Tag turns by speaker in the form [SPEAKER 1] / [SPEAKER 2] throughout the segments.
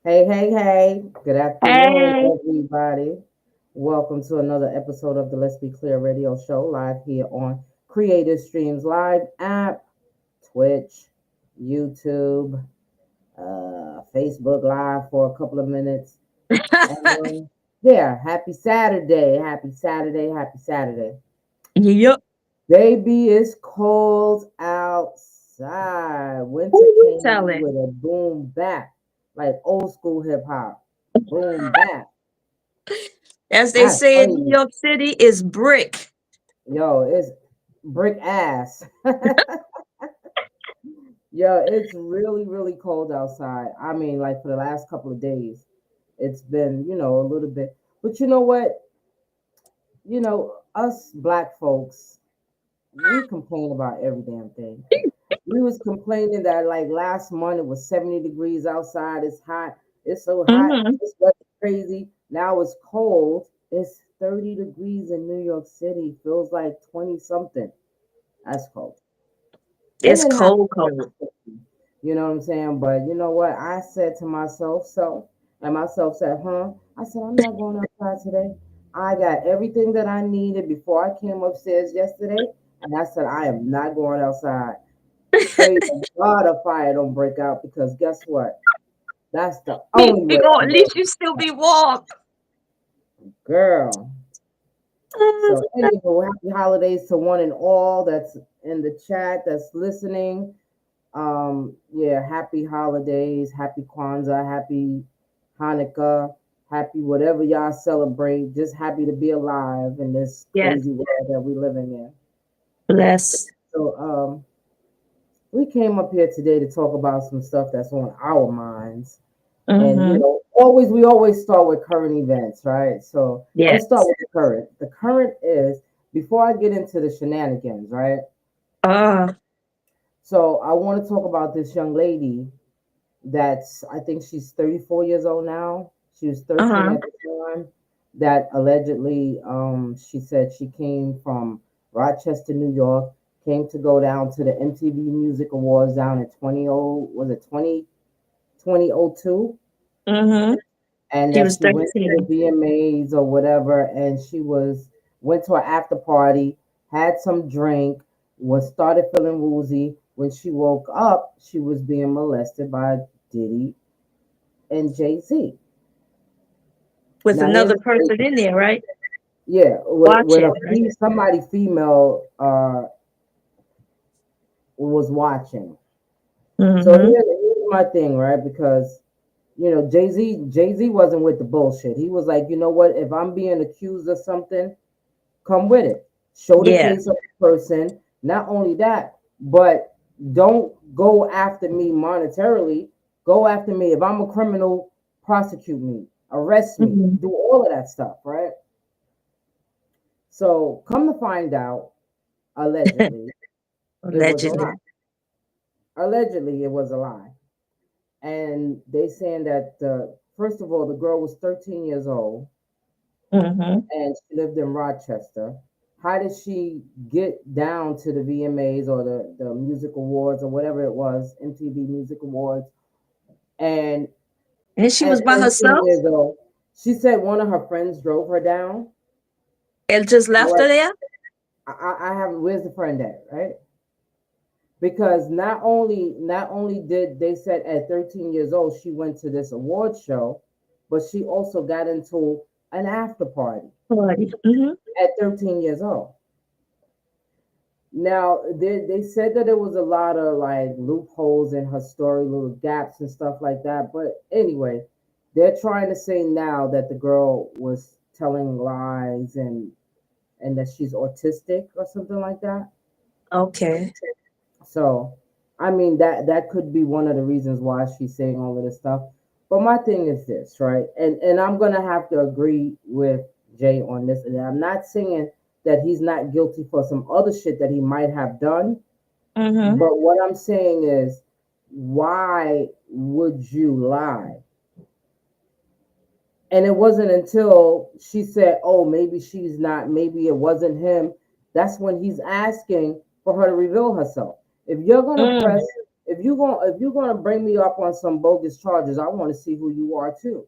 [SPEAKER 1] Hey, hey, hey. Good afternoon,
[SPEAKER 2] Hey,
[SPEAKER 1] everybody. Welcome to another episode of the Let's Be Clear radio show live here on Creative Streams Live app, Twitch, YouTube, Facebook Live for a couple of minutes. And yeah, happy Saturday. Happy Saturday. Happy Saturday.
[SPEAKER 2] yep.
[SPEAKER 1] Baby, it's cold outside.
[SPEAKER 2] Who
[SPEAKER 1] Winter
[SPEAKER 2] you
[SPEAKER 1] came in
[SPEAKER 2] telling?
[SPEAKER 1] with a boom bap, like old school hip hop. Boom bap.
[SPEAKER 2] As they
[SPEAKER 1] That's
[SPEAKER 2] say in New
[SPEAKER 1] crazy.
[SPEAKER 2] York City, is brick.
[SPEAKER 1] Yo, it's brick ass. Yo, it's really, really cold outside. I mean, like for the last couple of days, it's been, a little bit. But you know what? Us black folks, we complain about every damn thing. We was complaining that like last month it was 70 degrees outside. It's hot. It's so hot.
[SPEAKER 2] Hmm.
[SPEAKER 1] It's weather crazy. Now it's cold. It's 30 degrees in New York City. Feels like 20 something. That's cold. And
[SPEAKER 2] It's
[SPEAKER 1] it happened.
[SPEAKER 2] cold, cold.
[SPEAKER 1] You know what I'm saying? But you know what? I said to myself, and myself said, huh? I said, I'm not going outside today. I got everything that I needed before I came upstairs yesterday. And I said, I am not going outside. Pray to God a fire don't break out because guess what? That's the
[SPEAKER 2] At least
[SPEAKER 1] only
[SPEAKER 2] you
[SPEAKER 1] way
[SPEAKER 2] go, at
[SPEAKER 1] I'm
[SPEAKER 2] least
[SPEAKER 1] going.
[SPEAKER 2] you still be warm.
[SPEAKER 1] Girl. So anyway, happy holidays to one and all that's in the chat that's listening. Yeah, happy holidays, happy Kwanzaa, happy Hanukkah, happy whatever y'all celebrate. Just happy to be alive in this
[SPEAKER 2] Yes,
[SPEAKER 1] crazy world that we living in.
[SPEAKER 2] bless.
[SPEAKER 1] So we came up here today to talk about some stuff that's on our minds. And
[SPEAKER 2] Mm-hmm.
[SPEAKER 1] always we always start with current events, right? So let's start
[SPEAKER 2] Yes.
[SPEAKER 1] with the current. The current is before I get into the shenanigans, right?
[SPEAKER 2] Uh,
[SPEAKER 1] So I want to talk about this young lady that's I think she's 34 years old now. She was 13
[SPEAKER 2] uh-huh.
[SPEAKER 1] at the time. That allegedly, she said she came from Rochester, New York, came to go down to the MTV Music Awards down in 20 was it 2002,
[SPEAKER 2] Mm-hmm.
[SPEAKER 1] and
[SPEAKER 2] She
[SPEAKER 1] that
[SPEAKER 2] was
[SPEAKER 1] she went to the
[SPEAKER 2] 13.
[SPEAKER 1] VMAs or whatever, and she went to an after party, had some drink, was started feeling woozy. When she woke up, she was being molested by Diddy and Jay Z.
[SPEAKER 2] With
[SPEAKER 1] Now here's
[SPEAKER 2] another
[SPEAKER 1] the
[SPEAKER 2] person
[SPEAKER 1] crazy,
[SPEAKER 2] in there, right?
[SPEAKER 1] yeah, with
[SPEAKER 2] Watching, right?
[SPEAKER 1] somebody female was watching. So
[SPEAKER 2] Mm-hmm.
[SPEAKER 1] here's my thing, right? Because Jay Z wasn't with the bullshit. He was like, you know what? If I'm being accused of something, come with it. Show the
[SPEAKER 2] Yeah.
[SPEAKER 1] face of the person. Not only that, but don't go after me monetarily. Go after me. If I'm a criminal, prosecute me, arrest me,
[SPEAKER 2] Mm-hmm.
[SPEAKER 1] do all of that stuff, right? So come to find out, allegedly, it was a lie.
[SPEAKER 2] Allegedly.
[SPEAKER 1] Allegedly, it was a lie. And they saying that first of all, the girl was 13 years old
[SPEAKER 2] Mm-hmm.
[SPEAKER 1] and she lived in Rochester. How did she get down to the VMAs or the music awards or whatever it was, MTV Music Awards? And
[SPEAKER 2] And she was
[SPEAKER 1] at
[SPEAKER 2] by
[SPEAKER 1] 13
[SPEAKER 2] herself
[SPEAKER 1] years old, she said one of her friends drove her down.
[SPEAKER 2] and just left
[SPEAKER 1] What
[SPEAKER 2] her there?
[SPEAKER 1] I have, where's the friend at, right? Because not only did they said at 13 years old she went to this award show, but she also got into an after party
[SPEAKER 2] Party. Mm-hmm.
[SPEAKER 1] at 13 years old. Now they said that there was a lot of like loopholes in her story, little gaps and stuff like that. But anyway, they're trying to say now that the girl was telling lies and that she's autistic or something like that.
[SPEAKER 2] Okay.
[SPEAKER 1] So, I mean that could be one of the reasons why she's saying all of this stuff. But my thing is this, right? And I'm gonna have to agree with Jay on this. And I'm not saying that he's not guilty for some other shit that he might have done.
[SPEAKER 2] Mm-hmm.
[SPEAKER 1] But what I'm saying is, why would you lie? And it wasn't until she said, "Oh, maybe she's not. Maybe it wasn't him." That's when he's asking for her to reveal herself. If you're gonna press,
[SPEAKER 2] Mm.
[SPEAKER 1] if you're gonna bring me up on some bogus charges, I want to see who you are too.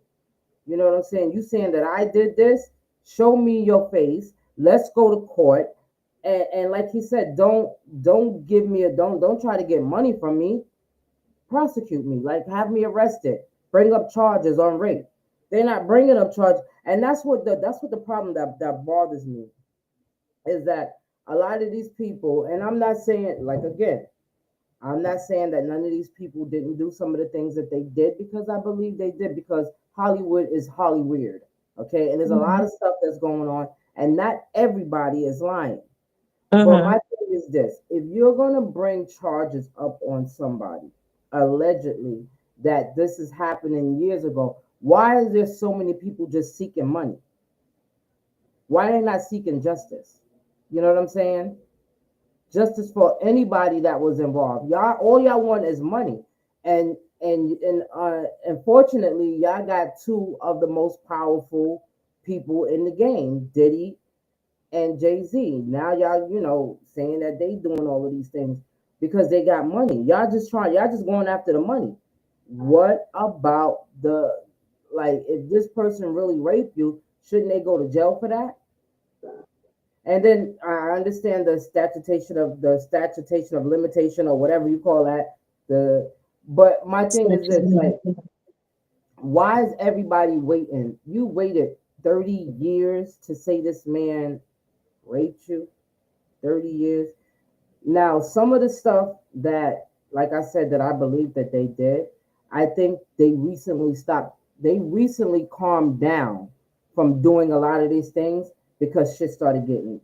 [SPEAKER 1] You know what I'm saying? You saying that I did this? Show me your face. Let's go to court. And like he said, don't give me a don't try to get money from me. Prosecute me. Like have me arrested. Bring up charges on rape. They're not bringing up charges, and that's what the problem that bothers me is that a lot of these people, and I'm not saying like again, I'm not saying that none of these people didn't do some of the things that they did because I believe they did because Hollywood is Hollyweird. Okay. And there's a lot
[SPEAKER 2] Mhm.
[SPEAKER 1] of stuff that's going on, and not everybody is lying. But my
[SPEAKER 2] Mhm.
[SPEAKER 1] thing is this: if you're going to bring charges up on somebody, allegedly, that this is happening years ago, why is there so many people just seeking money? Why are they not seeking justice? You know what I'm saying? Justice for anybody that was involved. Y'all, all y'all want is money, and unfortunately, y'all got two of the most powerful people in the game, Diddy and Jay Z. Now y'all, saying that they doing all of these things because they got money. Y'all just going after the money. What about the like? If this person really raped you, shouldn't they go to jail for that? And then I understand the statutation of limitation or whatever you call that. But my thing is this: like, why is everybody waiting? You waited 30 years to say this man raped you. 30 years. Now, some of the stuff that, like I said, that I believe that they did, I think they recently stopped. They recently calmed down from doing a lot of these things because shit started hitting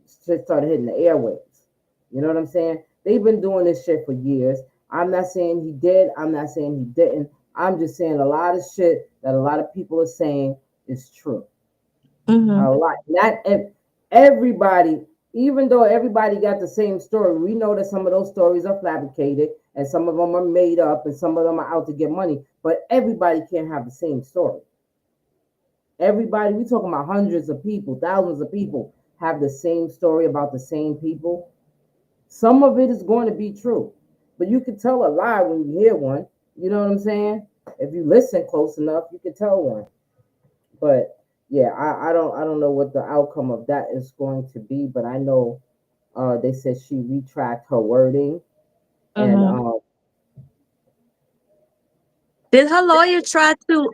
[SPEAKER 1] the airwaves. You know what I'm saying? They've been doing this shit for years. I'm not saying he did. I'm not saying he didn't. I'm just saying a lot of shit that a lot of people are saying is true. A
[SPEAKER 2] Mhm.
[SPEAKER 1] lot. Not everybody, even though everybody got the same story, we know that some of those stories are fabricated and some of them are made up and some of them are out to get money. But everybody can't have the same story. Everybody, we talking about hundreds of people, thousands of people have the same story about the same people. Some of it is going to be true, but you can tell a lie when you hear one. You know what I'm saying? If you listen close enough, you can tell one. But yeah, I don't know what the outcome of that is going to be, but I know they said she retract her wording, and
[SPEAKER 2] Mhm. Did her lawyer try to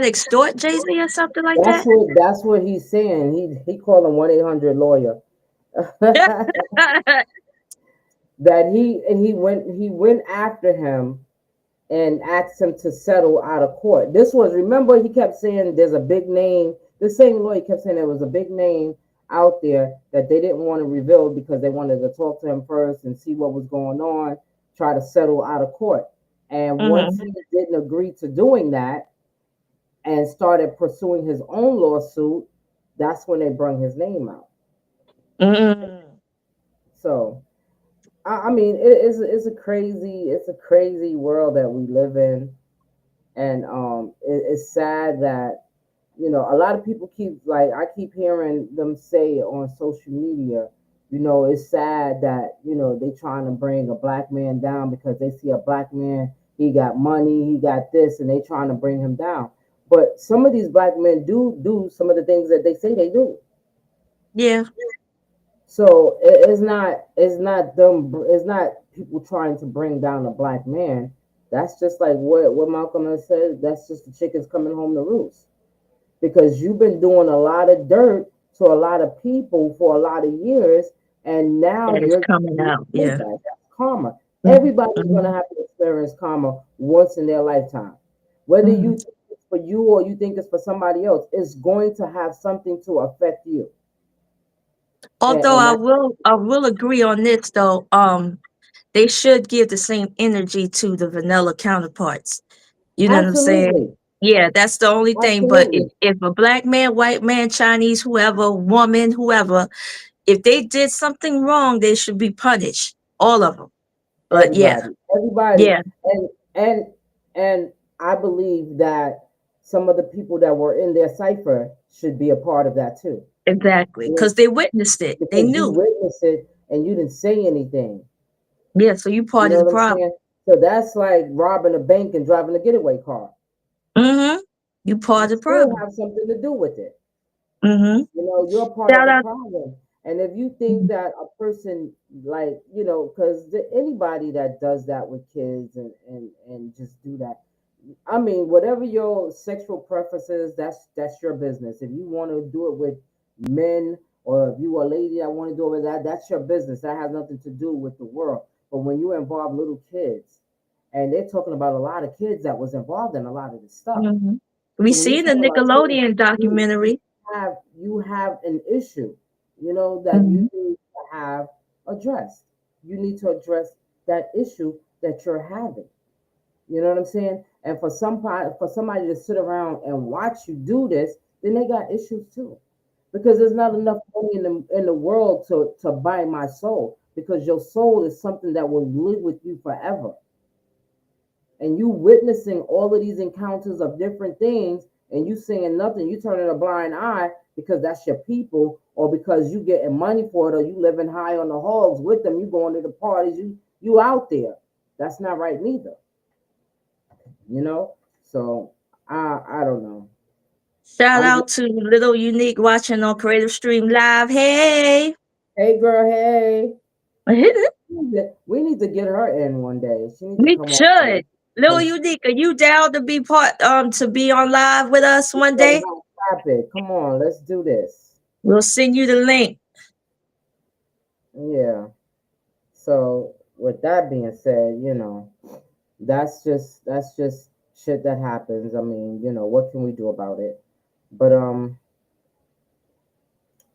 [SPEAKER 2] extort Jay Z or something like
[SPEAKER 1] that's
[SPEAKER 2] that?
[SPEAKER 1] what he's saying. He called him 1-800 lawyer. That he went after him and asked him to settle out of court. This was, remember, he kept saying there's a big name. The same lawyer kept saying there was a big name out there that they didn't want to reveal because they wanted to talk to him first and see what was going on, try to settle out of court. And once
[SPEAKER 2] Mhm.
[SPEAKER 1] he didn't agree to doing that and started pursuing his own lawsuit, that's when they brung his name out.
[SPEAKER 2] Mhm.
[SPEAKER 1] So I mean, it's a crazy world that we live in, and it's sad that a lot of people I keep hearing them say on social media, it's sad that they trying to bring a black man down because they see a black man, he got money, he got this, and they trying to bring him down. But some of these black men do some of the things that they say they do.
[SPEAKER 2] Yeah,
[SPEAKER 1] So it's not them, it's not people trying to bring down a black man. That's just like what Malcolm has said. That's just the chickens coming home to roost because you've been doing a lot of dirt to a lot of people for a lot of years, and now
[SPEAKER 2] that is
[SPEAKER 1] you're
[SPEAKER 2] coming
[SPEAKER 1] getting
[SPEAKER 2] out. Yeah.
[SPEAKER 1] payback. That's karma.
[SPEAKER 2] Mhm.
[SPEAKER 1] Everybody's gonna
[SPEAKER 2] Mhm.
[SPEAKER 1] have to experience karma once in their lifetime, whether you
[SPEAKER 2] Mhm.
[SPEAKER 1] think it's for you or you think it's for somebody else. It's going to have something to affect you, and,
[SPEAKER 2] Although
[SPEAKER 1] and
[SPEAKER 2] I
[SPEAKER 1] that's
[SPEAKER 2] will I will agree on this though. They should give the same energy to the vanilla counterparts. You know what I'm saying?
[SPEAKER 1] absolutely,
[SPEAKER 2] Yeah, that's the only thing. But if,
[SPEAKER 1] absolutely,
[SPEAKER 2] if a black man, white man, Chinese, whoever, woman, whoever, if they did something wrong, they should be punished. All of them. But yeah,
[SPEAKER 1] everybody,
[SPEAKER 2] yeah,
[SPEAKER 1] and and and I believe that some of the people that were in their cipher should be a part of that too.
[SPEAKER 2] exactly.
[SPEAKER 1] You know,
[SPEAKER 2] Because they witnessed it. They
[SPEAKER 1] because you
[SPEAKER 2] knew.
[SPEAKER 1] witnessed it and you didn't say anything.
[SPEAKER 2] Yeah, so you
[SPEAKER 1] You
[SPEAKER 2] part
[SPEAKER 1] know
[SPEAKER 2] of the
[SPEAKER 1] what I'm
[SPEAKER 2] problem.
[SPEAKER 1] saying? So that's like robbing a bank and driving a getaway car.
[SPEAKER 2] Mm-hmm. You part
[SPEAKER 1] You
[SPEAKER 2] of the
[SPEAKER 1] still
[SPEAKER 2] problem.
[SPEAKER 1] have something to do with it.
[SPEAKER 2] Mm-hmm.
[SPEAKER 1] You know, you're part of
[SPEAKER 2] Shout
[SPEAKER 1] the
[SPEAKER 2] out.
[SPEAKER 1] problem. And if you think that a person, like, you know, because anybody that does that with kids and just do that, I mean, whatever your sexual preference is, that's your business. If you want to do it with men, or if you a lady that want to do it with that, that's your business. That has nothing to do with the world. But when you involve little kids, and they're talking about a lot of kids that was involved in a lot of this stuff.
[SPEAKER 2] Mm-hmm. We
[SPEAKER 1] So when you
[SPEAKER 2] see the
[SPEAKER 1] talk about kids,
[SPEAKER 2] Nickelodeon
[SPEAKER 1] you
[SPEAKER 2] documentary.
[SPEAKER 1] you have an issue, you know, that you
[SPEAKER 2] Mm-hmm.
[SPEAKER 1] need to have addressed. You need to address that issue that you're having. You know what I'm saying? And for somebody to sit around and watch you do this, then they got issues too. Because there's not enough money in the world to buy my soul. Because your soul is something that will live with you forever. And you witnessing all of these encounters of different things, and you saying nothing, you turning a blind eye because that's your people, or because you getting money for it, or you living high on the hogs with them, you going to the parties, you out there. That's not right neither, you know. So I don't know.
[SPEAKER 2] Shout
[SPEAKER 1] I'm
[SPEAKER 2] out
[SPEAKER 1] just,
[SPEAKER 2] to Little Unique watching on Creative Stream Live. Hey.
[SPEAKER 1] hey girl, hey. We need to get her in one day. She needs to
[SPEAKER 2] We
[SPEAKER 1] come on here.
[SPEAKER 2] should. Little
[SPEAKER 1] 'Cause
[SPEAKER 2] Unique, are you down to be part to be on live with us one
[SPEAKER 1] we
[SPEAKER 2] day?
[SPEAKER 1] gonna stop it. Come on, let's do this.
[SPEAKER 2] We'll send you the link.
[SPEAKER 1] Yeah. So with that being said, that's just shit that happens. I mean, what can we do about it? But I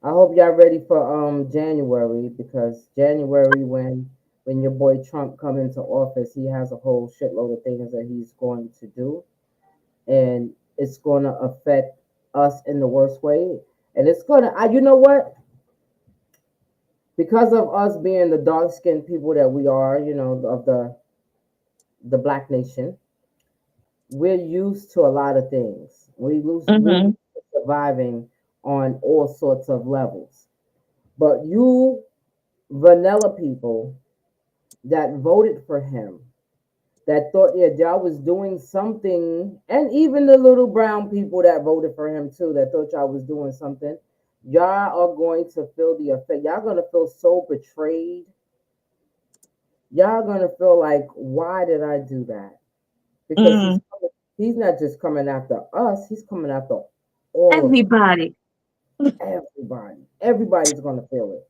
[SPEAKER 1] hope y'all ready for January, because January, when your boy Trump come into office, he has a whole shitload of things that he's going to do, and it's going to affect us in the worst way. And it's going to, you know what? Because of us being the dark skinned people that we are, of the black nation, we're used to a lot of things. We're
[SPEAKER 2] Mm-hmm.
[SPEAKER 1] used to surviving on all sorts of levels. But you vanilla people that voted for him, that thought y'all was doing something, and even the little brown people that voted for him too, that thought y'all was doing something, y'all are going to feel the effect. Y'all gonna feel so betrayed. Y'all gonna feel like, why did I do that? Because
[SPEAKER 2] Mm.
[SPEAKER 1] he's not just coming after us, he's coming after all of us.
[SPEAKER 2] Everybody.
[SPEAKER 1] Everybody. Everybody's gonna feel it.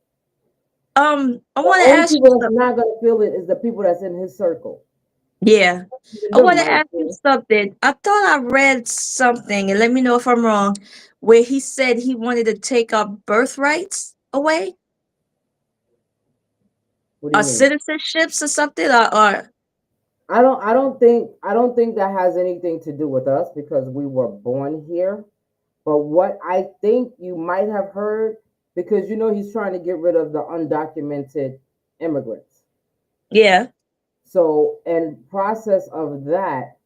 [SPEAKER 2] I
[SPEAKER 1] The
[SPEAKER 2] want to
[SPEAKER 1] only
[SPEAKER 2] ask you
[SPEAKER 1] people that's
[SPEAKER 2] something.
[SPEAKER 1] not gonna feel it is the people that's in his circle.
[SPEAKER 2] Yeah.
[SPEAKER 1] Even
[SPEAKER 2] I
[SPEAKER 1] them
[SPEAKER 2] want to
[SPEAKER 1] might
[SPEAKER 2] ask you
[SPEAKER 1] feel.
[SPEAKER 2] something. I thought I read something, and let me know if I'm wrong, where he said he wanted to take our birthrights away,
[SPEAKER 1] What do
[SPEAKER 2] our
[SPEAKER 1] you mean?
[SPEAKER 2] citizenships or something, or
[SPEAKER 1] I don't think that has anything to do with us, because we were born here. But what I think you might have heard, because he's trying to get rid of the undocumented immigrants.
[SPEAKER 2] yeah,
[SPEAKER 1] So, in process of that,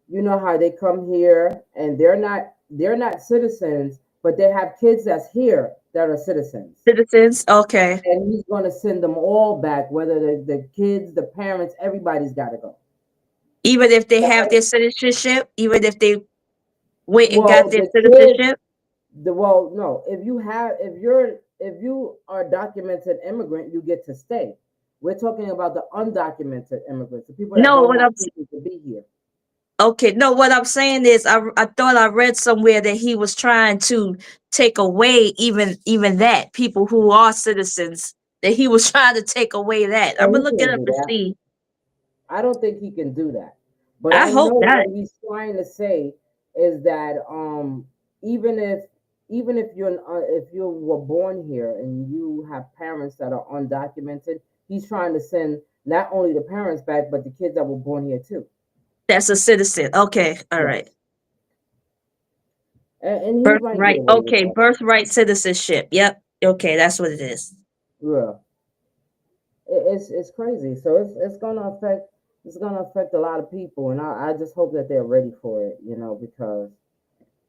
[SPEAKER 1] you know how they come here and they're not citizens, but they have kids that's here that are citizens.
[SPEAKER 2] citizens. Okay.
[SPEAKER 1] And he's going to send them all back, whether the kids, the parents, everybody's got to go.
[SPEAKER 2] Even if they have their citizenship, even if they went and got
[SPEAKER 1] Well,
[SPEAKER 2] their
[SPEAKER 1] the kids,
[SPEAKER 2] citizenship.
[SPEAKER 1] no, if you are a documented immigrant, you get to stay. We're talking about the undocumented immigrants, the people that
[SPEAKER 2] No,
[SPEAKER 1] don't
[SPEAKER 2] what
[SPEAKER 1] have
[SPEAKER 2] I'm
[SPEAKER 1] people to be here.
[SPEAKER 2] okay. No, what I'm saying is, I thought I read somewhere that he was trying to take away even that people who are citizens, that he was trying to take away that. I'm
[SPEAKER 1] No,
[SPEAKER 2] gonna
[SPEAKER 1] he
[SPEAKER 2] look it
[SPEAKER 1] can't
[SPEAKER 2] up
[SPEAKER 1] do
[SPEAKER 2] and
[SPEAKER 1] that.
[SPEAKER 2] see.
[SPEAKER 1] I don't think he can do that. But
[SPEAKER 2] I
[SPEAKER 1] I
[SPEAKER 2] hope
[SPEAKER 1] know
[SPEAKER 2] not.
[SPEAKER 1] what he's trying to say is that even if if you were born here and you have parents that are undocumented, he's trying to send not only the parents back, but the kids that were born here too.
[SPEAKER 2] That's a citizen. Okay, all right.
[SPEAKER 1] Yes, and he might get
[SPEAKER 2] Birthright.
[SPEAKER 1] away with
[SPEAKER 2] Okay,
[SPEAKER 1] that.
[SPEAKER 2] birthright citizenship. Yep. Okay, that's what it is.
[SPEAKER 1] Yeah, it's crazy. So it's gonna affect a lot of people, and I just hope that they're ready for it. Because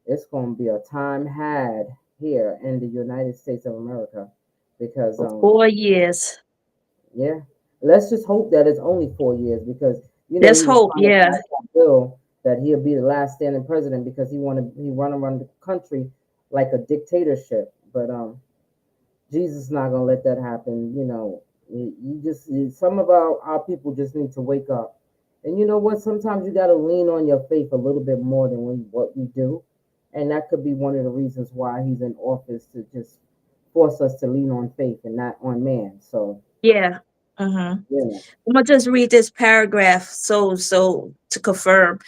[SPEAKER 1] it's going to be a time had here in the United States of America, because
[SPEAKER 2] For 4 years.
[SPEAKER 1] yeah, let's just hope that it's only 4 years, because
[SPEAKER 2] There's
[SPEAKER 1] He was
[SPEAKER 2] hope.
[SPEAKER 1] trying to
[SPEAKER 2] Yeah.
[SPEAKER 1] pass that bill that he'll be the last standing president because he want to run the country like a dictatorship. But Jesus is not gonna let that happen. Some of our people just need to wake up. And you know what? Sometimes you got to lean on your faith a little bit more than what we do, and that could be one of the reasons why he's in office to just force us to lean on faith and not on man. So
[SPEAKER 2] Yeah. Mm-hmm.
[SPEAKER 1] yeah,
[SPEAKER 2] I'm gonna just read this paragraph so to confirm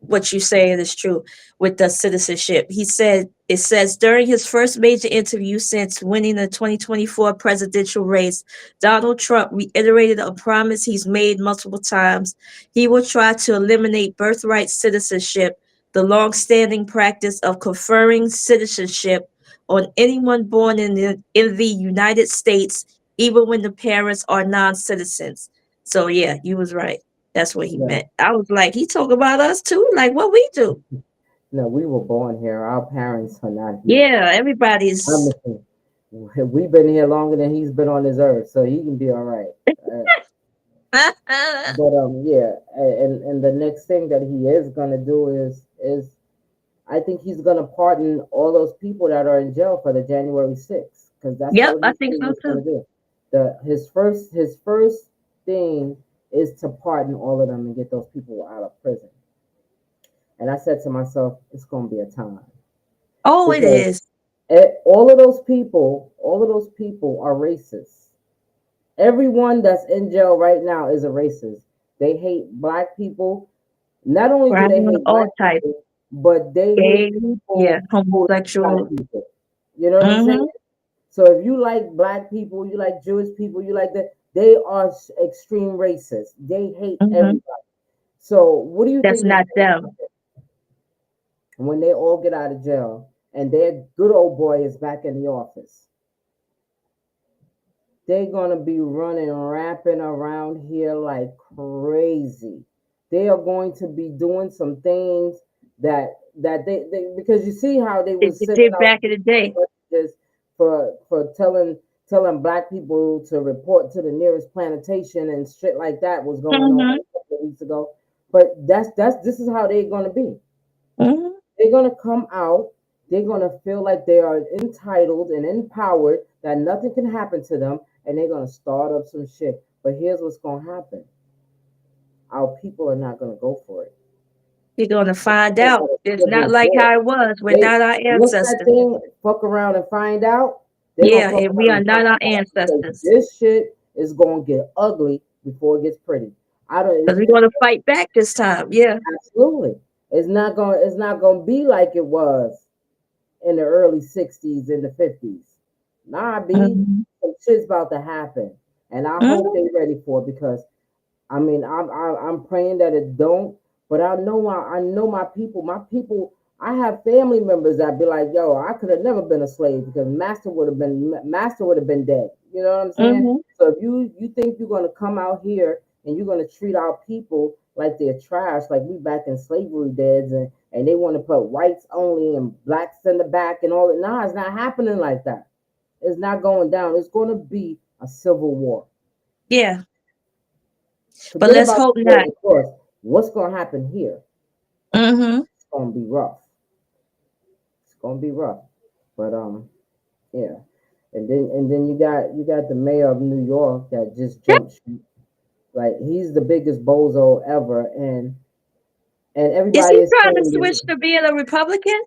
[SPEAKER 2] what you saying is true with the citizenship. He said it says during his first major interview since winning the 2024 presidential race, Donald Trump reiterated a promise he's made multiple times. He will try to eliminate birthright citizenship, the long-standing practice of conferring citizenship on anyone born in the United States, even when the parents are non-citizens. So yeah, you was right. That's what he
[SPEAKER 1] yeah.
[SPEAKER 2] meant. I was like, he talk about us too, like what we do.
[SPEAKER 1] No, we were born here. Our parents are not here.
[SPEAKER 2] Yeah,
[SPEAKER 1] I
[SPEAKER 2] everybody's.
[SPEAKER 1] mean, we've been here longer than he's been on this earth, so he can be all right. But yeah, and the next thing that he is gonna do is I think he's gonna pardon all those people that are in jail for the January 6th, because that's
[SPEAKER 2] Yep,
[SPEAKER 1] what he
[SPEAKER 2] I
[SPEAKER 1] said
[SPEAKER 2] think
[SPEAKER 1] he
[SPEAKER 2] so
[SPEAKER 1] was
[SPEAKER 2] too.
[SPEAKER 1] gonna do. His first thing is to pardon all of them and get those people out of prison. And I said to myself, it's gonna be a time
[SPEAKER 2] Oh, it
[SPEAKER 1] because
[SPEAKER 2] is.
[SPEAKER 1] all of those people are racist. Everyone that's in jail right now is a racist. They hate black people. Not only do they
[SPEAKER 2] Brown,
[SPEAKER 1] hate
[SPEAKER 2] all
[SPEAKER 1] black
[SPEAKER 2] type.
[SPEAKER 1] people, but they
[SPEAKER 2] Gay,
[SPEAKER 1] hate
[SPEAKER 2] yeah,
[SPEAKER 1] people who like
[SPEAKER 2] homosexual.
[SPEAKER 1] black people. You know what I'm saying?
[SPEAKER 2] Mm-hmm.
[SPEAKER 1] So if you like black people, you like Jewish people, you like that, they are extreme racists. They hate
[SPEAKER 2] Mm-hmm.
[SPEAKER 1] everybody. So what do you
[SPEAKER 2] That's
[SPEAKER 1] think is
[SPEAKER 2] not
[SPEAKER 1] going to
[SPEAKER 2] them.
[SPEAKER 1] happen when they all get out of jail and their good old boy is back in the office? They're gonna be running rapping around here like crazy. They are going to be doing some things that they because you see how they was
[SPEAKER 2] They
[SPEAKER 1] sending
[SPEAKER 2] did
[SPEAKER 1] out
[SPEAKER 2] back in the day.
[SPEAKER 1] messages for telling black people to report to the nearest plantation and shit like that was going on
[SPEAKER 2] Mm-hmm.
[SPEAKER 1] a couple of weeks ago. But this is how they're gonna be.
[SPEAKER 2] Mm-hmm.
[SPEAKER 1] They're going to come out. They're going to feel like they are entitled and empowered, that nothing can happen to them, and they're going to start up some shit. But here's what's going to happen: our people are not going to go for it.
[SPEAKER 2] You're gonna find
[SPEAKER 1] They got
[SPEAKER 2] out.
[SPEAKER 1] a
[SPEAKER 2] It's not
[SPEAKER 1] civil
[SPEAKER 2] like
[SPEAKER 1] war.
[SPEAKER 2] how it was. We're
[SPEAKER 1] They
[SPEAKER 2] not our
[SPEAKER 1] What's that
[SPEAKER 2] ancestors.
[SPEAKER 1] thing? Fuck around and find out. They're gonna
[SPEAKER 2] Yeah,
[SPEAKER 1] fuck
[SPEAKER 2] and we
[SPEAKER 1] around
[SPEAKER 2] are
[SPEAKER 1] and
[SPEAKER 2] not
[SPEAKER 1] find
[SPEAKER 2] our
[SPEAKER 1] out because
[SPEAKER 2] ancestors.
[SPEAKER 1] this shit is gonna get ugly before it gets pretty. I don't.
[SPEAKER 2] Because we're gonna fight back this time. Yeah.
[SPEAKER 1] Absolutely. It's not gonna be like it was in the early 60s and the 50s. Nah, B,
[SPEAKER 2] Mm-hmm.
[SPEAKER 1] some shit's about to happen. And I hope
[SPEAKER 2] Mm-hmm.
[SPEAKER 1] they ready for it because I mean I'm praying that it don't, but I know my people. My people, I have family members that be like, yo, I could have never been a slave because master would have been dead. You know what I'm saying?
[SPEAKER 2] Mm-hmm.
[SPEAKER 1] So if you think you're gonna come out here and you're gonna treat our people like they're trash, like we back in slavery days, and they want to put whites only and blacks in the back and all that. Nah, it's not happening like that. It's not going down. It's going to be a civil war.
[SPEAKER 2] Yeah. But
[SPEAKER 1] Forget
[SPEAKER 2] let's
[SPEAKER 1] about
[SPEAKER 2] hope
[SPEAKER 1] the war
[SPEAKER 2] not.
[SPEAKER 1] in the course. What's going to happen here?
[SPEAKER 2] Mm-hmm.
[SPEAKER 1] It's going to be rough. It's going to be rough. But yeah. And then you got the mayor of New York that just jumped ship. Like he's the biggest bozo ever, and
[SPEAKER 2] Is
[SPEAKER 1] everybody
[SPEAKER 2] he
[SPEAKER 1] is
[SPEAKER 2] trying to
[SPEAKER 1] saying this.
[SPEAKER 2] switch to being a Republican?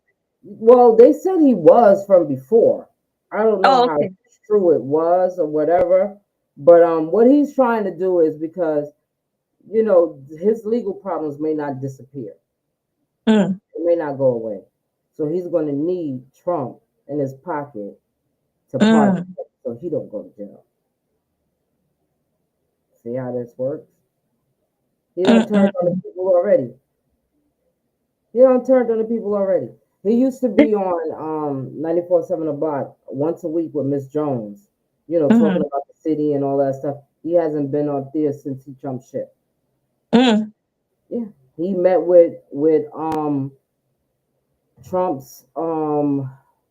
[SPEAKER 1] Well, they said he was from before. I don't know
[SPEAKER 2] Oh,
[SPEAKER 1] how
[SPEAKER 2] okay.
[SPEAKER 1] true it was or whatever, but what he's trying to do is because his legal problems may not disappear.
[SPEAKER 2] Mm,
[SPEAKER 1] It may not go away. So he's going to need Trump in his pocket to pardon
[SPEAKER 2] mm,
[SPEAKER 1] him so he don't go to jail. See how this works? He
[SPEAKER 2] mm,
[SPEAKER 1] done turned
[SPEAKER 2] mm,
[SPEAKER 1] on the
[SPEAKER 2] mm.
[SPEAKER 1] people already. He done turned on the people already. He used to be on 94.7 The Block once a week with Miss Jones, talking
[SPEAKER 2] Mm,
[SPEAKER 1] about the city and all that stuff. He hasn't been up there since he jumped ship.
[SPEAKER 2] mm,
[SPEAKER 1] Yeah. He met with Trump's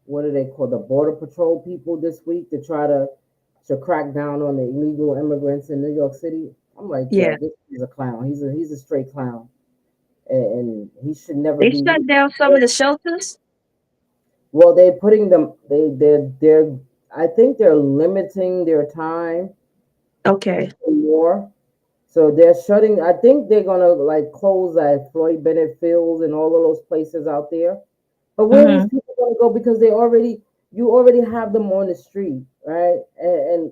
[SPEAKER 1] what do they call the border patrol people this week to try to crack down on the illegal immigrants in New York City. I'm like,
[SPEAKER 2] Yeah.
[SPEAKER 1] yo, this is a clown. He's a straight clown, and he should never
[SPEAKER 2] They
[SPEAKER 1] be.
[SPEAKER 2] shut down some of the shelters.
[SPEAKER 1] Well, they're putting them. They're. I think they're limiting their time to
[SPEAKER 2] Okay.
[SPEAKER 1] do more. So they're shutting. I think they're gonna like close at Floyd Bennett Fields and all of those places out there. But where are these
[SPEAKER 2] Mm-hmm.
[SPEAKER 1] people gonna go? Because they already, you already have them on the street, right? And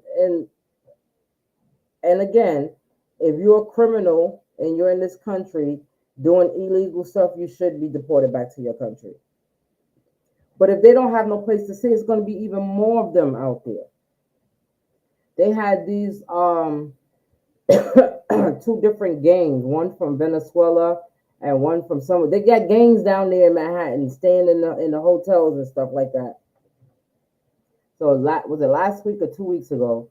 [SPEAKER 1] again, if you're a criminal and you're in this country doing illegal stuff, you should be deported back to your country. But if they don't have no place to stay, it's going to be even more of them out there. They had these two different gangs, one from Venezuela and one from somewhere. They got gangs down there in Manhattan, staying in the hotels and stuff like that. So was it last week or 2 weeks ago?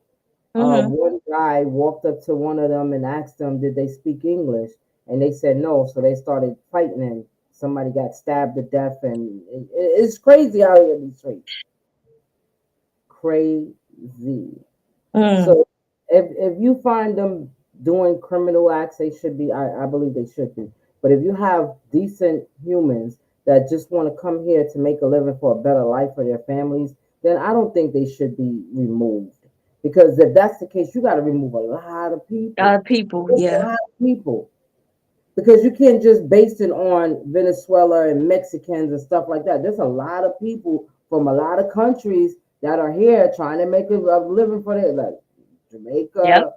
[SPEAKER 2] Mm-hmm.
[SPEAKER 1] One guy walked up to one of them and asked them, "Did they speak English?" And they said no. So they started fighting, and somebody got stabbed to death. And it's crazy out here in these streets. Crazy.
[SPEAKER 2] Mm.
[SPEAKER 1] So if you find them doing criminal acts, they should be. I believe they should be. But if you have decent humans that just want to come here to make a living for a better life for their families, then I don't think they should be removed. Because if that's the case, you got to remove a lot of people.
[SPEAKER 2] People.
[SPEAKER 1] There's a
[SPEAKER 2] Yeah.
[SPEAKER 1] lot of people. Because you can't just base it on Venezuela and Mexicans and stuff like that. There's a lot of people from a lot of countries that are here trying to make a living for their, like
[SPEAKER 2] Yep.
[SPEAKER 1] Jamaica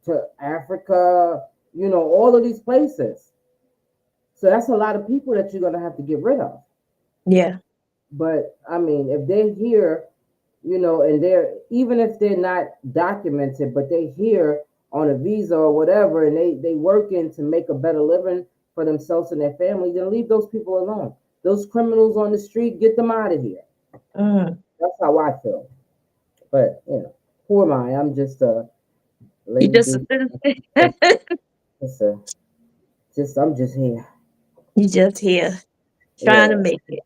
[SPEAKER 1] to Africa, all of these places. So that's a lot of people that you're gonna have to get rid of.
[SPEAKER 2] Yeah.
[SPEAKER 1] But I mean, if they're here, and they're, even if they're not documented, but they're here on a visa or whatever, and they working to make a better living for themselves and their family, then leave those people alone. Those criminals on the street, get them out of here.
[SPEAKER 2] Mm.
[SPEAKER 1] That's how I feel. But who am I? I'm just a
[SPEAKER 2] You just a
[SPEAKER 1] lady.
[SPEAKER 2] citizen.
[SPEAKER 1] Just a, I'm just here.
[SPEAKER 2] You just here trying to
[SPEAKER 1] Yeah,
[SPEAKER 2] make it.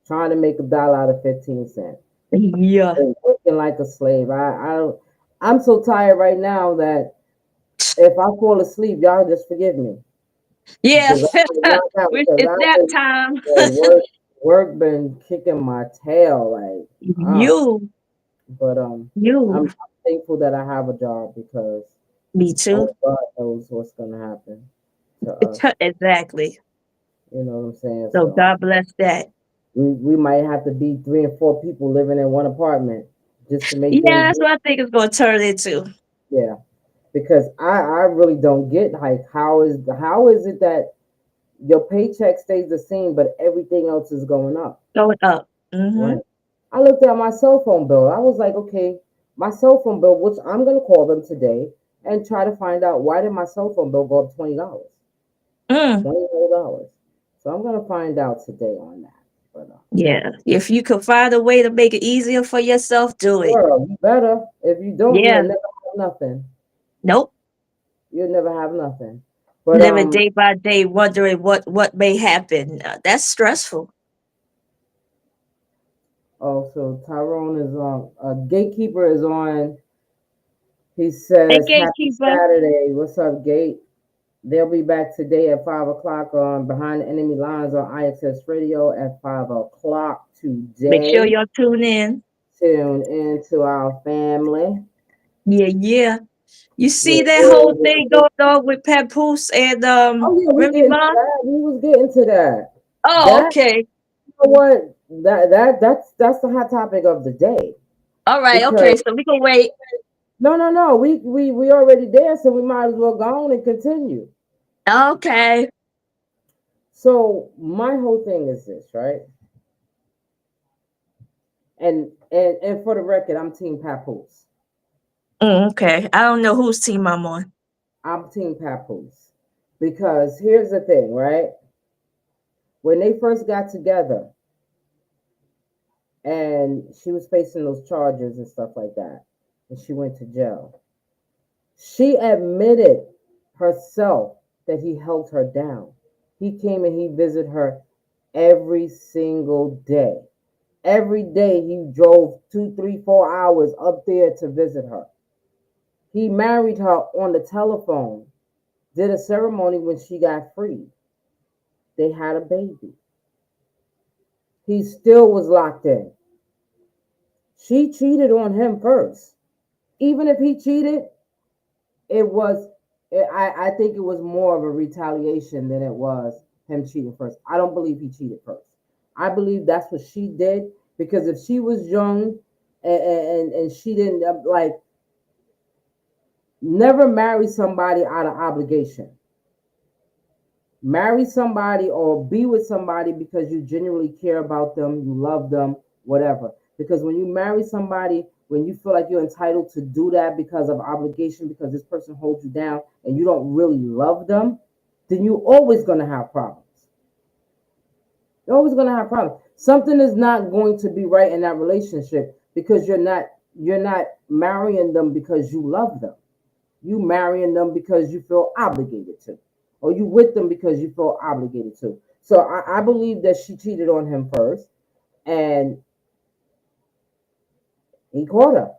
[SPEAKER 1] trying to make $1 out of 15 cents.
[SPEAKER 2] Yeah.
[SPEAKER 1] And working like a slave. I'm so tired right now that if I fall asleep, y'all just forgive me
[SPEAKER 2] Yeah.
[SPEAKER 1] because I'm knocked out because
[SPEAKER 2] It's
[SPEAKER 1] I've
[SPEAKER 2] nap
[SPEAKER 1] been
[SPEAKER 2] time.
[SPEAKER 1] work been kicking my tail like
[SPEAKER 2] you.
[SPEAKER 1] but
[SPEAKER 2] You.
[SPEAKER 1] I'm thankful that I have a job because
[SPEAKER 2] Me too.
[SPEAKER 1] only God knows what's gonna happen to us.
[SPEAKER 2] Exactly.
[SPEAKER 1] You know what I'm saying?
[SPEAKER 2] So
[SPEAKER 1] So
[SPEAKER 2] God bless that.
[SPEAKER 1] we might have to be 3 and 4 people living in one apartment just to make
[SPEAKER 2] Yeah,
[SPEAKER 1] things
[SPEAKER 2] that's what I think it's going to turn into.
[SPEAKER 1] yeah. Because I really don't get like how is it that your paycheck stays the same but everything else is going up?
[SPEAKER 2] Going up. Mm-hmm.
[SPEAKER 1] Right. I looked at my cell phone bill. I was like, okay, my cell phone bill, which I'm gonna call them today and try to find out why did my cell phone bill go up $20,
[SPEAKER 2] Mm.
[SPEAKER 1] $20. So I'm gonna find out today on that. But
[SPEAKER 2] Yeah. If you could find a way to make it easier for yourself, do it.
[SPEAKER 1] girl, you better. If you don't, you'll
[SPEAKER 2] Yeah.
[SPEAKER 1] never have nothing.
[SPEAKER 2] Nope.
[SPEAKER 1] You'll never have nothing. But
[SPEAKER 2] Living day by day, wondering what may happen. That's stressful.
[SPEAKER 1] also Tyrone is on. Gatekeeper is on. He
[SPEAKER 2] Hey,
[SPEAKER 1] says, "Happy
[SPEAKER 2] gatekeeper.
[SPEAKER 1] Saturday. What's up, Gate? They'll be back today at 5 o'clock on Behind the Enemy Lines on IXS Radio at 5 o'clock
[SPEAKER 2] Make sure
[SPEAKER 1] today.
[SPEAKER 2] y'all tune in.
[SPEAKER 1] Tune into our family.
[SPEAKER 2] Yeah, yeah. You
[SPEAKER 1] Yeah,
[SPEAKER 2] see that whole thing
[SPEAKER 1] yeah.
[SPEAKER 2] going on with Papoose and
[SPEAKER 1] Oh yeah, we
[SPEAKER 2] Remy
[SPEAKER 1] getting to
[SPEAKER 2] Ma?
[SPEAKER 1] that. We was getting to that.
[SPEAKER 2] Oh,
[SPEAKER 1] That
[SPEAKER 2] okay.
[SPEAKER 1] you know what? That's the hot topic of the day
[SPEAKER 2] All right,
[SPEAKER 1] because
[SPEAKER 2] okay. So we can wait.
[SPEAKER 1] no, we already there, so we might as well go on and continue.
[SPEAKER 2] Okay.
[SPEAKER 1] So my whole thing is this, right? And for the record, I'm Team Papoose.
[SPEAKER 2] Okay. I don't know whose team I'm on.
[SPEAKER 1] I'm Team Papoose because here's the thing, right? When they first got together and she was facing those charges and stuff like that, and she went to jail, she admitted herself that he held her down. He came and he visited her every single day. Every day he drove 2, 3, 4 hours up there to visit her. He married her on the telephone, did a ceremony when she got free. They had a baby. He still was locked in. She cheated on him first. Even if he cheated, it was, I think it was more of a retaliation than it was him cheating first. I don't believe he cheated first. I believe that's what she did, because if she was young and she didn't like, never marry somebody out of obligation. Marry somebody or be with somebody because you genuinely care about them, you love them, whatever. Because when you marry somebody, when you feel like you're entitled to do that because of obligation, because this person holds you down and you don't really love them, then you're always going to have problems. You're always going to have problems. Something is not going to be right in that relationship because you're not marrying them because you love them. You marrying them because you feel obligated to, or you with them because you feel obligated to. So I believe that she cheated on him first, and he caught her.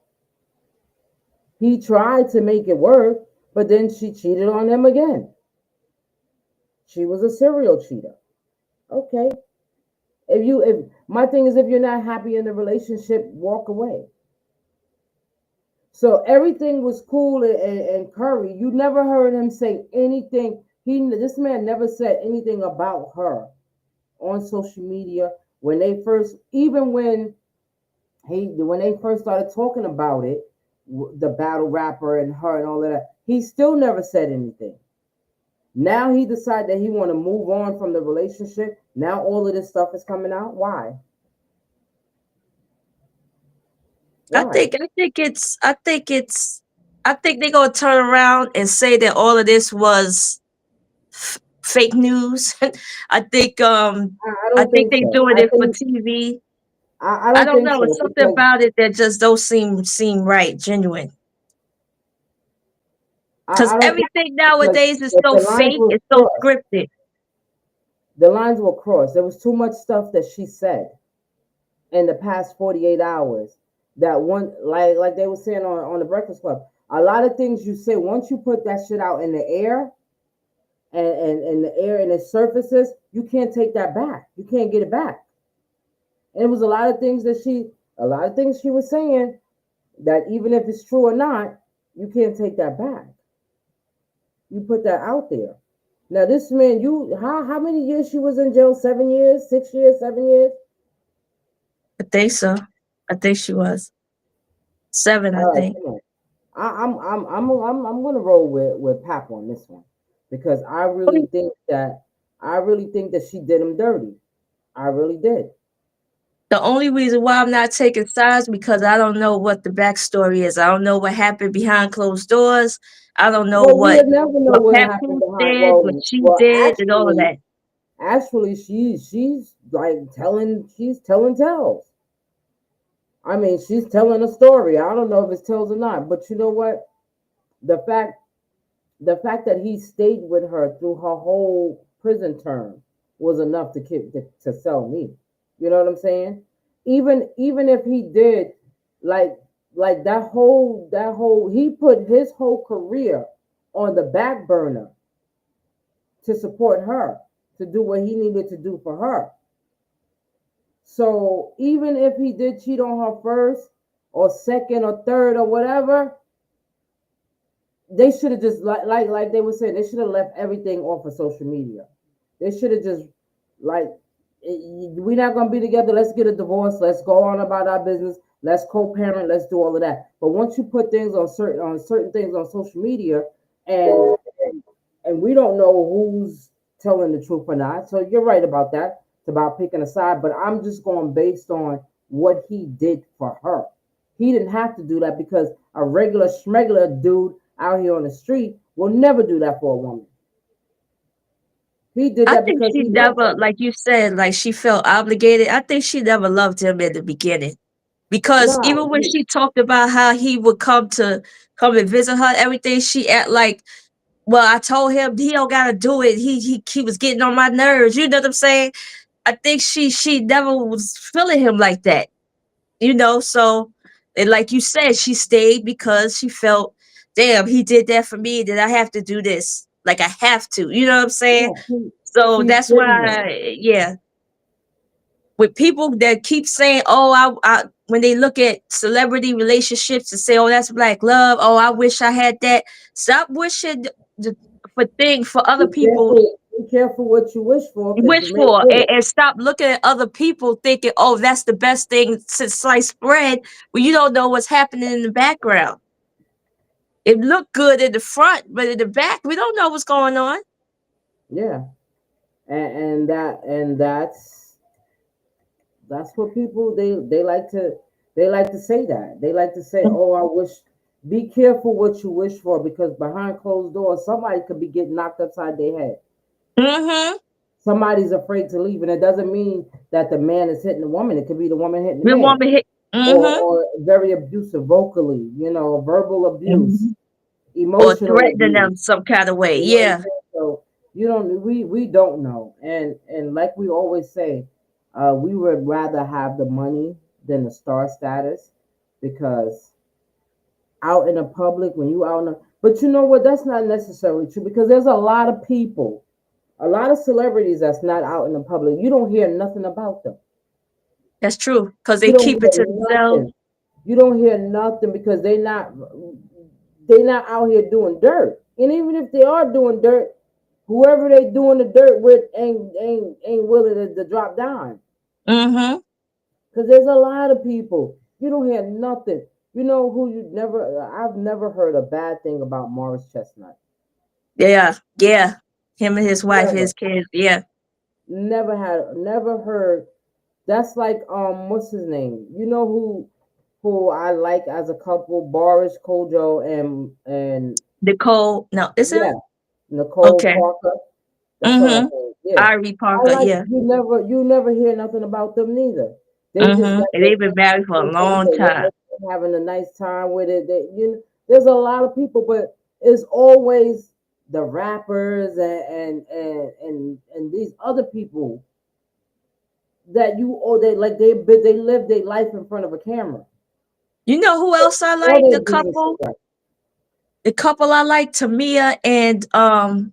[SPEAKER 1] He tried to make it work, but then she cheated on him again. She was a serial cheater. Okay. If my thing is, if you're not happy in the relationship, walk away. So everything was cool and curry. You never heard him say anything. This man never said anything about her on social media when they first, even when they first started talking about it, the battle rapper and her and all of that. He still never said anything. Now he decided that he want to move on from the relationship. Now all of this stuff is coming out. Why?
[SPEAKER 2] I
[SPEAKER 1] Why?
[SPEAKER 2] think I think it's I think it's I think they're gonna turn around and say that all of this was fake news. I think
[SPEAKER 1] I
[SPEAKER 2] I
[SPEAKER 1] don't
[SPEAKER 2] think
[SPEAKER 1] think
[SPEAKER 2] they
[SPEAKER 1] so.
[SPEAKER 2] doing it for TV.
[SPEAKER 1] I
[SPEAKER 2] I
[SPEAKER 1] don't
[SPEAKER 2] don't
[SPEAKER 1] think
[SPEAKER 2] know. It's
[SPEAKER 1] so
[SPEAKER 2] something
[SPEAKER 1] because
[SPEAKER 2] about it that just don't seem right, genuine. Because
[SPEAKER 1] I don't think
[SPEAKER 2] everything
[SPEAKER 1] because
[SPEAKER 2] nowadays is so
[SPEAKER 1] the lines
[SPEAKER 2] fake.
[SPEAKER 1] were
[SPEAKER 2] It's so
[SPEAKER 1] crossed.
[SPEAKER 2] scripted.
[SPEAKER 1] The lines were crossed. There was too much stuff that she said in the past 48 hours that one, like they were saying on the Breakfast Club, a lot of things you say, once you put that shit out in the air, and the air and it surfaces, you can't take that back. You can't get it back. And it was a lot of things she was saying that even if it's true or not, you can't take that back. You put that out there. Now this man, how many years she was in jail? 7 years, 6 years, 7 years.
[SPEAKER 2] I think so. I think she was 7. I
[SPEAKER 1] All right,
[SPEAKER 2] think.
[SPEAKER 1] come on. I'm gonna roll with Pap on this one because I really think that she did him dirty. I really did.
[SPEAKER 2] The only reason why I'm not taking sides because I don't know what the backstory is. I don't know what happened behind closed doors. I don't know
[SPEAKER 1] Well, we'll never know
[SPEAKER 2] what
[SPEAKER 1] what happened
[SPEAKER 2] Papoose
[SPEAKER 1] behind.
[SPEAKER 2] did, what she
[SPEAKER 1] Well,
[SPEAKER 2] did, and all of that.
[SPEAKER 1] actually, she's like she's telling tales. I mean, she's telling a story. I don't know if it's tales or not, but you know what? The fact the fact that he stayed with her through her whole prison term was enough to sell me. You know what I'm saying? Even if he did, like that whole he put his whole career on the back burner to support her, to do what he needed to do for her. So even if he did cheat on her first or second or third or whatever, they should have just like they were saying, they should have left everything off of social media. They should have just like, we're not gonna be together. Let's get a divorce. Let's go on about our business. Let's co-parent. Let's do all of that. But once you put things on certain things on social media, and and we don't know who's telling the truth or not. So you're right about that. It's about picking a side. But I'm just going based on what he did for her. He didn't have to do that because a regular schmegular dude out here on the street will never do that for a woman. He did
[SPEAKER 2] I
[SPEAKER 1] that
[SPEAKER 2] think
[SPEAKER 1] because
[SPEAKER 2] she
[SPEAKER 1] he loved
[SPEAKER 2] never,
[SPEAKER 1] her.
[SPEAKER 2] like you said, like she felt obligated. I think she never loved him in the beginning because
[SPEAKER 1] Nah,
[SPEAKER 2] even when she talked about how he would come and visit her, everything she act like. Well, I told him he don't gotta do it. He was getting on my nerves. You know what I'm saying? I think she never was feeling him like that. So and like you said, she stayed because she felt damn, he did that for me, then I have to do this. Like I have to. You know what I'm saying?
[SPEAKER 1] Yeah,
[SPEAKER 2] So
[SPEAKER 1] she's
[SPEAKER 2] that's
[SPEAKER 1] sitting there.
[SPEAKER 2] why, yeah, with people that keep saying, "Oh, when they look at celebrity relationships and say, "Oh, that's black love," "Oh, I wish I had that." Stop wishing for things for other
[SPEAKER 1] Be
[SPEAKER 2] people
[SPEAKER 1] careful. Be careful what you wish for, because you
[SPEAKER 2] wish
[SPEAKER 1] may
[SPEAKER 2] for,
[SPEAKER 1] get it.
[SPEAKER 2] and stop looking at other people thinking, "Oh, that's the best thing since sliced bread," when you don't know what's happening in the background. It looked good in the front, but in the back, we don't know what's going on.
[SPEAKER 1] Yeah, and that's what people they like to say that they like to say, oh, I wish. Be careful what you wish for, because behind closed doors somebody could be getting knocked upside their head.
[SPEAKER 2] Mm-hmm.
[SPEAKER 1] Somebody's afraid to leave, and it doesn't mean that the man is hitting the woman. It could be the woman hitting the
[SPEAKER 2] We want
[SPEAKER 1] man,
[SPEAKER 2] to hit. Mm-hmm.
[SPEAKER 1] or very abusive vocally, verbal abuse,
[SPEAKER 2] Hmm. Or
[SPEAKER 1] emotional
[SPEAKER 2] threatening
[SPEAKER 1] abuse.
[SPEAKER 2] them some kind of way.
[SPEAKER 1] You know what I'm
[SPEAKER 2] Yeah,
[SPEAKER 1] saying? So we don't know, and like we always say, we would rather have the money than the star status, because out in the public, when you out in the, but you know what? That's not necessarily true, because there's a lot of people, a lot of celebrities that's not out in the public. You don't hear nothing about them.
[SPEAKER 2] that's true. Because they
[SPEAKER 1] You don't
[SPEAKER 2] keep it
[SPEAKER 1] hear
[SPEAKER 2] to themselves.
[SPEAKER 1] nothing. You don't hear nothing because they not out here doing dirt. And even if they are doing dirt, whoever they doing the dirt with ain't willing to drop down.
[SPEAKER 2] Mm-hmm.
[SPEAKER 1] Cause there's a lot of people. You don't hear nothing. You know who you never I've never heard a bad thing about Morris Chestnut.
[SPEAKER 2] Yeah, yeah. Him and his wife,
[SPEAKER 1] Never.
[SPEAKER 2] his kids. Yeah.
[SPEAKER 1] Never heard. That's like, what's his name? You know who I like as a couple? Boris Kojo and
[SPEAKER 2] Nicole. No, is it?
[SPEAKER 1] yeah, Nicole
[SPEAKER 2] Okay.
[SPEAKER 1] Parker. That's what I
[SPEAKER 2] Mm-hmm.
[SPEAKER 1] think. Yeah.
[SPEAKER 2] Irie
[SPEAKER 1] I
[SPEAKER 2] Parker.
[SPEAKER 1] like,
[SPEAKER 2] Yeah.
[SPEAKER 1] you never hear nothing about them neither. They just
[SPEAKER 2] Mm-hmm.
[SPEAKER 1] got
[SPEAKER 2] And
[SPEAKER 1] their
[SPEAKER 2] they've been
[SPEAKER 1] thing
[SPEAKER 2] married for a
[SPEAKER 1] going on.
[SPEAKER 2] long time.
[SPEAKER 1] They're having a nice time with it. There's a lot of people, but it's always the rappers and these other people that you or they live their life in front of a camera.
[SPEAKER 2] You know who else I
[SPEAKER 1] All
[SPEAKER 2] like?
[SPEAKER 1] their
[SPEAKER 2] The
[SPEAKER 1] business is
[SPEAKER 2] couple.
[SPEAKER 1] right.
[SPEAKER 2] The couple I like, Tamia and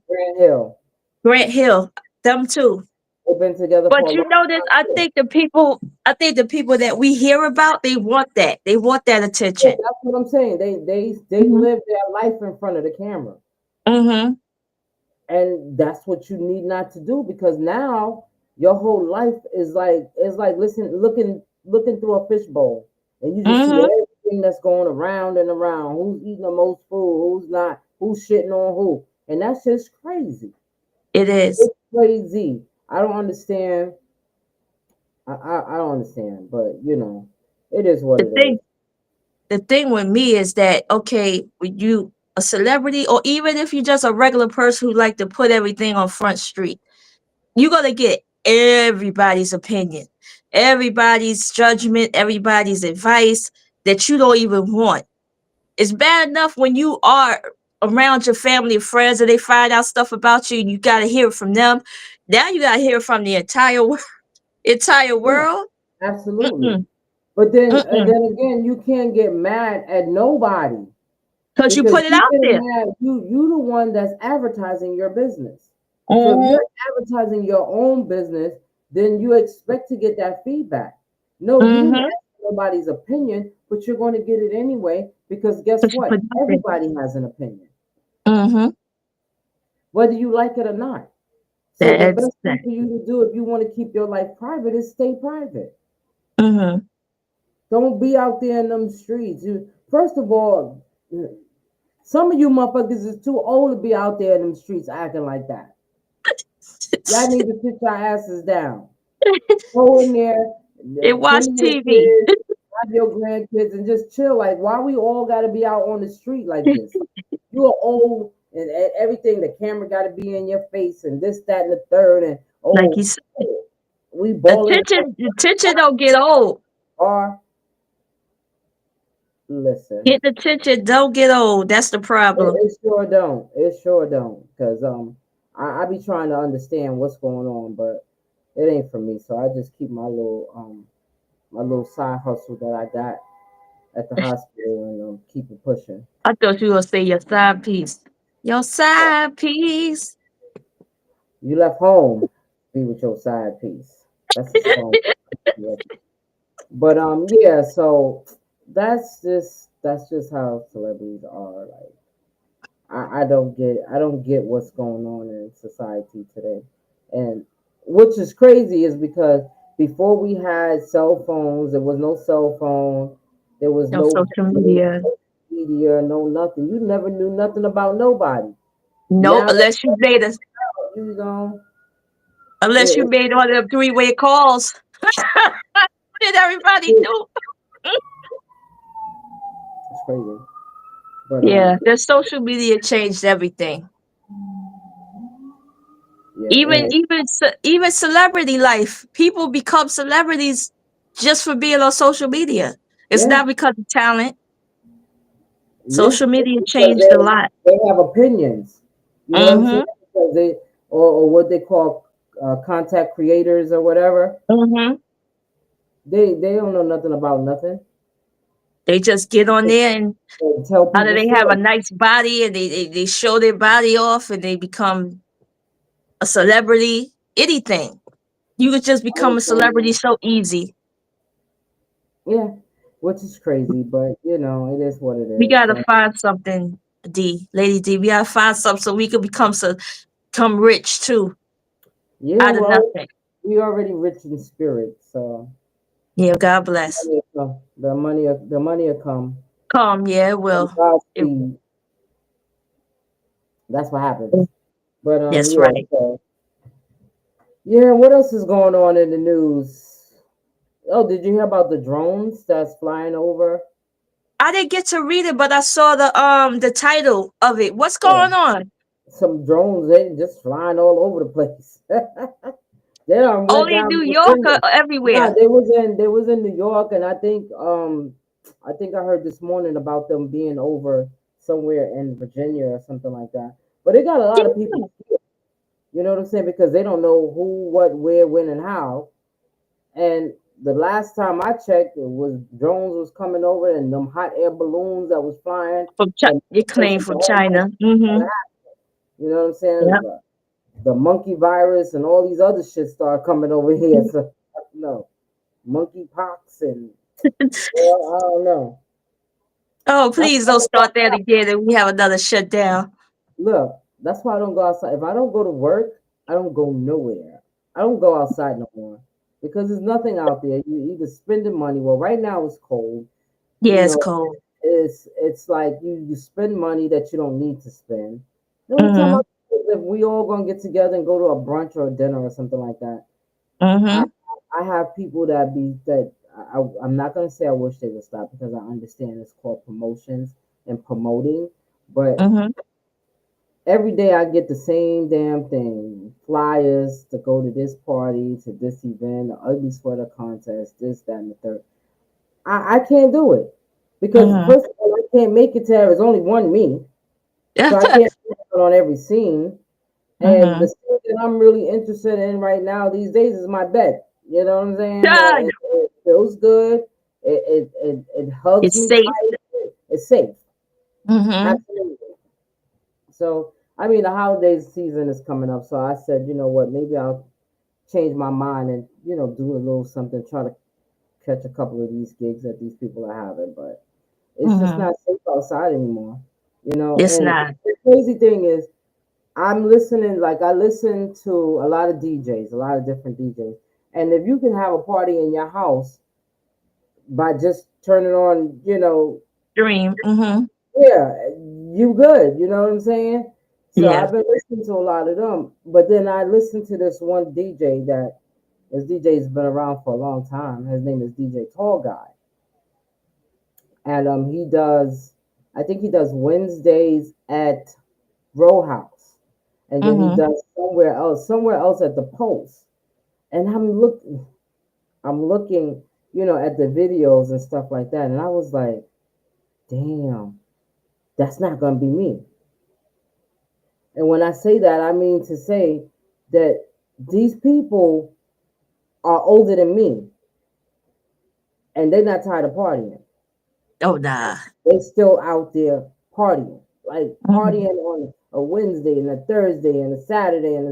[SPEAKER 1] Grant Hill.
[SPEAKER 2] Grant Hill. Them too.
[SPEAKER 1] They've been together for a
[SPEAKER 2] But you
[SPEAKER 1] long
[SPEAKER 2] know this,
[SPEAKER 1] time too.
[SPEAKER 2] I think the people that we hear about, they want that. They want that
[SPEAKER 1] Yeah,
[SPEAKER 2] attention.
[SPEAKER 1] that's what I'm saying. They
[SPEAKER 2] Mhm.
[SPEAKER 1] live their life in front of the camera.
[SPEAKER 2] Mhm.
[SPEAKER 1] And that's what you need not to do, because now your whole life is like looking through a fishbowl, and you just see
[SPEAKER 2] Mhm.
[SPEAKER 1] everything that's going around and around, who's eating the most food, who's not, who's shitting on who, and that's just crazy.
[SPEAKER 2] It is.
[SPEAKER 1] It's crazy. I don't understand. I don't understand, but it is what
[SPEAKER 2] The
[SPEAKER 1] it is.
[SPEAKER 2] thing the thing with me is that, okay, when you a celebrity, or even if you're just a regular person who like to put everything on front street, you're gonna get everybody's opinion, everybody's judgment, everybody's advice that you don't even want. It's bad enough when you are around your family and friends and they find out stuff about you and you gotta hear it from them. Now you gotta hear it from the entire
[SPEAKER 1] Yeah,
[SPEAKER 2] world.
[SPEAKER 1] absolutely.
[SPEAKER 2] Mm-mm,
[SPEAKER 1] But then and
[SPEAKER 2] mm-mm.
[SPEAKER 1] then again, you can't get mad at nobody.
[SPEAKER 2] Cause you
[SPEAKER 1] Because
[SPEAKER 2] put it
[SPEAKER 1] you
[SPEAKER 2] out
[SPEAKER 1] get
[SPEAKER 2] there.
[SPEAKER 1] mad, you the one that's advertising your business. So if
[SPEAKER 2] Mm-hmm,
[SPEAKER 1] you're advertising your own business, then you expect to get that feedback. No, you didn't
[SPEAKER 2] mm-hmm.
[SPEAKER 1] ask nobody's opinion, but you're going to get it anyway, because guess
[SPEAKER 2] Cause you put
[SPEAKER 1] what?
[SPEAKER 2] it out there.
[SPEAKER 1] Everybody has an opinion,
[SPEAKER 2] Mm-hmm.
[SPEAKER 1] whether you like it or not. So the
[SPEAKER 2] That's
[SPEAKER 1] best thing
[SPEAKER 2] that.
[SPEAKER 1] for you to do, if you want to keep your life private, is stay private.
[SPEAKER 2] Mm-hmm.
[SPEAKER 1] Don't be out there in them streets. First of all, some of you motherfuckers is too old to be out there in them streets acting like that. Y'all need to sit your asses down. Go in there,
[SPEAKER 2] And watch
[SPEAKER 1] tend to your
[SPEAKER 2] TV.
[SPEAKER 1] kids, have your grandkids, and just chill. Like, why we all got to be out on the street like this? You are old, and everything. The camera got to be in your face, and this, that, and the third. And
[SPEAKER 2] Like you
[SPEAKER 1] oh,
[SPEAKER 2] said,
[SPEAKER 1] we balling
[SPEAKER 2] attention don't get old.
[SPEAKER 1] are. Listen,
[SPEAKER 2] Attention don't get old. That's the
[SPEAKER 1] it,
[SPEAKER 2] problem.
[SPEAKER 1] it sure don't. It sure don't. Cause I be trying to understand what's going on, but it ain't for me. So I just keep my little side hustle that I got at the hospital and keep it pushing.
[SPEAKER 2] I thought you were gonna say your side piece. Your side piece.
[SPEAKER 1] You left home, be with your side piece. That's a song. Yeah. But yeah, so that's just how celebrities are. Like I don't get what's going on in society today. And which is crazy is because before we had cell phones, there was no cell phone, there was
[SPEAKER 2] No
[SPEAKER 1] no
[SPEAKER 2] social media.
[SPEAKER 1] media, no nothing. You never knew nothing about nobody.
[SPEAKER 2] Nope,
[SPEAKER 1] Now that you know,
[SPEAKER 2] unless you
[SPEAKER 1] it,
[SPEAKER 2] made all them three-way calls. What did everybody do?
[SPEAKER 1] it's crazy. But
[SPEAKER 2] Yeah, the social media changed everything.
[SPEAKER 1] yeah,
[SPEAKER 2] Even celebrity life. People become celebrities just for being on social media. It's
[SPEAKER 1] yeah,
[SPEAKER 2] not because of talent.
[SPEAKER 1] yeah,
[SPEAKER 2] Social
[SPEAKER 1] it's
[SPEAKER 2] media
[SPEAKER 1] because
[SPEAKER 2] changed a lot.
[SPEAKER 1] they have opinions. You know what I'm saying?
[SPEAKER 2] Mhm.
[SPEAKER 1] Because or what they call contact creators or whatever.
[SPEAKER 2] Mhm.
[SPEAKER 1] They don't know nothing about nothing.
[SPEAKER 2] They just get on there and
[SPEAKER 1] They tell
[SPEAKER 2] either
[SPEAKER 1] people
[SPEAKER 2] they have a
[SPEAKER 1] stories.
[SPEAKER 2] nice body and they show their body off and they become a celebrity. Anything. You could just become a celebrity
[SPEAKER 1] Anything.
[SPEAKER 2] so easy.
[SPEAKER 1] Yeah, which is crazy, but it is what it
[SPEAKER 2] We
[SPEAKER 1] is.
[SPEAKER 2] gotta
[SPEAKER 1] So
[SPEAKER 2] find something, Lady D. We gotta find something so we could become rich too,
[SPEAKER 1] yeah,
[SPEAKER 2] out of
[SPEAKER 1] well,
[SPEAKER 2] nothing.
[SPEAKER 1] we already rich in spirit, so
[SPEAKER 2] Yeah, God bless.
[SPEAKER 1] the money will come.
[SPEAKER 2] Yeah, it
[SPEAKER 1] And
[SPEAKER 2] will. It,
[SPEAKER 1] Godspeed. That's what happens. But
[SPEAKER 2] that's
[SPEAKER 1] yeah.
[SPEAKER 2] right.
[SPEAKER 1] So yeah, what else is going on in the news? Oh, did you hear about the drones that's flying over?
[SPEAKER 2] I didn't get to read it, but I saw the title of it. What's
[SPEAKER 1] Yeah,
[SPEAKER 2] going on?
[SPEAKER 1] some drones they just flying all over the place. They done went
[SPEAKER 2] Only
[SPEAKER 1] down
[SPEAKER 2] New
[SPEAKER 1] to
[SPEAKER 2] York
[SPEAKER 1] Virginia.
[SPEAKER 2] or
[SPEAKER 1] Nah,
[SPEAKER 2] everywhere?
[SPEAKER 1] they was in New York, and I think I heard this morning about them being over somewhere in Virginia or something like that. But they got a lot of people.
[SPEAKER 2] Yeah.
[SPEAKER 1] You know what I'm saying? Because they don't know who, what, where, when, and how. And the last time I checked, it was drones was coming over and them hot air balloons that was flying
[SPEAKER 2] From
[SPEAKER 1] from
[SPEAKER 2] China, claim
[SPEAKER 1] places to
[SPEAKER 2] from
[SPEAKER 1] all kinds
[SPEAKER 2] China.
[SPEAKER 1] of
[SPEAKER 2] Mm-hmm.
[SPEAKER 1] stuff. You know what I'm saying?
[SPEAKER 2] Yep.
[SPEAKER 1] The monkey virus and all these other shit start coming over here. So no, monkey pox and well, I don't know.
[SPEAKER 2] Oh,
[SPEAKER 1] That's
[SPEAKER 2] please
[SPEAKER 1] why I
[SPEAKER 2] don't
[SPEAKER 1] don't go
[SPEAKER 2] start that
[SPEAKER 1] outside.
[SPEAKER 2] again and we have another shutdown.
[SPEAKER 1] Look, that's why I don't go outside. If I don't go to work, I don't go nowhere. I don't go outside no more because there's nothing out there. You either spending money. Well, right now it's cold. You
[SPEAKER 2] Yeah, it's
[SPEAKER 1] know,
[SPEAKER 2] cold.
[SPEAKER 1] it's like you spend money that you don't need to spend. The only time
[SPEAKER 2] Mm-hmm.
[SPEAKER 1] if we all gonna get together and go to a brunch or a dinner or something like that, I
[SPEAKER 2] Mm-hmm.
[SPEAKER 1] I have people I'm not gonna say I wish they would stop because I understand it's called promotions and promoting, but
[SPEAKER 2] Mm-hmm.
[SPEAKER 1] every day I get the same damn thing. Flyers to go to this party, to this event, the ugly sweater contest, this, that, and the third. I can't do it. Because
[SPEAKER 2] Mm-hmm.
[SPEAKER 1] first of all, I can't make it to there's only one me. So I can't be on every scene. And the
[SPEAKER 2] Mm-hmm.
[SPEAKER 1] scene that I'm really interested in right now these days is my bed. You know what I'm saying?
[SPEAKER 2] God,
[SPEAKER 1] It feels good. It hugs
[SPEAKER 2] it's
[SPEAKER 1] me
[SPEAKER 2] safe.
[SPEAKER 1] tight. It's safe.
[SPEAKER 2] Mm-hmm.
[SPEAKER 1] Absolutely. So I mean the holiday season is coming up. So I said, you know what, maybe I'll change my mind and, do a little something, try to catch a couple of these gigs that these people are having. But it's just
[SPEAKER 2] Mm-hmm.
[SPEAKER 1] not safe outside anymore.
[SPEAKER 2] It's
[SPEAKER 1] And
[SPEAKER 2] not.
[SPEAKER 1] the crazy thing is I'm listening, like I listen to a lot of DJs, a lot of different DJs. And if you can have a party in your house by just turning on,
[SPEAKER 2] Dream. Mm-hmm.
[SPEAKER 1] yeah, you good, you know what I'm saying? So
[SPEAKER 2] Yeah.
[SPEAKER 1] I've been listening to a lot of them. But then I listened to this one DJ that this DJ's been around for a long time. His name is DJ Tall Guy. And I think he does Wednesdays at Row House. And then he
[SPEAKER 2] Mm-hmm.
[SPEAKER 1] does somewhere else at the Post. And I'm looking, at the videos and stuff like that, and I was like, damn, that's not gonna be me. And when I say that, I mean to say that these people are older than me, and they're not tired of partying.
[SPEAKER 2] Oh nah.
[SPEAKER 1] They still out there partying, like
[SPEAKER 2] Mhm.
[SPEAKER 1] partying on a Wednesday and a Thursday and a Saturday and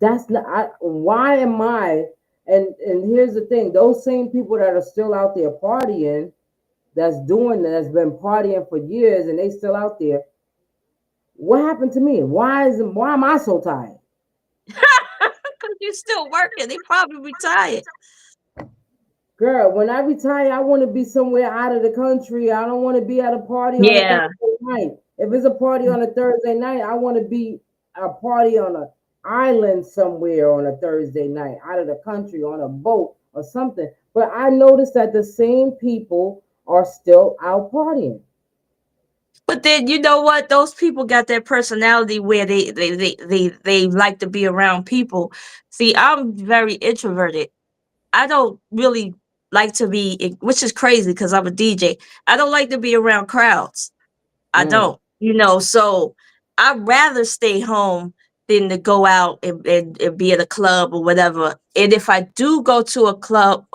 [SPEAKER 1] that's not. Why am I? And here's the thing: those same people that are still out there partying, that's been partying for years, and they still out there. What happened to me? Why am I so tired?
[SPEAKER 2] Because you're still working. They probably retired.
[SPEAKER 1] Girl, when I retire, I want to be somewhere out of the country. I don't want to be at a party on a
[SPEAKER 2] Yeah.
[SPEAKER 1] Thursday night. If it's a party on a Thursday night, I want to be a party on an island somewhere on a Thursday night, out of the country, on a boat or something. But I noticed that the same people are still out partying.
[SPEAKER 2] But then you know what? Those people got that personality where they like to be around people. See, I'm very introverted. I don't really like to be, which is crazy because I'm a DJ. I don't like to be around crowds. I
[SPEAKER 1] Mm.
[SPEAKER 2] don't, so I'd rather stay home than to go out and be at a club or whatever. And if I do go to a club,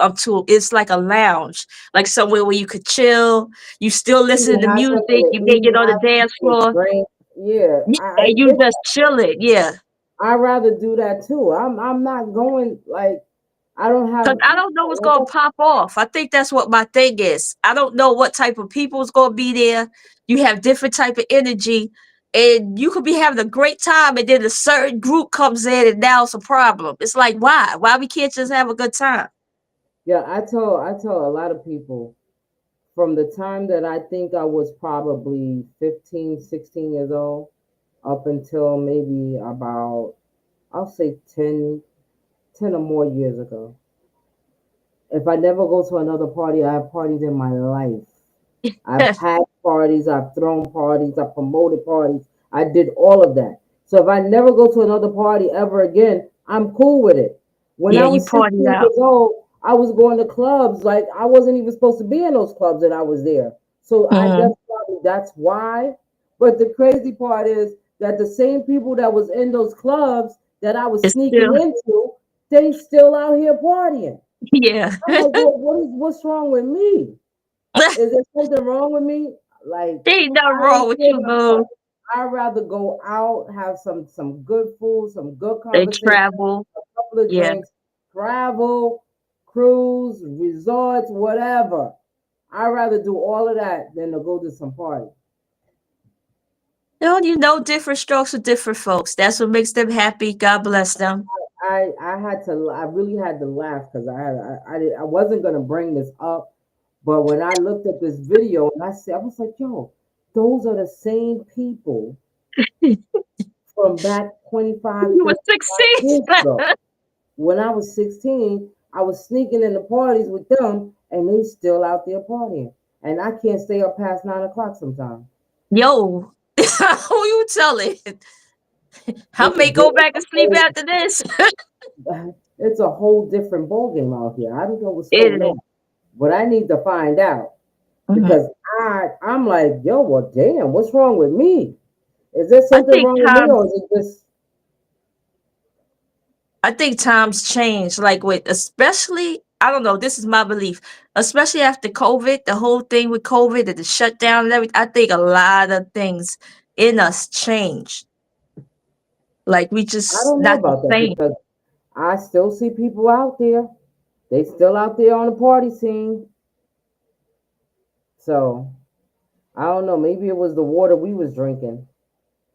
[SPEAKER 2] it's like a lounge, like somewhere where you could chill, you still
[SPEAKER 1] You
[SPEAKER 2] listen to
[SPEAKER 1] can have something
[SPEAKER 2] music,
[SPEAKER 1] to
[SPEAKER 2] you may get
[SPEAKER 1] eat,
[SPEAKER 2] on the
[SPEAKER 1] have
[SPEAKER 2] dance
[SPEAKER 1] something to
[SPEAKER 2] floor,
[SPEAKER 1] drink. Yeah,
[SPEAKER 2] yeah,
[SPEAKER 1] I
[SPEAKER 2] and you
[SPEAKER 1] get
[SPEAKER 2] just chill it, yeah.
[SPEAKER 1] I rather do that too. I'm not going like I don't have
[SPEAKER 2] Cause I don't know what's
[SPEAKER 1] like
[SPEAKER 2] gonna pop off. I think that's what my thing is. I don't know what type of people is gonna be there. You have different type of energy, and you could be having a great time, and then a certain group comes in, and now it's a problem. It's like why? Why we can't just have a good time?
[SPEAKER 1] yeah. I tell a lot of people from the time that I think I was probably 15, 16 years old up until maybe about I'll say 10 or more years ago. If I never go to another party, I have partied in my life. I've had parties, I've thrown parties, I've promoted parties. I did all of that. So if I never go to another party ever again, I'm cool with it. When
[SPEAKER 2] Yeah,
[SPEAKER 1] I
[SPEAKER 2] you
[SPEAKER 1] was
[SPEAKER 2] party
[SPEAKER 1] 16
[SPEAKER 2] out.
[SPEAKER 1] years old, I was going to clubs like I wasn't even supposed to be in those clubs and I was there. So I
[SPEAKER 2] Mhm.
[SPEAKER 1] that's why. But the crazy part is that the same people that was in those clubs that I was
[SPEAKER 2] It's
[SPEAKER 1] sneaking
[SPEAKER 2] still
[SPEAKER 1] into, they still out here partying.
[SPEAKER 2] yeah.
[SPEAKER 1] I'm like, well, what's wrong with me? Is there something wrong with me? Like,
[SPEAKER 2] There ain't nothing
[SPEAKER 1] I don't
[SPEAKER 2] wrong with
[SPEAKER 1] care
[SPEAKER 2] you,
[SPEAKER 1] that part.
[SPEAKER 2] boo.
[SPEAKER 1] I'd rather go out, have some good food, some good
[SPEAKER 2] And
[SPEAKER 1] conversation,
[SPEAKER 2] travel.
[SPEAKER 1] a couple of
[SPEAKER 2] Yeah.
[SPEAKER 1] drinks, travel, cruise, resorts, whatever. I'd rather do all of that than to go to some party.
[SPEAKER 2] Different strokes for different folks. That's what makes them happy. God bless them.
[SPEAKER 1] I really had to laugh because I wasn't gonna bring this up, but when I looked at this video and I was like, yo, those are the same people from back 25,
[SPEAKER 2] You were
[SPEAKER 1] 35
[SPEAKER 2] 16.
[SPEAKER 1] years ago. When I was 16, I was sneaking in the parties with them, and they still out there partying. And I can't stay up past 9 o'clock sometimes.
[SPEAKER 2] Yo, who you telling? I
[SPEAKER 1] It's a
[SPEAKER 2] may go
[SPEAKER 1] it's
[SPEAKER 2] back
[SPEAKER 1] a
[SPEAKER 2] and sleep
[SPEAKER 1] whole
[SPEAKER 2] after this.
[SPEAKER 1] it's a whole different ball game out here. I don't know what's going
[SPEAKER 2] It is.
[SPEAKER 1] on, but I need to find out
[SPEAKER 2] Mhm.
[SPEAKER 1] because I'm like, yo, well, damn, what's wrong with me? Is there
[SPEAKER 2] I
[SPEAKER 1] something
[SPEAKER 2] think
[SPEAKER 1] wrong with me,
[SPEAKER 2] times
[SPEAKER 1] or is it just
[SPEAKER 2] I think times change. Like with especially I don't know, this is my belief. Especially after COVID, the whole thing with COVID and the shutdown and everything, I think a lot of things in us changed. Like we
[SPEAKER 1] I
[SPEAKER 2] just
[SPEAKER 1] don't know
[SPEAKER 2] not the
[SPEAKER 1] about that
[SPEAKER 2] same.
[SPEAKER 1] because I still see people out there. They still out there on the party scene. So I don't know. Maybe it was the water we was drinking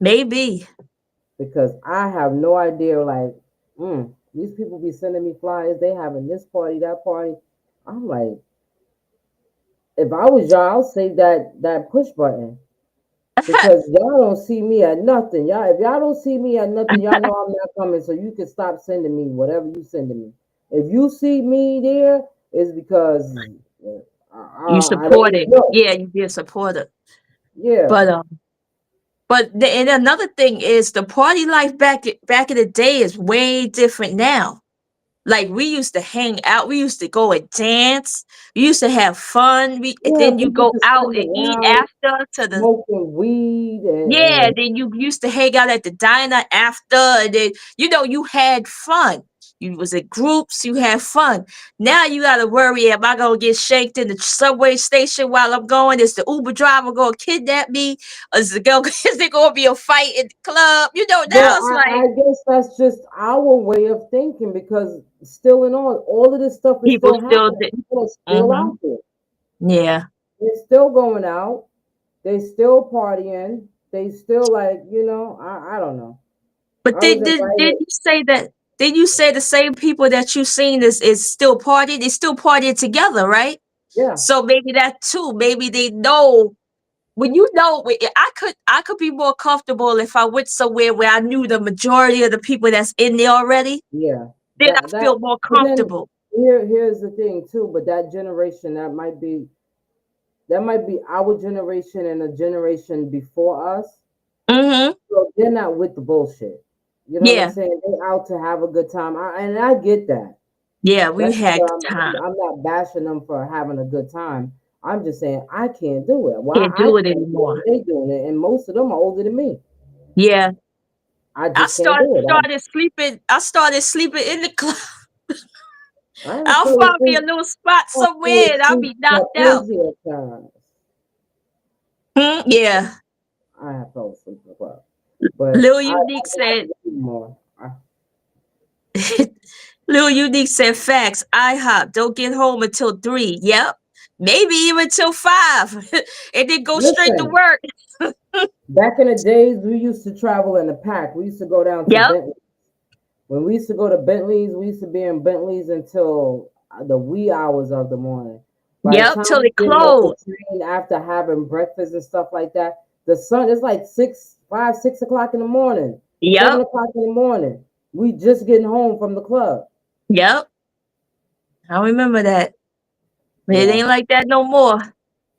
[SPEAKER 2] Maybe.
[SPEAKER 1] because I have no idea. Like, these people be sending me flyers. They having this party, that party. I'm like, if I was y'all, I'll save that push button because y'all don't see me at nothing. Y'all, if y'all don't see me at nothing, y'all know I'm not coming. So you can stop sending me whatever you sending me. If you see me there, it's because
[SPEAKER 2] You
[SPEAKER 1] I don't
[SPEAKER 2] support it.
[SPEAKER 1] know.
[SPEAKER 2] Yeah, you be a supporter.
[SPEAKER 1] Yeah,
[SPEAKER 2] But and another thing is the party life back in the day is way different now. Like we used to hang out, we used to go and dance, we used to have fun. And
[SPEAKER 1] yeah.
[SPEAKER 2] then you
[SPEAKER 1] People
[SPEAKER 2] go
[SPEAKER 1] just
[SPEAKER 2] out
[SPEAKER 1] sitting
[SPEAKER 2] and eat
[SPEAKER 1] around
[SPEAKER 2] after to the
[SPEAKER 1] smoking weed
[SPEAKER 2] yeah. Then you used to hang out at the diner after, and then you had fun. You was in groups. You had fun. Now you got to worry: am I gonna get shanked in the subway station while I'm going? Is the Uber driver gonna kidnap me? Is there gonna be a fight in the club? You know, now
[SPEAKER 1] Well,
[SPEAKER 2] it's like
[SPEAKER 1] I guess that's just our way of thinking because still in all of this stuff is
[SPEAKER 2] people
[SPEAKER 1] still
[SPEAKER 2] still.
[SPEAKER 1] happening. People are still
[SPEAKER 2] Mm-hmm.
[SPEAKER 1] out there.
[SPEAKER 2] Yeah,
[SPEAKER 1] They're still going out. They still partying. They still like, I don't know.
[SPEAKER 2] but
[SPEAKER 1] I was
[SPEAKER 2] did
[SPEAKER 1] invited.
[SPEAKER 2] you say that? Did you say the same people that you seen is still partying? They still partying together, right?
[SPEAKER 1] Yeah,
[SPEAKER 2] So maybe that too. Maybe they know when you know. I could be more comfortable if I went somewhere where I knew the majority of the people that's in there already.
[SPEAKER 1] yeah.
[SPEAKER 2] Then I
[SPEAKER 1] That
[SPEAKER 2] feel more
[SPEAKER 1] but then
[SPEAKER 2] comfortable.
[SPEAKER 1] here's the thing too, but that generation that might be our generation and a generation before us.
[SPEAKER 2] Mm-hmm.
[SPEAKER 1] So they're not with the bullshit. You know what I'm
[SPEAKER 2] Yeah,
[SPEAKER 1] saying? They're out to have a good time. And I get that.
[SPEAKER 2] yeah. We
[SPEAKER 1] That's
[SPEAKER 2] had
[SPEAKER 1] why
[SPEAKER 2] the time.
[SPEAKER 1] I'm not bashing them for having a good time. I'm just saying I can't do it. Why
[SPEAKER 2] Can't
[SPEAKER 1] I
[SPEAKER 2] do it
[SPEAKER 1] can't do
[SPEAKER 2] anymore.
[SPEAKER 1] it? They doing it, and most of them are older than me.
[SPEAKER 2] Yeah.
[SPEAKER 1] I
[SPEAKER 2] I
[SPEAKER 1] just can't
[SPEAKER 2] started
[SPEAKER 1] do it.
[SPEAKER 2] started sleeping. I started sleeping in the club.
[SPEAKER 1] I have
[SPEAKER 2] I'll
[SPEAKER 1] fell
[SPEAKER 2] find me a
[SPEAKER 1] asleep.
[SPEAKER 2] little spot
[SPEAKER 1] I fell
[SPEAKER 2] somewhere and I'll
[SPEAKER 1] asleep
[SPEAKER 2] be knocked out.
[SPEAKER 1] plenty of times.
[SPEAKER 2] Yeah.
[SPEAKER 1] I have fell asleep in the club, but
[SPEAKER 2] Lil
[SPEAKER 1] I
[SPEAKER 2] Unique
[SPEAKER 1] don't have to
[SPEAKER 2] said,
[SPEAKER 1] do it anymore.
[SPEAKER 2] Lil Unique said facts. IHOP, don't get home until 3. Yep. Maybe even till 5. And then go straight to
[SPEAKER 1] Listen,
[SPEAKER 2] work.
[SPEAKER 1] back in the days, we used to travel in a pack. We used to go down to
[SPEAKER 2] Yep.
[SPEAKER 1] Bentley. When we used to go to Bentley's, we used to be in Bentley's until the wee hours of the morning. By the
[SPEAKER 2] Yep.
[SPEAKER 1] time
[SPEAKER 2] Till
[SPEAKER 1] we
[SPEAKER 2] it
[SPEAKER 1] get off the
[SPEAKER 2] closed.
[SPEAKER 1] train after having breakfast and stuff like that, the sun is like 6 o'clock in the morning, seven
[SPEAKER 2] Yep.
[SPEAKER 1] o'clock in the morning. We just getting home from the club.
[SPEAKER 2] Yep. I remember that. But it
[SPEAKER 1] Yeah,
[SPEAKER 2] ain't like that no more.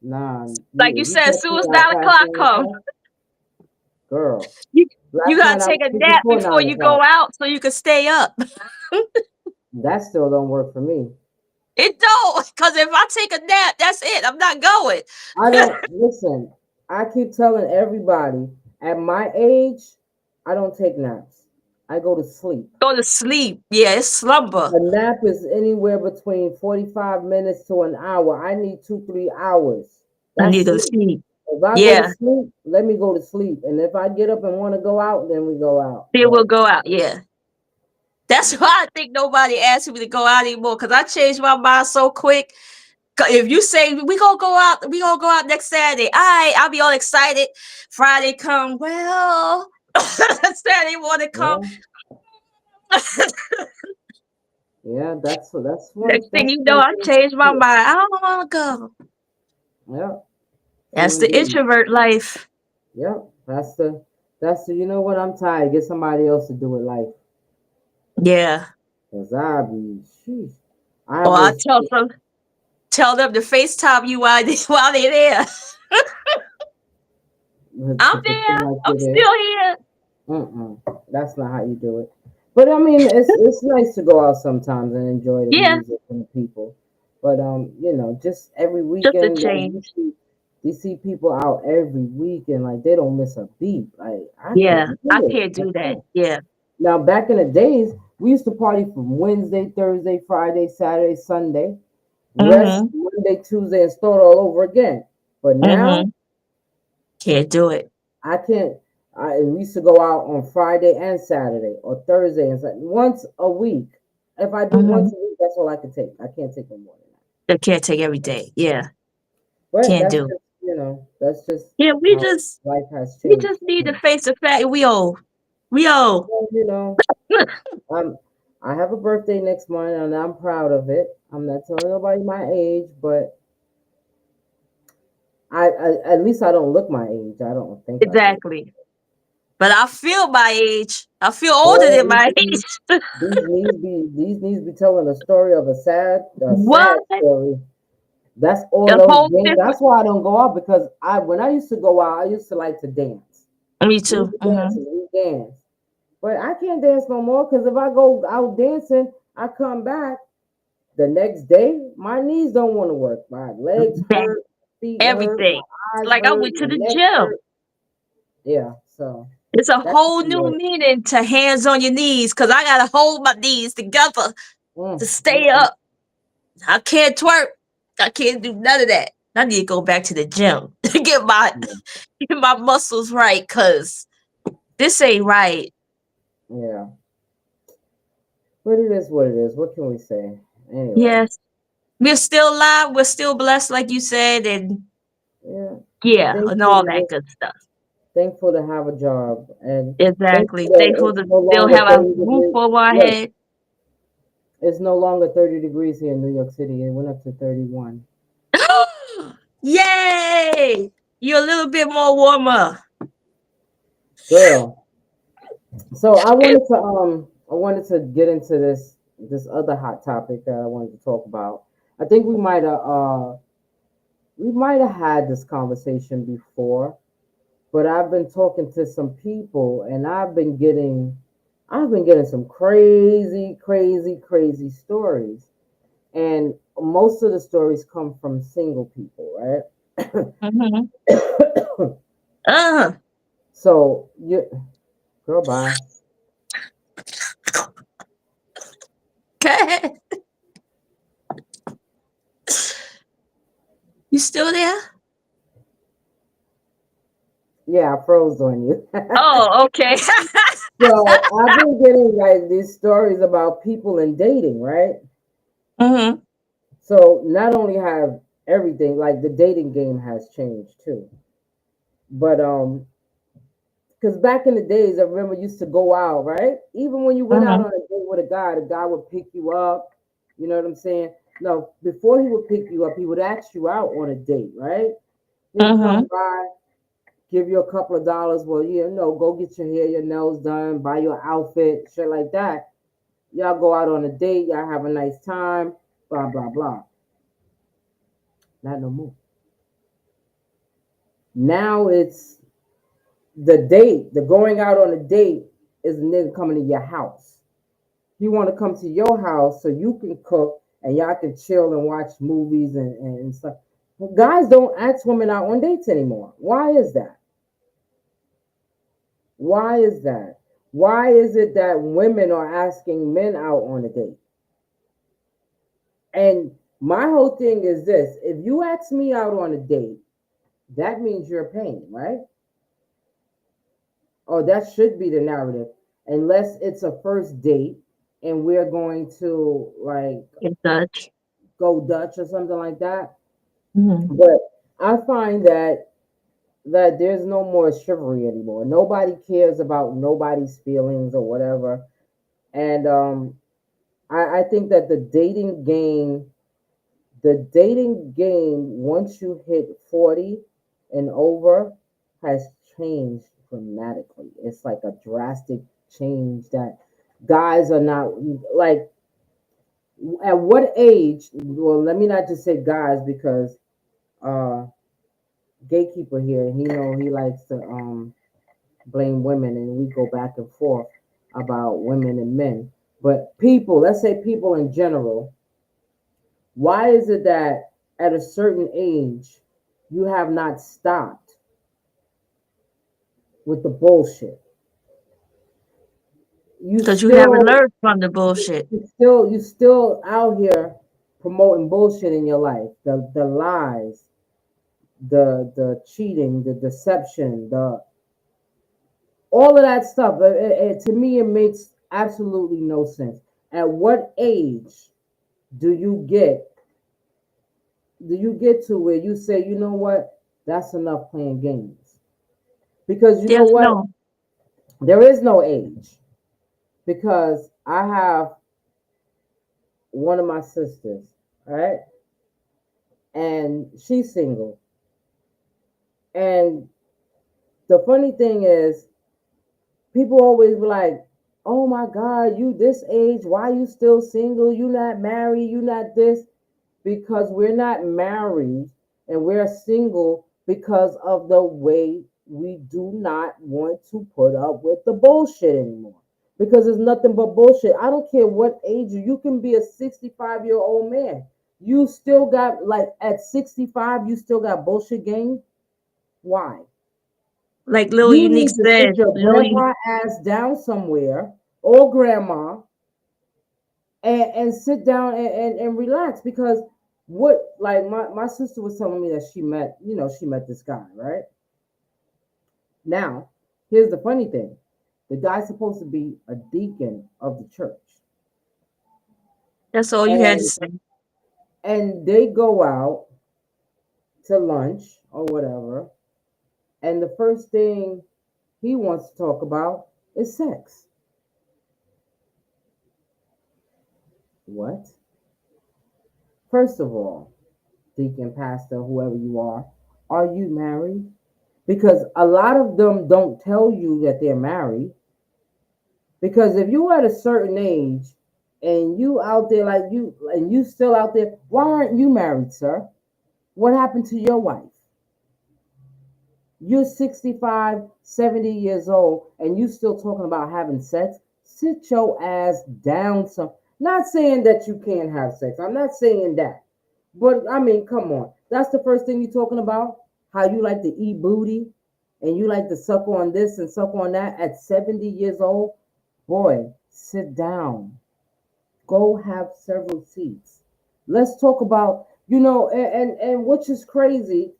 [SPEAKER 1] nah.
[SPEAKER 2] Like you
[SPEAKER 1] If you
[SPEAKER 2] said, as
[SPEAKER 1] catch
[SPEAKER 2] soon
[SPEAKER 1] me
[SPEAKER 2] as
[SPEAKER 1] out
[SPEAKER 2] 9 o'clock
[SPEAKER 1] passing
[SPEAKER 2] comes,
[SPEAKER 1] yourself, girl.
[SPEAKER 2] you you
[SPEAKER 1] Last
[SPEAKER 2] gotta
[SPEAKER 1] night I
[SPEAKER 2] take
[SPEAKER 1] was
[SPEAKER 2] a
[SPEAKER 1] sleep
[SPEAKER 2] nap
[SPEAKER 1] before
[SPEAKER 2] before
[SPEAKER 1] nine
[SPEAKER 2] you go
[SPEAKER 1] o'clock.
[SPEAKER 2] out so you can stay up.
[SPEAKER 1] That still don't work for me.
[SPEAKER 2] It don't, because if I take a nap, that's it. I'm not going.
[SPEAKER 1] I don't listen. I keep telling everybody at my age, I don't take naps. I go to sleep.
[SPEAKER 2] Go to sleep. Yeah, it's slumber.
[SPEAKER 1] A nap is anywhere between 45 minutes to an hour. I need 2, 3 hours.
[SPEAKER 2] I need
[SPEAKER 1] That's
[SPEAKER 2] to
[SPEAKER 1] sleep.
[SPEAKER 2] sleep.
[SPEAKER 1] If I go to
[SPEAKER 2] Yeah,
[SPEAKER 1] sleep, let me go to sleep. And if I get up and want to go out, then we go out.
[SPEAKER 2] then we'll
[SPEAKER 1] But
[SPEAKER 2] go out. Yeah. That's why I think nobody asks me to go out anymore, because I changed my mind so quick. 'Cause if you say we gonna go out next Saturday. All right, I'll be all excited. Friday come, well, Saturday morning come.
[SPEAKER 1] yeah, yeah,
[SPEAKER 2] Next thing
[SPEAKER 1] that's
[SPEAKER 2] you know,
[SPEAKER 1] one
[SPEAKER 2] I
[SPEAKER 1] thing.
[SPEAKER 2] changed my mind. I don't want to go.
[SPEAKER 1] Yeah, true
[SPEAKER 2] That's the
[SPEAKER 1] indeed.
[SPEAKER 2] introvert life.
[SPEAKER 1] Yep, that's the. You know what? I'm tired. Get somebody else to do it. Like,
[SPEAKER 2] Yeah.
[SPEAKER 1] cause I be, sheesh. I
[SPEAKER 2] Or I
[SPEAKER 1] was
[SPEAKER 2] tell them to FaceTime you while they're there.
[SPEAKER 1] to
[SPEAKER 2] I'm
[SPEAKER 1] pretend
[SPEAKER 2] there.
[SPEAKER 1] like
[SPEAKER 2] I'm
[SPEAKER 1] you're there.
[SPEAKER 2] still here.
[SPEAKER 1] Mm-mm. That's not how you do it. But I mean, it's nice to go out sometimes and enjoy the
[SPEAKER 2] Yeah,
[SPEAKER 1] music and the people. But just every
[SPEAKER 2] just a
[SPEAKER 1] weekend, like
[SPEAKER 2] change.
[SPEAKER 1] you see people out every weekend, like they don't miss a beat. Like I
[SPEAKER 2] Yeah,
[SPEAKER 1] can't
[SPEAKER 2] I
[SPEAKER 1] do it.
[SPEAKER 2] can't
[SPEAKER 1] I
[SPEAKER 2] do that.
[SPEAKER 1] can't.
[SPEAKER 2] Yeah.
[SPEAKER 1] Now back in the days, we used to party from Wednesday, Thursday, Friday, Saturday, Sunday, rest
[SPEAKER 2] Mhm.
[SPEAKER 1] Monday, Tuesday, and start all over again. But now
[SPEAKER 2] Mhm. Can't do it.
[SPEAKER 1] I can't. We used to go out on Friday and Saturday or Thursday and Saturday, once a week. If I do once
[SPEAKER 2] Mhm.
[SPEAKER 1] a week, that's all I can take. I can't take no more than that.
[SPEAKER 2] I can't take every day. Yeah,
[SPEAKER 1] But
[SPEAKER 2] can't
[SPEAKER 1] that's
[SPEAKER 2] do.
[SPEAKER 1] just that's just
[SPEAKER 2] Yeah,
[SPEAKER 1] how life has
[SPEAKER 2] we
[SPEAKER 1] changed
[SPEAKER 2] just
[SPEAKER 1] for
[SPEAKER 2] need to
[SPEAKER 1] me.
[SPEAKER 2] face the fact we old. We old.
[SPEAKER 1] Well, um, I have a birthday next month and I'm proud of it. I'm not telling nobody my age, but I at least I don't look my age. I don't think I do.
[SPEAKER 2] Exactly. But I feel my age. I feel older
[SPEAKER 1] Boy,
[SPEAKER 2] than my age.
[SPEAKER 1] these knees be telling a story of a sad
[SPEAKER 2] What?
[SPEAKER 1] story. That's all
[SPEAKER 2] A
[SPEAKER 1] those
[SPEAKER 2] whole
[SPEAKER 1] games.
[SPEAKER 2] different.
[SPEAKER 1] That's why I don't go out because when I used to go out, I used to like to dance.
[SPEAKER 2] Me
[SPEAKER 1] We
[SPEAKER 2] too.
[SPEAKER 1] used to dance and we dance. But I can't dance no more because if I go out dancing, I come back the next day, my knees don't want to work. My legs
[SPEAKER 2] That
[SPEAKER 1] hurt, feet hurt,
[SPEAKER 2] everything.
[SPEAKER 1] my eyes
[SPEAKER 2] Like I
[SPEAKER 1] hurt,
[SPEAKER 2] went to
[SPEAKER 1] my
[SPEAKER 2] the
[SPEAKER 1] neck
[SPEAKER 2] gym.
[SPEAKER 1] hurt. Yeah, so.
[SPEAKER 2] It's a
[SPEAKER 1] That's
[SPEAKER 2] whole new
[SPEAKER 1] weird.
[SPEAKER 2] meaning to hands on your knees because I gotta hold my knees together to
[SPEAKER 1] Mm, mm,
[SPEAKER 2] stay
[SPEAKER 1] mm.
[SPEAKER 2] up. I can't twerk. I can't do none of that. I need to go back to the gym to
[SPEAKER 1] Yeah,
[SPEAKER 2] get my muscles right because this ain't right.
[SPEAKER 1] yeah. But it is what it is. What can we say? Anyway,
[SPEAKER 2] Yes. We're still alive, we're still blessed, like you said, and
[SPEAKER 1] yeah.
[SPEAKER 2] yeah, and
[SPEAKER 1] Thankful
[SPEAKER 2] all
[SPEAKER 1] to
[SPEAKER 2] that
[SPEAKER 1] just
[SPEAKER 2] good stuff.
[SPEAKER 1] thankful to have a job, and thankful
[SPEAKER 2] Exactly.
[SPEAKER 1] that
[SPEAKER 2] Thankful
[SPEAKER 1] it's
[SPEAKER 2] to
[SPEAKER 1] no
[SPEAKER 2] still
[SPEAKER 1] longer
[SPEAKER 2] have a
[SPEAKER 1] 30 degrees.
[SPEAKER 2] roof over our
[SPEAKER 1] Look,
[SPEAKER 2] head.
[SPEAKER 1] it's no longer 30 degrees here in New York City. It went up to 31.
[SPEAKER 2] Yay! You're a little bit more warmer.
[SPEAKER 1] Girl. So I wanted to get into this other hot topic that I wanted to talk about. I think we might have had this conversation before, but I've been talking to some people and I've been getting some crazy, crazy, crazy stories. And most of the stories come from single people, right?
[SPEAKER 2] Mm-hmm. Uh,
[SPEAKER 1] So you girl bye.
[SPEAKER 2] okay. You still there?
[SPEAKER 1] Yeah, I froze on you.
[SPEAKER 2] Oh, okay.
[SPEAKER 1] So I've been getting like these stories about people and dating, right?
[SPEAKER 2] Mm-hmm.
[SPEAKER 1] So not only have everything like the dating game has changed too, but because back in the days, I remember used to go out, right? Even when you went out
[SPEAKER 2] Mm-hmm.
[SPEAKER 1] on a date with a guy, the guy would pick you up. You know what I'm saying? No, before he would pick you up, he would ask you out on a date, right? He'll
[SPEAKER 2] Mm-hmm.
[SPEAKER 1] come by, give you a couple of dollars. Well, go get your hair, your nails done, buy your outfit, shit like that. Y'all go out on a date, y'all have a nice time, blah, blah, blah. Not no more. Now it's the date, the going out on a date is a nigga coming to your house. He want to come to your house so you can cook and y'all can chill and watch movies and stuff. But guys don't ask women out on dates anymore. Why is that? Why is that? Why is it that women are asking men out on a date? And my whole thing is this: if you ask me out on a date, that means you're paying, right? Or that should be the narrative, unless it's a first date and we're going to like
[SPEAKER 2] In touch.
[SPEAKER 1] go Dutch or something like that.
[SPEAKER 2] Mm-hmm.
[SPEAKER 1] But I find that there's no more chivalry anymore. Nobody cares about nobody's feelings or whatever. And I think that the dating game, once you hit 40 and over, has changed dramatically. It's like a drastic change that guys are not like at what age, well, let me not just say guys because uh gatekeeper here, he likes to blame women and we go back and forth about women and men. But people, let's say people in general, why is it that at a certain age you have not stopped with the bullshit? You
[SPEAKER 2] Because you haven't
[SPEAKER 1] still
[SPEAKER 2] learned from the bullshit.
[SPEAKER 1] you still out here promoting bullshit in your life. The lies, the cheating, the deception, the all of that stuff. To me, it makes absolutely no sense. At what age do you get to where you say, you know what, that's enough playing games? Because you know
[SPEAKER 2] There's
[SPEAKER 1] what,
[SPEAKER 2] no.
[SPEAKER 1] there is no age. Because I have one of my sisters, right, and she's single, and the funny thing is, people always be like, "Oh my God, you this age? Why you still single? You not married? You not this?" Because we're not married and we're single because of the way we do not want to put up with the bullshit anymore. Because it's nothing but bullshit. I don't care what age you can be a 65-year-old man. You still got like at 65, you still got bullshit game. Why?
[SPEAKER 2] Like Lil
[SPEAKER 1] You
[SPEAKER 2] Unique
[SPEAKER 1] need to sit
[SPEAKER 2] said,
[SPEAKER 1] your
[SPEAKER 2] Lil U-
[SPEAKER 1] grandpa ass down somewhere or grandma and sit down and relax because what like my sister was telling me that she met, she met this guy, right? Now, here's the funny thing. The guy's supposed to be a deacon of the church.
[SPEAKER 2] that's all you had to
[SPEAKER 1] And
[SPEAKER 2] say.
[SPEAKER 1] they go out to lunch or whatever, and the first thing he wants to talk about is sex. What? First of all, deacon, pastor, whoever you are you married? Because a lot of them don't tell you that they're married. Because if you at a certain age and you out there like you and you still out there, why aren't you married, sir? What happened to your wife? You're 65, 70 years old and you still talking about having sex. Sit your ass down some. Not saying that you can't have sex. I'm not saying that. But I mean, come on. That's the first thing you're talking about. How you like to eat booty and you like to suck on this and suck on that at 70 years old. Boy, sit down. Go have several seats. Let's talk about, and which is crazy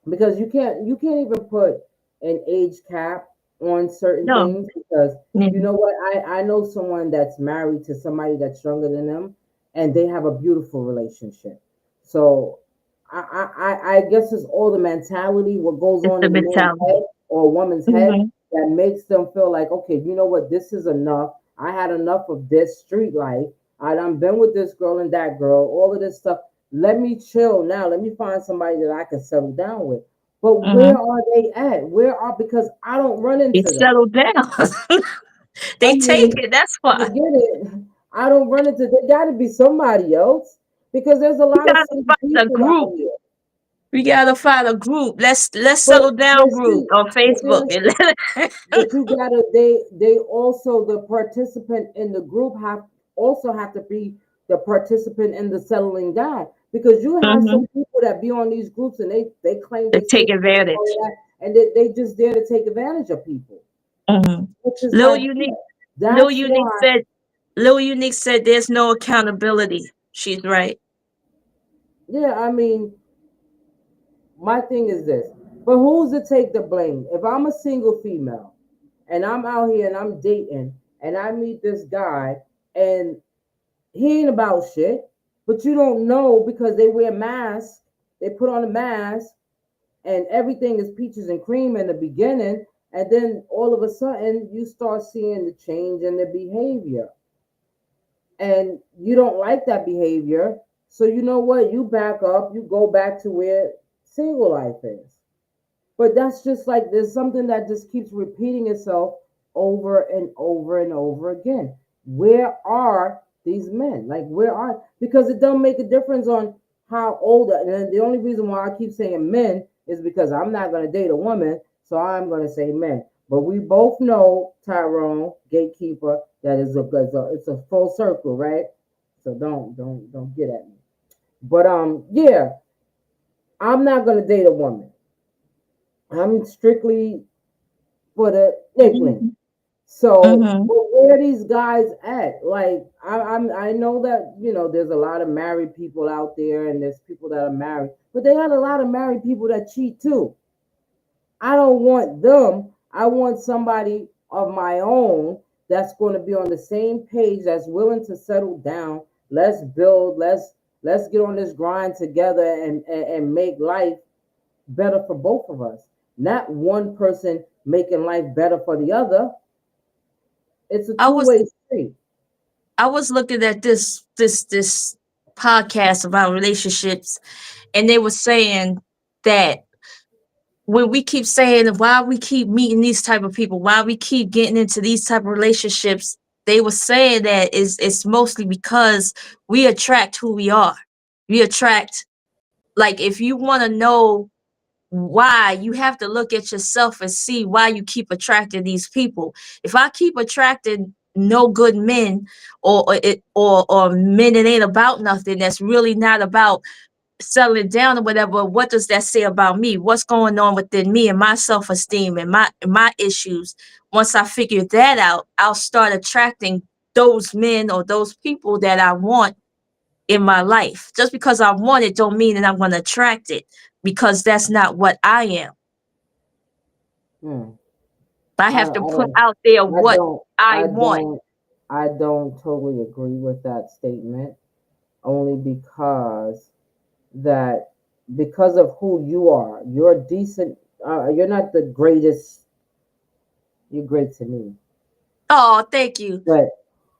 [SPEAKER 1] because you can't even put an age cap on certain
[SPEAKER 2] No.
[SPEAKER 1] things because
[SPEAKER 2] Yeah.
[SPEAKER 1] you know what, I know someone that's married to somebody that's younger than them and they have a beautiful relationship. So I guess it's all the mentality what goes
[SPEAKER 2] It's
[SPEAKER 1] on
[SPEAKER 2] the
[SPEAKER 1] in the man's
[SPEAKER 2] mentality.
[SPEAKER 1] head or a woman's head
[SPEAKER 2] Hmm.
[SPEAKER 1] that makes them feel like, okay, you know what, this is enough. I had enough of this street life. I done been with this girl and that girl, all of this stuff. Let me chill now. Let me find somebody that I can settle down with. But where
[SPEAKER 2] Hmm.
[SPEAKER 1] are they at? Where are because I don't run
[SPEAKER 2] They
[SPEAKER 1] into them.
[SPEAKER 2] settled down.
[SPEAKER 1] I
[SPEAKER 2] They take
[SPEAKER 1] mean,
[SPEAKER 2] it. That's
[SPEAKER 1] I
[SPEAKER 2] why.
[SPEAKER 1] get it. I don't run into. There got to be somebody else because there's a
[SPEAKER 2] We
[SPEAKER 1] lot of
[SPEAKER 2] gotta
[SPEAKER 1] single
[SPEAKER 2] find a
[SPEAKER 1] people out
[SPEAKER 2] group.
[SPEAKER 1] here.
[SPEAKER 2] We gotta find a group. Let's
[SPEAKER 1] But
[SPEAKER 2] settle down
[SPEAKER 1] but
[SPEAKER 2] group
[SPEAKER 1] see,
[SPEAKER 2] on
[SPEAKER 1] but see,
[SPEAKER 2] Facebook and let it.
[SPEAKER 1] but you gotta they also the participant in the group have also have to be the participant in the settling down because you have
[SPEAKER 2] Hmm.
[SPEAKER 1] some people that be on these groups and they claim
[SPEAKER 2] To
[SPEAKER 1] they
[SPEAKER 2] take
[SPEAKER 1] single and all
[SPEAKER 2] advantage.
[SPEAKER 1] of that and they just there to take advantage of people,
[SPEAKER 2] Hmm.
[SPEAKER 1] which is
[SPEAKER 2] Lil
[SPEAKER 1] not
[SPEAKER 2] Unique,
[SPEAKER 1] good.
[SPEAKER 2] Lil
[SPEAKER 1] That's
[SPEAKER 2] Unique
[SPEAKER 1] why.
[SPEAKER 2] said, Lil Unique said, "There's no accountability." She's right.
[SPEAKER 1] Yeah, I mean, my thing is this, but who's to take the blame if I'm a single female and I'm out here and I'm dating and I meet this guy and he ain't about shit, but you don't know because they wear masks. They put on a mask, and everything is peaches and cream in the beginning, and then all of a sudden you start seeing the change in the behavior, and you don't like that behavior. So you know what? You back up. You go back to where single life is. But that's just like there's something that just keeps repeating itself over and over and over again. Where are these men? Like where are because it don't make a difference on how old and the only reason why I keep saying men is because I'm not gonna date a woman, so I'm gonna say men. But we both know Tyrone, gatekeeper, that is it's a full circle, right? So don't get at me. But yeah, I'm not gonna date a woman. I'm strictly for the nightling.
[SPEAKER 2] Hmm.
[SPEAKER 1] So,
[SPEAKER 2] Hmm.
[SPEAKER 1] but where are these guys at? Like, I know that there's a lot of married people out there, and there's people that are married, but they got a lot of married people that cheat too. I don't want them. I want somebody of my own that's going to be on the same page, that's willing to settle down. Let's build. Let's get on this grind together and make life better for both of us. Not one person making life better for the other. It's a
[SPEAKER 2] I was
[SPEAKER 1] two-way street.
[SPEAKER 2] I was looking at this podcast about relationships, and they were saying that when we keep saying why we keep meeting these type of people, why we keep getting into these type of relationships, they were saying that is it's mostly because we attract who we are. We attract, like, if you want to know why, you have to look at yourself and see why you keep attracting these people. If I keep attracting no good men, or men that ain't about nothing, that's really not about settling down or whatever, what does that say about me? What's going on within me and my self-esteem and my issues? Once I figure that out, I'll start attracting those men or those people that I want in my life. Just because I want it don't mean that I'm going to attract it, because that's not what I am.
[SPEAKER 1] Hmm.
[SPEAKER 2] I
[SPEAKER 1] I,
[SPEAKER 2] have to
[SPEAKER 1] I
[SPEAKER 2] put
[SPEAKER 1] don't,
[SPEAKER 2] out there
[SPEAKER 1] I
[SPEAKER 2] what
[SPEAKER 1] don't,
[SPEAKER 2] I
[SPEAKER 1] I
[SPEAKER 2] want.
[SPEAKER 1] don't, I don't totally agree with that statement. Only that because of who you are, you're decent. You're not the greatest. You're great to me,
[SPEAKER 2] Oh, thank you.
[SPEAKER 1] but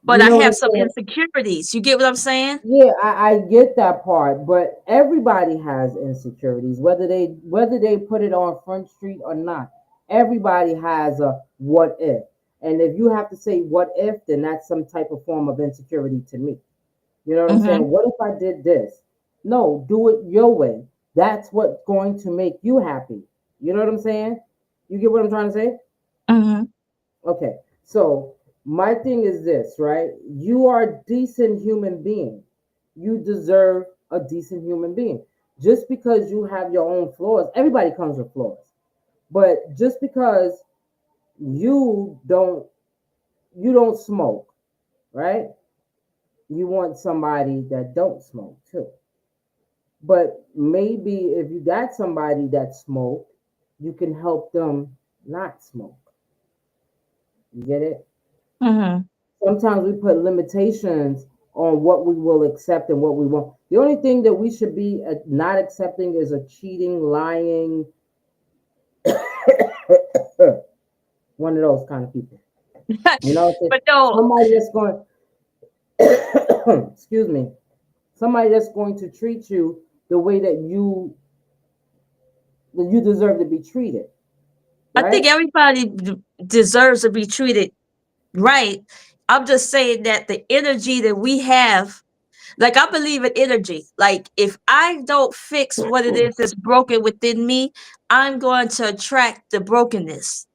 [SPEAKER 2] But
[SPEAKER 1] you
[SPEAKER 2] I
[SPEAKER 1] know what
[SPEAKER 2] have
[SPEAKER 1] I'm
[SPEAKER 2] some
[SPEAKER 1] saying.
[SPEAKER 2] insecurities. You get what I'm saying?
[SPEAKER 1] Yeah, I get that part, but everybody has insecurities, whether they put it on Front Street or not. Everybody has a what if, and if you have to say what if, then that's some type of form of insecurity to me. You know what I'm
[SPEAKER 2] Mhm.
[SPEAKER 1] saying? What if I did this? No, do it your way. That's what's going to make you happy. You know what I'm saying? You get what I'm trying to say?
[SPEAKER 2] Mhm.
[SPEAKER 1] Okay. So my thing is this, right? You are a decent human being. You deserve a decent human being. Just because you have your own flaws, everybody comes with flaws. But just because you don't you don't smoke, right? You want somebody that don't smoke too. But maybe if you got somebody that smoke, you can help them not smoke. You get it?
[SPEAKER 2] Mhm.
[SPEAKER 1] Sometimes we put limitations on what we will accept and what we won't. The only thing that we should be not accepting is a cheating, lying, one of those kind of people. You know,
[SPEAKER 2] But no,
[SPEAKER 1] somebody that's going, excuse me, somebody that's going to treat you the way that you deserve to be treated,
[SPEAKER 2] I think
[SPEAKER 1] right?
[SPEAKER 2] everybody deserves to be treated right. I'm just saying that the energy that we have, like I believe in energy. Like if I don't fix what it is that's broken within me, I'm going to attract the brokenness.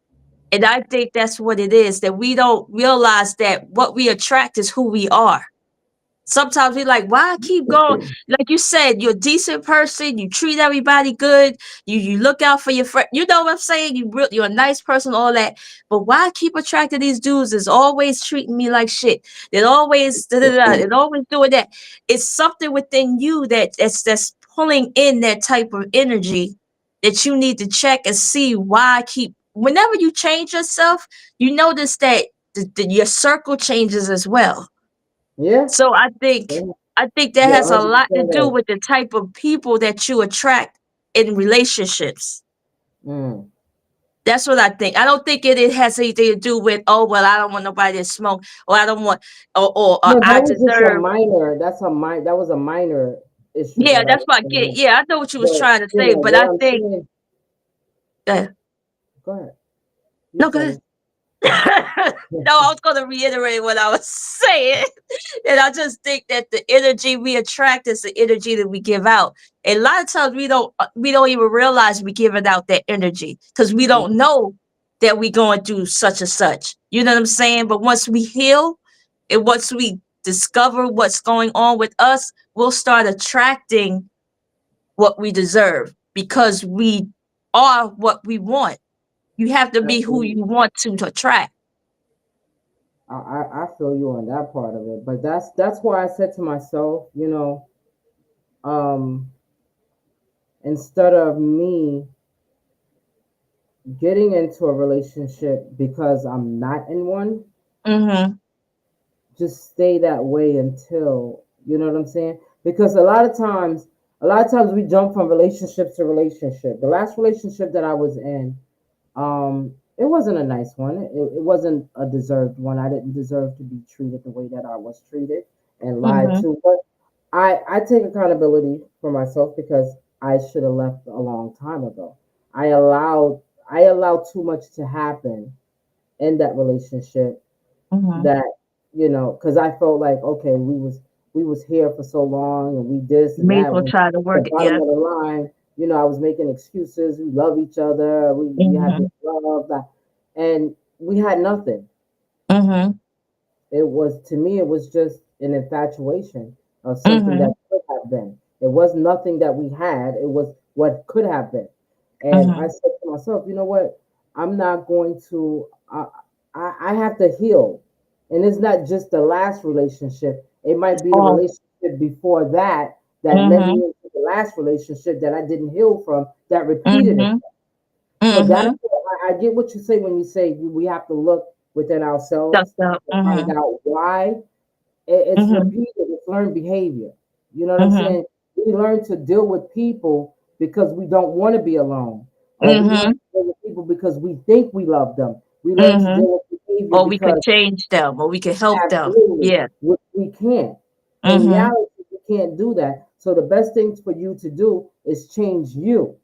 [SPEAKER 2] And I think that's what it is, that we don't realize that what we attract is who we are. Sometimes we like, why I keep going? Like you said, you're a decent person. You treat everybody good. You look out for your friend. You know what I'm saying? You're a nice person, all that. But why I keep attracting these dudes is always treating me like shit. They're always da, da, da, they're always doing that. It's something within you that's pulling in that type of energy that you need to check and see why I keep. Whenever you change yourself, you notice that your circle changes as well.
[SPEAKER 1] Yeah,
[SPEAKER 2] So I think that
[SPEAKER 1] you're
[SPEAKER 2] has a lot to
[SPEAKER 1] 100%
[SPEAKER 2] do
[SPEAKER 1] right.
[SPEAKER 2] with the type of people that you attract in relationships.
[SPEAKER 1] Mm.
[SPEAKER 2] That's what I think. I don't think it has anything to do with, oh well, I don't want nobody to smoke, or I don't want, or
[SPEAKER 1] No,
[SPEAKER 2] I
[SPEAKER 1] that was just a
[SPEAKER 2] deserve.
[SPEAKER 1] minor. That was a minor issue
[SPEAKER 2] Yeah,
[SPEAKER 1] that I
[SPEAKER 2] that's
[SPEAKER 1] was
[SPEAKER 2] what I get.
[SPEAKER 1] saying.
[SPEAKER 2] Yeah, I know what you was
[SPEAKER 1] But
[SPEAKER 2] trying to say, but
[SPEAKER 1] what
[SPEAKER 2] I
[SPEAKER 1] I'm
[SPEAKER 2] think.
[SPEAKER 1] saying,
[SPEAKER 2] Uh,
[SPEAKER 1] go ahead. You
[SPEAKER 2] no, go ahead.
[SPEAKER 1] finish.
[SPEAKER 2] No, I was going to reiterate what I was saying. And I just think that the energy we attract is the energy that we give out. And a lot of times we don't even realize we giving out that energy because we don't know that we going through such and such. You know what I'm saying? But once we heal and once we discover what's going on with us, we'll start attracting what we deserve because we are what we want. You have to be who
[SPEAKER 1] Absolutely.
[SPEAKER 2] you want to attract.
[SPEAKER 1] I feel you on that part of it. But that's why I said to myself, um, instead of me getting into a relationship because I'm not in one,
[SPEAKER 2] Mhm.
[SPEAKER 1] just stay that way until you know what I'm saying. Because a lot of times we jump from relationship to relationship. The last relationship that I was in, it wasn't a nice one. It wasn't a deserved one. I didn't deserve to be treated the way that I was treated and lied
[SPEAKER 2] Mhm.
[SPEAKER 1] to. But I take accountability for myself because I should have left a long time ago. I allowed I allowed too much to happen in that relationship
[SPEAKER 2] Mhm.
[SPEAKER 1] that because I felt like okay, we was here for so long and we this and
[SPEAKER 2] May as
[SPEAKER 1] that.
[SPEAKER 2] well
[SPEAKER 1] When
[SPEAKER 2] try to
[SPEAKER 1] the
[SPEAKER 2] work it.
[SPEAKER 1] bottom
[SPEAKER 2] Yeah.
[SPEAKER 1] of the line, I was making excuses. We love each other. We had this
[SPEAKER 2] Mhm.
[SPEAKER 1] love that, and we had nothing.
[SPEAKER 2] Mhm.
[SPEAKER 1] It was to me, it was just an infatuation of something that
[SPEAKER 2] Mhm.
[SPEAKER 1] could have been. It was nothing that we had. It was what could have been. And I
[SPEAKER 2] Mhm.
[SPEAKER 1] said to myself, you know what? I'm not going to. I have to heal, and it's not just the last relationship. It might be the
[SPEAKER 2] Oh.
[SPEAKER 1] relationship before that that led me
[SPEAKER 2] Mhm.
[SPEAKER 1] into the last relationship that I didn't heal from that repeated
[SPEAKER 2] Mhm.
[SPEAKER 1] itself. So that's
[SPEAKER 2] Mhm.
[SPEAKER 1] what I get what you say when you say we have to look within
[SPEAKER 2] Stuff
[SPEAKER 1] ourselves
[SPEAKER 2] up.
[SPEAKER 1] and find
[SPEAKER 2] Mhm.
[SPEAKER 1] out why it's
[SPEAKER 2] Mhm.
[SPEAKER 1] repeated, it's learned behavior. You know what I'm
[SPEAKER 2] Mhm.
[SPEAKER 1] saying? We learn to deal with people because we don't want to be alone, or we learn
[SPEAKER 2] Mhm.
[SPEAKER 1] to deal with people because we think we love them. We learn to
[SPEAKER 2] Mhm.
[SPEAKER 1] deal with behavior
[SPEAKER 2] Or we could
[SPEAKER 1] because
[SPEAKER 2] change them, or we could help them.
[SPEAKER 1] absolutely
[SPEAKER 2] Yeah.
[SPEAKER 1] we can't. In
[SPEAKER 2] Mhm.
[SPEAKER 1] reality, we can't do that. So the best thing for you to do is change you.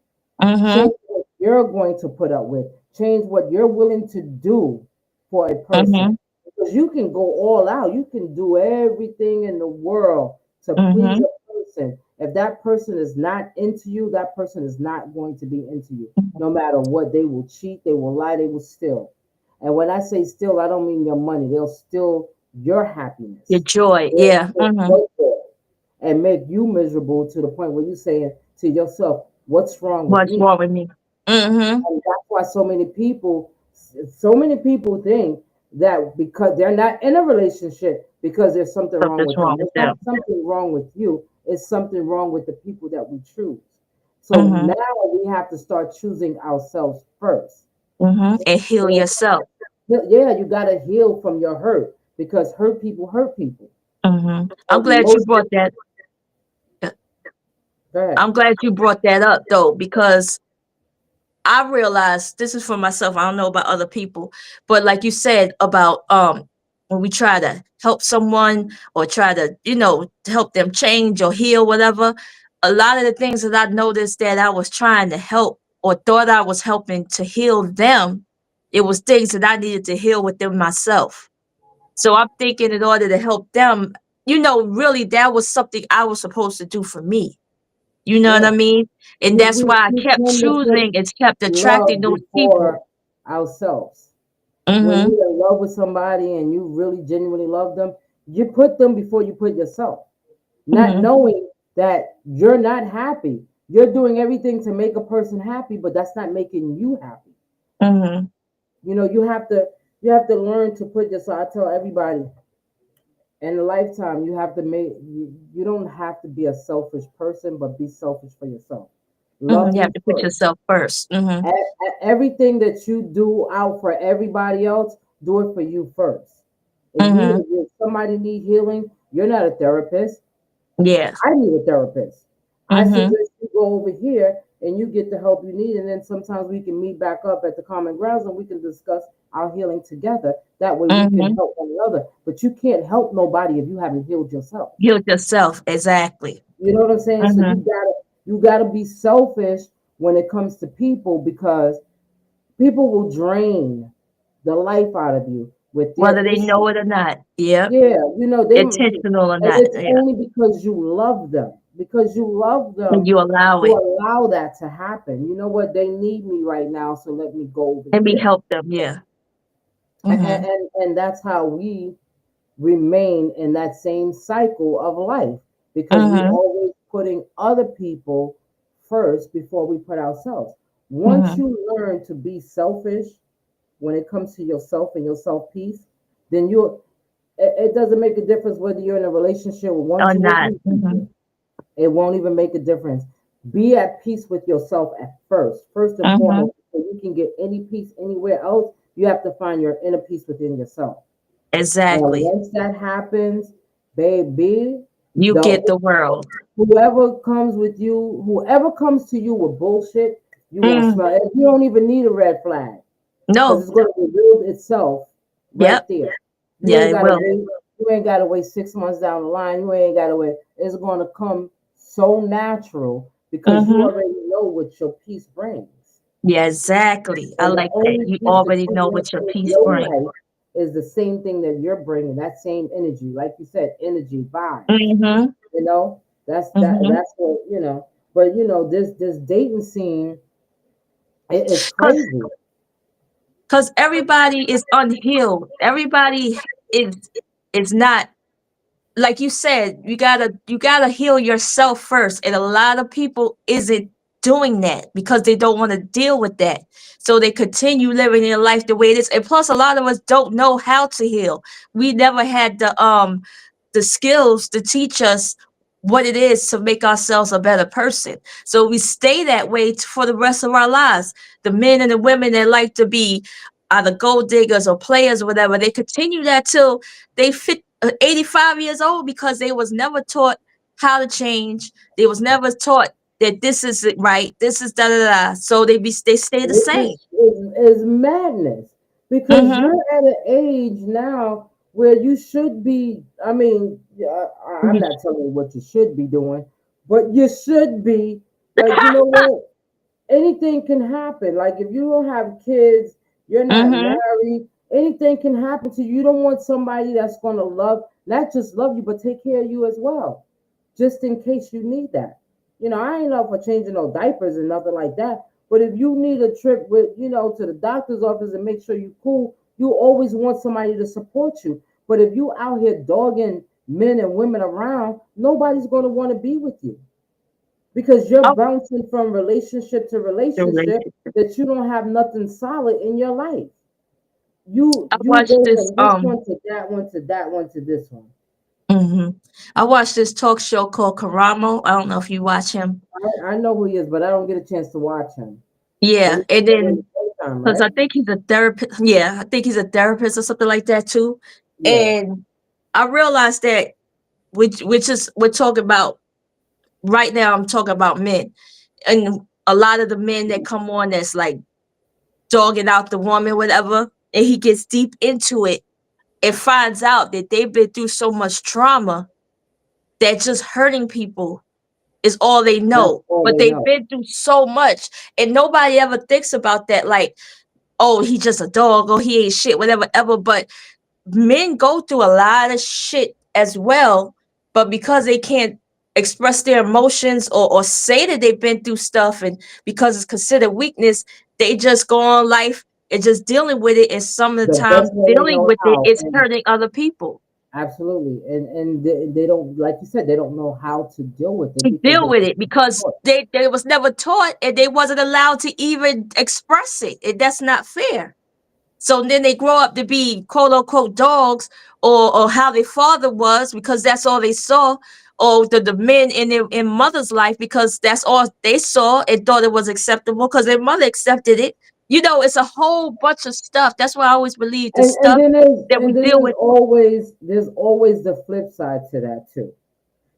[SPEAKER 2] Mhm.
[SPEAKER 1] Change what you're going to put up with. Change what you're willing to do for a person.
[SPEAKER 2] Mhm.
[SPEAKER 1] Because you can go all out. You can do everything in the world to please
[SPEAKER 2] Mhm.
[SPEAKER 1] a person. If that person is not into you, that person is not going to be into you.
[SPEAKER 2] Mhm.
[SPEAKER 1] No matter what, they will cheat, they will lie, they will steal. And when I say steal, I don't mean your money. They'll steal your
[SPEAKER 2] Your
[SPEAKER 1] happiness.
[SPEAKER 2] joy.
[SPEAKER 1] They'll
[SPEAKER 2] Yeah.
[SPEAKER 1] steal
[SPEAKER 2] Mhm.
[SPEAKER 1] your joy and make you miserable to the point where you're saying to yourself, what's wrong with
[SPEAKER 2] What's
[SPEAKER 1] me?
[SPEAKER 2] wrong with me? Mhm.
[SPEAKER 1] And that's why so many people think that because they're not in a relationship because there's something wrong
[SPEAKER 2] Something's
[SPEAKER 1] with them.
[SPEAKER 2] wrong with
[SPEAKER 1] There's not
[SPEAKER 2] them.
[SPEAKER 1] something wrong with you. It's something wrong with the people that we choose. So
[SPEAKER 2] Mhm.
[SPEAKER 1] now we have to start choosing ourselves first.
[SPEAKER 2] Mhm. And heal
[SPEAKER 1] So,
[SPEAKER 2] yourself.
[SPEAKER 1] yeah, you got to heal from your hurt because hurt people hurt people.
[SPEAKER 2] Mhm. I'm
[SPEAKER 1] And
[SPEAKER 2] glad you
[SPEAKER 1] most,
[SPEAKER 2] brought that.
[SPEAKER 1] go ahead.
[SPEAKER 2] I'm glad you brought that up though, because I realized this is for myself. I don't know about other people, but like you said about when we try to help someone or try to, to help them change or heal, whatever, a lot of the things that I noticed that I was trying to help or thought I was helping to heal them, it was things that I needed to heal within myself. So I'm thinking in order to help them, really that was something I was supposed to do for me. You know what I
[SPEAKER 1] Yeah.
[SPEAKER 2] mean? And
[SPEAKER 1] We,
[SPEAKER 2] that's
[SPEAKER 1] we,
[SPEAKER 2] why I
[SPEAKER 1] we
[SPEAKER 2] kept
[SPEAKER 1] tend to put
[SPEAKER 2] choosing and kept attracting
[SPEAKER 1] love
[SPEAKER 2] those people.
[SPEAKER 1] before ourselves. When
[SPEAKER 2] Mhm.
[SPEAKER 1] you're in love with somebody and you really genuinely love them, you put them before you put yourself, not
[SPEAKER 2] Mhm.
[SPEAKER 1] knowing that you're not happy. You're doing everything to make a person happy, but that's not making you happy.
[SPEAKER 2] Mhm.
[SPEAKER 1] You have to learn to put yourself. I tell everybody in a lifetime, you don't have to be a selfish person, but be selfish for yourself.
[SPEAKER 2] Mhm.
[SPEAKER 1] Love
[SPEAKER 2] You have
[SPEAKER 1] you
[SPEAKER 2] to put
[SPEAKER 1] first.
[SPEAKER 2] yourself 1st. Mhm.
[SPEAKER 1] Everything that you do out for everybody else, do it for you first.
[SPEAKER 2] Mhm.
[SPEAKER 1] If somebody need healing, you're not a therapist.
[SPEAKER 2] Yeah.
[SPEAKER 1] I need a therapist. I
[SPEAKER 2] Mhm.
[SPEAKER 1] suggest you go over here and you get the help you need, and then sometimes we can meet back up at the common grounds and we can discuss our healing together. That way we can
[SPEAKER 2] Mhm.
[SPEAKER 1] help one another. But you can't help nobody if you haven't healed yourself.
[SPEAKER 2] Heal yourself. Exactly.
[SPEAKER 1] You know what I'm saying? So you
[SPEAKER 2] Mhm.
[SPEAKER 1] gotta you gotta be selfish when it comes to people because people will drain the life out of you with their
[SPEAKER 2] Whether they know
[SPEAKER 1] issues.
[SPEAKER 2] it or not. Yep.
[SPEAKER 1] Yeah, and
[SPEAKER 2] Intentional or not.
[SPEAKER 1] it's
[SPEAKER 2] Yeah.
[SPEAKER 1] only because you love them. Because you love
[SPEAKER 2] And
[SPEAKER 1] them,
[SPEAKER 2] you allow
[SPEAKER 1] you
[SPEAKER 2] it.
[SPEAKER 1] allow that to happen. You know what? They need me right now, so let me go over
[SPEAKER 2] And we
[SPEAKER 1] here.
[SPEAKER 2] help them. Yeah.
[SPEAKER 1] And
[SPEAKER 2] Mhm.
[SPEAKER 1] and, and that's how we remain in that same cycle of life because we
[SPEAKER 2] Mhm.
[SPEAKER 1] always putting other people first before we put ourselves. Once
[SPEAKER 2] Mhm.
[SPEAKER 1] you learn to be selfish when it comes to yourself and your self peace, then it doesn't make a difference whether you're in a relationship with one,
[SPEAKER 2] Or
[SPEAKER 1] two, or
[SPEAKER 2] not.
[SPEAKER 1] three people.
[SPEAKER 2] Mhm.
[SPEAKER 1] It won't even make a difference. Be at peace with yourself at first and
[SPEAKER 2] Mhm.
[SPEAKER 1] foremost. So you can get any peace anywhere else, you have to find your inner peace within yourself. And
[SPEAKER 2] Exactly.
[SPEAKER 1] once that happens, baby,
[SPEAKER 2] You
[SPEAKER 1] the
[SPEAKER 2] get the world.
[SPEAKER 1] whoever comes to you with bullshit, you gonna
[SPEAKER 2] Mm.
[SPEAKER 1] smell it. You don't even need a red flag because
[SPEAKER 2] No.
[SPEAKER 1] it's gonna reveal itself right
[SPEAKER 2] Yep.
[SPEAKER 1] there. You
[SPEAKER 2] Yeah,
[SPEAKER 1] ain't
[SPEAKER 2] it
[SPEAKER 1] gotta
[SPEAKER 2] will.
[SPEAKER 1] wait. You ain't gotta wait 6 months down the line. You ain't gotta wait. It's gonna come so natural because you
[SPEAKER 2] Mhm.
[SPEAKER 1] already know what your peace brings.
[SPEAKER 2] Yeah, exactly. I
[SPEAKER 1] And the
[SPEAKER 2] like that.
[SPEAKER 1] only
[SPEAKER 2] You
[SPEAKER 1] peace that
[SPEAKER 2] already
[SPEAKER 1] you're
[SPEAKER 2] know
[SPEAKER 1] going to
[SPEAKER 2] what your
[SPEAKER 1] bring in
[SPEAKER 2] peace
[SPEAKER 1] your
[SPEAKER 2] brings.
[SPEAKER 1] life is the same thing that you're bringing. That same energy, like you said, energy vibes.
[SPEAKER 2] Mhm.
[SPEAKER 1] You know, that's that.
[SPEAKER 2] Mhm.
[SPEAKER 1] That's what you know. But this dating scene, it's
[SPEAKER 2] Cause,
[SPEAKER 1] crazy.
[SPEAKER 2] cause everybody is unhealed. Everybody is is not. like you said, you gotta heal yourself first, and a lot of people isn't doing that because they don't want to deal with that, so they continue living their life the way it is. And plus, a lot of us don't know how to heal. We never had the skills to teach us what it is to make ourselves a better person, so we stay that way for the rest of our lives. The men and the women that like to be either gold diggers or players or whatever, they continue that till they fit 85 years old because they was never taught how to change. They was never taught that this is it right, this is da da da. So they stay the
[SPEAKER 1] Which
[SPEAKER 2] same.
[SPEAKER 1] is madness, because
[SPEAKER 2] Mm-hmm.
[SPEAKER 1] you're at an age now where you should be. I mean, I'm not telling you what you should be doing, but you should be, like, you know what? Anything can happen. Like, if you don't have kids, you're not
[SPEAKER 2] Mm-hmm.
[SPEAKER 1] married, anything can happen to you. You don't want somebody that's going to love, not just love you, but take care of you as well, just in case you need that. I ain't up for changing no diapers and nothing like that. But if you need a trip with, to the doctor's office and make sure you cool, you always want somebody to support you. But if you out here dogging men and women around, nobody's going to want to be with you, because you're
[SPEAKER 2] Oh,
[SPEAKER 1] bouncing from relationship to
[SPEAKER 2] the
[SPEAKER 1] relationship
[SPEAKER 2] relationship.
[SPEAKER 1] that you don't have nothing solid in your life. You
[SPEAKER 2] I
[SPEAKER 1] you
[SPEAKER 2] watched
[SPEAKER 1] go
[SPEAKER 2] this
[SPEAKER 1] from this one to that one to that one to this one.
[SPEAKER 2] hmm I watched this talk show called Karamo. I don't know if you watch him.
[SPEAKER 1] I know who he is, but I don't get a chance to watch him. But
[SPEAKER 2] Yeah,
[SPEAKER 1] he's
[SPEAKER 2] and
[SPEAKER 1] on
[SPEAKER 2] then
[SPEAKER 1] Showtime,
[SPEAKER 2] because I
[SPEAKER 1] right?
[SPEAKER 2] think he's a therapist. Yeah, I think he's a therapist or something like that too.
[SPEAKER 1] Yeah.
[SPEAKER 2] And I realized that which is we're talking about right now. I'm talking about men, and a lot of the men that come on that's like dogging out the woman, whatever, and he gets deep into it and finds out that they've been through so much trauma that just hurting people is all they
[SPEAKER 1] That's
[SPEAKER 2] know.
[SPEAKER 1] all
[SPEAKER 2] But
[SPEAKER 1] they
[SPEAKER 2] they've
[SPEAKER 1] know.
[SPEAKER 2] been through so much, and nobody ever thinks about that. Like, oh, he's just a dog, or he ain't shit, whatever, ever. But men go through a lot of shit as well, but because they can't express their emotions or say that they've been through stuff, and because it's considered weakness, they just go on life and just dealing with it, and some of the
[SPEAKER 1] The
[SPEAKER 2] times
[SPEAKER 1] best way they
[SPEAKER 2] dealing
[SPEAKER 1] know
[SPEAKER 2] with it
[SPEAKER 1] how.
[SPEAKER 2] is
[SPEAKER 1] And
[SPEAKER 2] hurting other people.
[SPEAKER 1] absolutely. And they don't, like you said, they don't know how to deal with it
[SPEAKER 2] To
[SPEAKER 1] because
[SPEAKER 2] deal
[SPEAKER 1] they
[SPEAKER 2] with
[SPEAKER 1] just
[SPEAKER 2] it because they was never taught, and they wasn't allowed to even express it, and that's not fair. So then they grow up to be quote unquote dogs, or how their father was because that's all they saw, or the men in their in mother's life because that's all they saw and thought it was acceptable because their mother accepted it. It's a whole bunch of stuff. That's why I always believe the
[SPEAKER 1] and
[SPEAKER 2] stuff
[SPEAKER 1] then there's
[SPEAKER 2] that we
[SPEAKER 1] and then
[SPEAKER 2] deal with.
[SPEAKER 1] there's always the flip side to that too.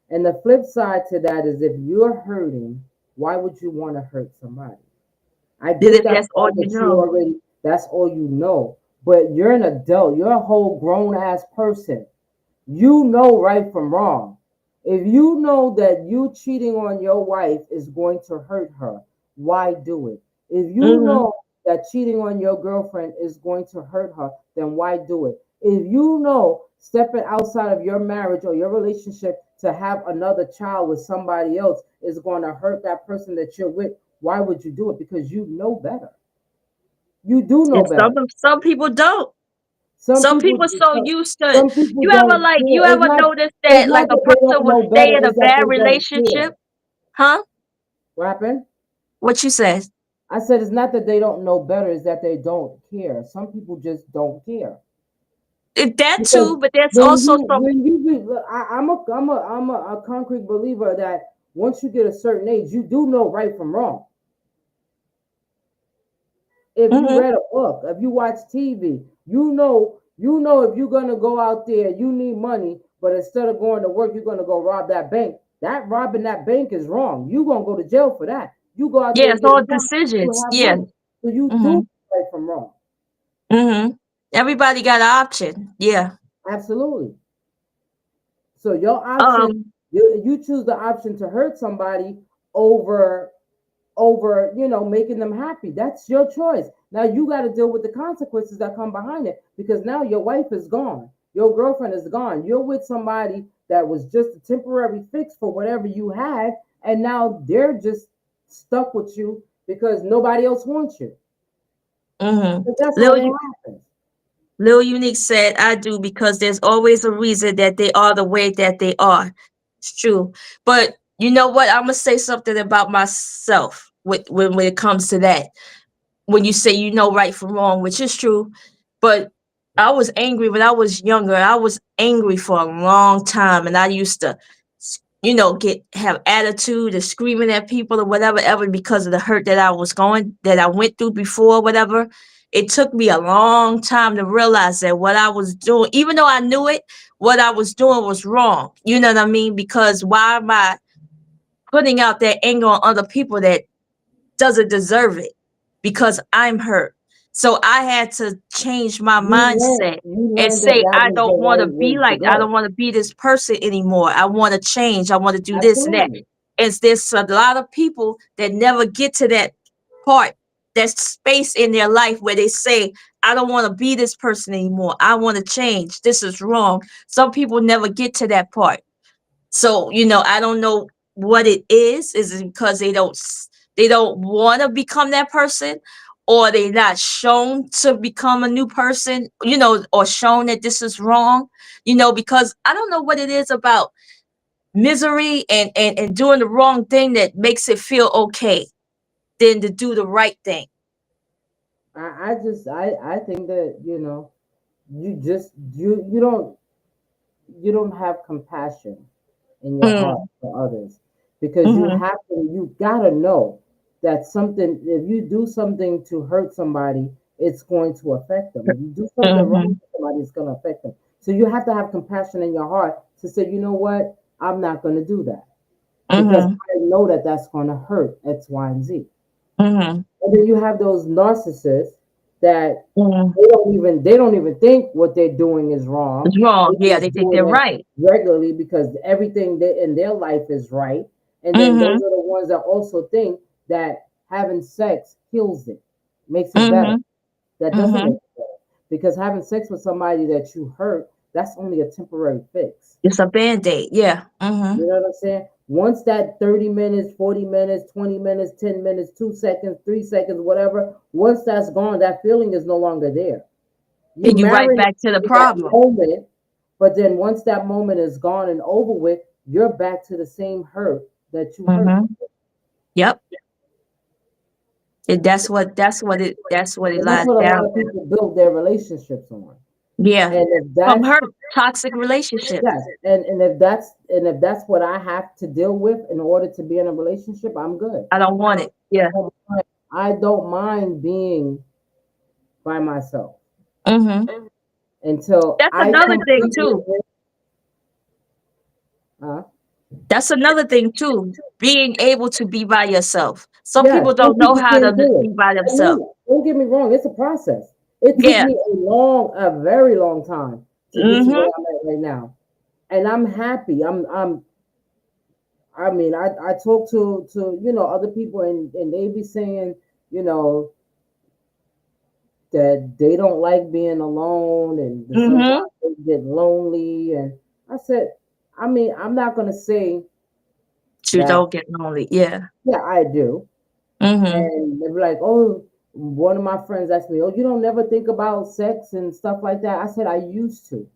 [SPEAKER 1] And the flip side to that is, if you're hurting, why would you want to hurt somebody? I
[SPEAKER 2] That
[SPEAKER 1] get
[SPEAKER 2] if
[SPEAKER 1] that
[SPEAKER 2] that's all
[SPEAKER 1] part
[SPEAKER 2] you
[SPEAKER 1] that you
[SPEAKER 2] know.
[SPEAKER 1] already, that's all you know. But you're an adult, you're a whole grown ass person. You know right from wrong. If you know that you cheating on your wife is going to hurt her, why do it? If you
[SPEAKER 2] Mm-hmm.
[SPEAKER 1] know that cheating on your girlfriend is going to hurt her, then why do it? If you know stepping outside of your marriage or your relationship to have another child with somebody else is going to hurt that person that you're with, why would you do it? Because you know better. You do know
[SPEAKER 2] And
[SPEAKER 1] better.
[SPEAKER 2] some people don't.
[SPEAKER 1] Some
[SPEAKER 2] Some
[SPEAKER 1] people,
[SPEAKER 2] people so used to.
[SPEAKER 1] some people
[SPEAKER 2] You ever
[SPEAKER 1] don't
[SPEAKER 2] like
[SPEAKER 1] care.
[SPEAKER 2] you ever notice
[SPEAKER 1] It's
[SPEAKER 2] that like
[SPEAKER 1] not
[SPEAKER 2] a
[SPEAKER 1] that they
[SPEAKER 2] person
[SPEAKER 1] don't
[SPEAKER 2] will
[SPEAKER 1] know
[SPEAKER 2] stay
[SPEAKER 1] better.
[SPEAKER 2] in a
[SPEAKER 1] It's that
[SPEAKER 2] bad
[SPEAKER 1] they don't care.
[SPEAKER 2] relationship? Huh?
[SPEAKER 1] What happened?
[SPEAKER 2] What you said?
[SPEAKER 1] I said it's not that they don't know better. It's that they don't care. Some people just don't care.
[SPEAKER 2] That
[SPEAKER 1] Because
[SPEAKER 2] too, but there's
[SPEAKER 1] when
[SPEAKER 2] also
[SPEAKER 1] you
[SPEAKER 2] some.
[SPEAKER 1] when you be, I'm a concrete believer that once you get a certain age, you do know right from wrong. If you
[SPEAKER 2] Hmm.
[SPEAKER 1] read a book, if you watch TV, you know if you're gonna go out there, you need money, but instead of going to work, you're gonna go rob that bank. That robbing that bank is wrong. You're gonna go to jail for that. You go out there
[SPEAKER 2] Yeah,
[SPEAKER 1] and
[SPEAKER 2] it's
[SPEAKER 1] get a
[SPEAKER 2] all
[SPEAKER 1] job, you
[SPEAKER 2] decisions.
[SPEAKER 1] have
[SPEAKER 2] Yeah.
[SPEAKER 1] money. So you do
[SPEAKER 2] Hmm.
[SPEAKER 1] know right from wrong.
[SPEAKER 2] Hmm. Everybody got an option. Yeah.
[SPEAKER 1] Absolutely. So your option,
[SPEAKER 2] Um.
[SPEAKER 1] you choose the option to hurt somebody over making them happy. That's your choice. Now you got to deal with the consequences that come behind it, because now your wife is gone, your girlfriend is gone, you're with somebody that was just a temporary fix for whatever you had, and now they're just stuck with you because nobody else wants you.
[SPEAKER 2] Hmm.
[SPEAKER 1] But that's all
[SPEAKER 2] Lil,
[SPEAKER 1] that
[SPEAKER 2] you,
[SPEAKER 1] happens.
[SPEAKER 2] Lil Unique said, I do because there's always a reason that they are the way that they are. It's true. But you know what? I'm going to say something about myself when it comes to that. When you say you know right from wrong, which is true. But I was angry when I was younger. I was angry for a long time, and I used to, get have attitude and screaming at people or whatever ever because of the hurt that I went through before, whatever. It took me a long time to realize that what I was doing, even though I knew it, what I was doing was wrong. You know what I mean? Because why am I putting out that anger on other people that doesn't deserve it because I'm hurt. So I had to change my mindset
[SPEAKER 1] You
[SPEAKER 2] and
[SPEAKER 1] learned that
[SPEAKER 2] say,
[SPEAKER 1] that
[SPEAKER 2] I
[SPEAKER 1] was the
[SPEAKER 2] don't want to
[SPEAKER 1] right
[SPEAKER 2] be
[SPEAKER 1] way to
[SPEAKER 2] like, I don't
[SPEAKER 1] go.
[SPEAKER 2] want to be this person anymore. I want to change. I want to do this and that.
[SPEAKER 1] Absolutely.
[SPEAKER 2] And there's a lot of people that never get to that part, that space in their life where they say, I don't want to be this person anymore. I want to change. This is wrong. Some people never get to that part. So, I don't know what it is. Is it because they don't want to become that person, or they not shown to become a new person, or shown that this is wrong, because I don't know what it is about misery and doing the wrong thing that makes it feel okay than to do the right thing.
[SPEAKER 1] I think that, you don't have compassion in your heart
[SPEAKER 2] Mm,
[SPEAKER 1] for others, because
[SPEAKER 2] mm-hmm,
[SPEAKER 1] you gotta know that something, if you do something to hurt somebody, it's going to affect them. If you do something wrong
[SPEAKER 2] mm-hmm,
[SPEAKER 1] to somebody, it's going to affect them. So you have to have compassion in your heart to say, you know what, I'm not going to do that, because
[SPEAKER 2] mm-hmm,
[SPEAKER 1] I know that that's going to hurt X, Y, and Z.
[SPEAKER 2] mm-hmm,
[SPEAKER 1] And then you have those narcissists that
[SPEAKER 2] mm-hmm.
[SPEAKER 1] they don't even think what they're doing is wrong.
[SPEAKER 2] It's wrong.
[SPEAKER 1] They're
[SPEAKER 2] Yeah, they
[SPEAKER 1] just
[SPEAKER 2] think they're
[SPEAKER 1] doing it
[SPEAKER 2] right.
[SPEAKER 1] regularly because everything in their life is right. And then
[SPEAKER 2] Mm-hmm,
[SPEAKER 1] those are the ones that also think that having sex heals it, makes it better.
[SPEAKER 2] mm-hmm,
[SPEAKER 1] That doesn't
[SPEAKER 2] mm-hmm.
[SPEAKER 1] make it better, because having sex with somebody that you hurt, that's only a temporary fix.
[SPEAKER 2] It's a band-aid. Yeah. Mm-hmm.
[SPEAKER 1] You know what I'm saying? Once that 30 minutes, 40 minutes, 20 minutes, 10 minutes, 2 seconds, 3 seconds, whatever, once that's gone, that feeling is no longer there. You
[SPEAKER 2] And you right
[SPEAKER 1] marry
[SPEAKER 2] back to the
[SPEAKER 1] in that
[SPEAKER 2] problem.
[SPEAKER 1] moment, but then once that moment is gone and over with, you're back to the same hurt that you hurt.
[SPEAKER 2] Mm-hmm. Yep. And that's what it
[SPEAKER 1] And that's
[SPEAKER 2] lies
[SPEAKER 1] what a lot
[SPEAKER 2] down
[SPEAKER 1] of
[SPEAKER 2] to.
[SPEAKER 1] people build their relationships on.
[SPEAKER 2] Yeah.
[SPEAKER 1] And if
[SPEAKER 2] From
[SPEAKER 1] that's
[SPEAKER 2] her toxic relationship.
[SPEAKER 1] yes, and if that's what I have to deal with in order to be in a relationship, I'm good.
[SPEAKER 2] I don't want it. Yeah.
[SPEAKER 1] I don't mind being by myself
[SPEAKER 2] Mm-hmm.
[SPEAKER 1] until
[SPEAKER 2] That's
[SPEAKER 1] I
[SPEAKER 2] another thing
[SPEAKER 1] completely
[SPEAKER 2] too.
[SPEAKER 1] uh,
[SPEAKER 2] That's another thing too. Being able to be by yourself. Some
[SPEAKER 1] yes,
[SPEAKER 2] people
[SPEAKER 1] some
[SPEAKER 2] don't know
[SPEAKER 1] people
[SPEAKER 2] how to
[SPEAKER 1] can't do
[SPEAKER 2] be
[SPEAKER 1] it.
[SPEAKER 2] by
[SPEAKER 1] I
[SPEAKER 2] themselves.
[SPEAKER 1] mean, don't get me wrong, it's a process. It took
[SPEAKER 2] Yeah.
[SPEAKER 1] me a very long time to get to where
[SPEAKER 2] Mm-hmm.
[SPEAKER 1] I'm at right now. And I'm happy. I mean, I talk to other people, and they be saying, you know, that they don't like being alone, and that
[SPEAKER 2] Mm-hmm.
[SPEAKER 1] sometimes they get lonely. And I said, I mean, I'm not gonna say
[SPEAKER 2] You
[SPEAKER 1] that,
[SPEAKER 2] don't get lonely. Yeah.
[SPEAKER 1] yeah, I do.
[SPEAKER 2] Mm-hmm.
[SPEAKER 1] And they're like, oh, one of my friends asked me, oh, you don't never think about sex and stuff like that. I said, I used to.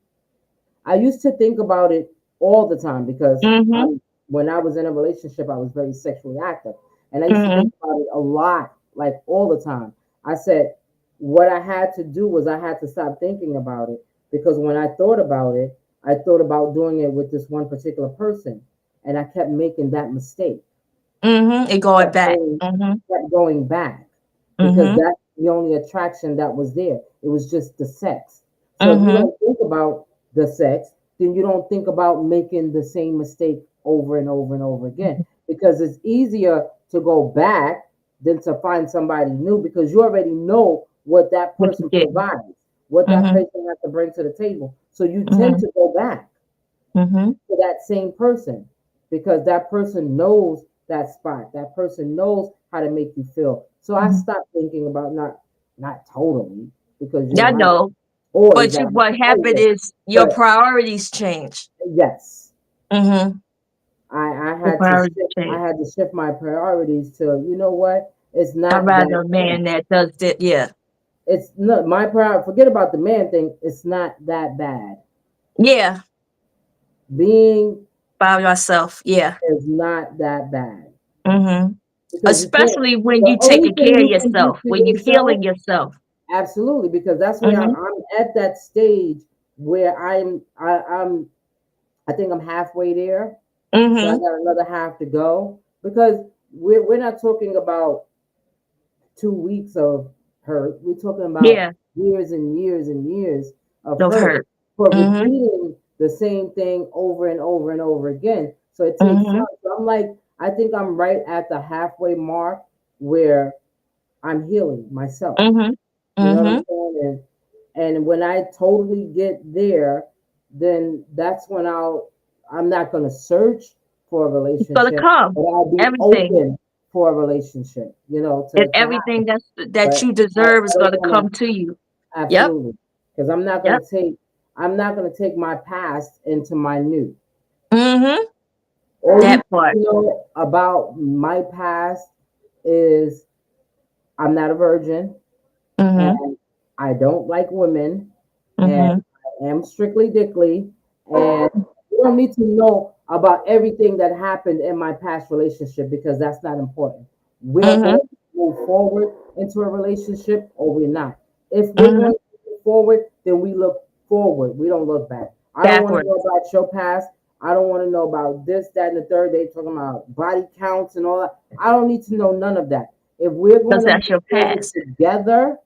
[SPEAKER 1] I used to think about it all the time, because
[SPEAKER 2] Mm-hmm.
[SPEAKER 1] when I was in a relationship, I was very sexually active. And I used to
[SPEAKER 2] Mm-hmm.
[SPEAKER 1] think about it a lot, like all the time. I said, what I had to do was I had to stop thinking about it, because when I thought about it, I thought about doing it with this one particular person. And I kept making that mistake,
[SPEAKER 2] Mm-hmm. And going
[SPEAKER 1] kept
[SPEAKER 2] back.
[SPEAKER 1] going,
[SPEAKER 2] Mm-hmm.
[SPEAKER 1] kept going back, because
[SPEAKER 2] Mm-hmm.
[SPEAKER 1] that's the only attraction that was there. It was just the sex. So if you
[SPEAKER 2] Mm-hmm.
[SPEAKER 1] don't think about the sex, then you don't think about making the same mistake over and over and over again, because it's easier to go back than to find somebody new, because you already know what that
[SPEAKER 2] What you
[SPEAKER 1] person
[SPEAKER 2] get.
[SPEAKER 1] provides, what that
[SPEAKER 2] Mm-hmm.
[SPEAKER 1] person has to bring to the table. So you tend
[SPEAKER 2] Mm-hmm.
[SPEAKER 1] to go back
[SPEAKER 2] Mm-hmm.
[SPEAKER 1] to that same person, because that person knows that spot. That person knows how to make you feel. So I
[SPEAKER 2] Mm-hmm.
[SPEAKER 1] stopped thinking about, not totally, because
[SPEAKER 2] I
[SPEAKER 1] I'm
[SPEAKER 2] know.
[SPEAKER 1] always
[SPEAKER 2] But
[SPEAKER 1] at
[SPEAKER 2] what happened
[SPEAKER 1] home,
[SPEAKER 2] is your
[SPEAKER 1] but
[SPEAKER 2] priorities change.
[SPEAKER 1] yes,
[SPEAKER 2] Mm-hmm.
[SPEAKER 1] I
[SPEAKER 2] Your
[SPEAKER 1] had to
[SPEAKER 2] priorities
[SPEAKER 1] shift. I
[SPEAKER 2] change.
[SPEAKER 1] had to shift my priorities to, you know what? It's
[SPEAKER 2] I'd
[SPEAKER 1] not that
[SPEAKER 2] rather a man
[SPEAKER 1] sex.
[SPEAKER 2] that does it. Yeah.
[SPEAKER 1] It's not my priority. Forget about the man thing. It's not that bad.
[SPEAKER 2] Yeah,
[SPEAKER 1] Being
[SPEAKER 2] by yourself. Yeah.
[SPEAKER 1] is not that bad
[SPEAKER 2] Mm-hmm.
[SPEAKER 1] because you can't.
[SPEAKER 2] Especially when
[SPEAKER 1] The
[SPEAKER 2] you
[SPEAKER 1] only
[SPEAKER 2] taking
[SPEAKER 1] thing
[SPEAKER 2] care of
[SPEAKER 1] you can do
[SPEAKER 2] yourself,
[SPEAKER 1] for
[SPEAKER 2] when you
[SPEAKER 1] yourself,
[SPEAKER 2] healing yourself.
[SPEAKER 1] absolutely, because that's where
[SPEAKER 2] Mm-hmm.
[SPEAKER 1] I'm at that stage where I think I'm halfway there. So I
[SPEAKER 2] Mm-hmm.
[SPEAKER 1] got another half to go because we're not talking about 2 weeks of hurt. We're talking about
[SPEAKER 2] Yeah.
[SPEAKER 1] years and years and years of
[SPEAKER 2] Of
[SPEAKER 1] hurt
[SPEAKER 2] hurt.
[SPEAKER 1] for
[SPEAKER 2] Mm-hmm.
[SPEAKER 1] repeating the same thing over and over and over again. So it takes time.
[SPEAKER 2] Mm-hmm.
[SPEAKER 1] So I'm like, I think I'm right at the halfway mark where I'm healing myself.
[SPEAKER 2] Mm-hmm.
[SPEAKER 1] You know what I'm
[SPEAKER 2] Mm-hmm.
[SPEAKER 1] saying? And when I totally get there, then that's when I'm not gonna search for a
[SPEAKER 2] It's gonna
[SPEAKER 1] relationship,
[SPEAKER 2] come.
[SPEAKER 1] but I'll be
[SPEAKER 2] Everything.
[SPEAKER 1] open for a relationship,
[SPEAKER 2] And
[SPEAKER 1] to
[SPEAKER 2] everything
[SPEAKER 1] happen.
[SPEAKER 2] that
[SPEAKER 1] But
[SPEAKER 2] you
[SPEAKER 1] I,
[SPEAKER 2] deserve
[SPEAKER 1] I
[SPEAKER 2] is
[SPEAKER 1] don't
[SPEAKER 2] gonna
[SPEAKER 1] wanna
[SPEAKER 2] come to you. Yep.
[SPEAKER 1] absolutely because
[SPEAKER 2] Yep.
[SPEAKER 1] I'm not gonna take my past into my new.
[SPEAKER 2] Mm-hmm.
[SPEAKER 1] All you
[SPEAKER 2] That
[SPEAKER 1] need
[SPEAKER 2] part.
[SPEAKER 1] to know about my past is I'm not a virgin
[SPEAKER 2] Mm-hmm.
[SPEAKER 1] and I don't like women and
[SPEAKER 2] Mm-hmm.
[SPEAKER 1] I am strictly dickly and you don't need to know about everything that happened in my past relationship because that's not important. We're
[SPEAKER 2] Mm-hmm.
[SPEAKER 1] going to move forward into a relationship or we're not. If we're
[SPEAKER 2] Mm-hmm.
[SPEAKER 1] going to move forward, then we look forward. We don't look back. I don't want to know
[SPEAKER 2] Backwards.
[SPEAKER 1] about your past. I don't want to know about this, that, and the third. They talking about body counts and all that. I don't need to know none of that. If we're
[SPEAKER 2] Because
[SPEAKER 1] going to
[SPEAKER 2] that's
[SPEAKER 1] move
[SPEAKER 2] your
[SPEAKER 1] forward
[SPEAKER 2] past.
[SPEAKER 1] together,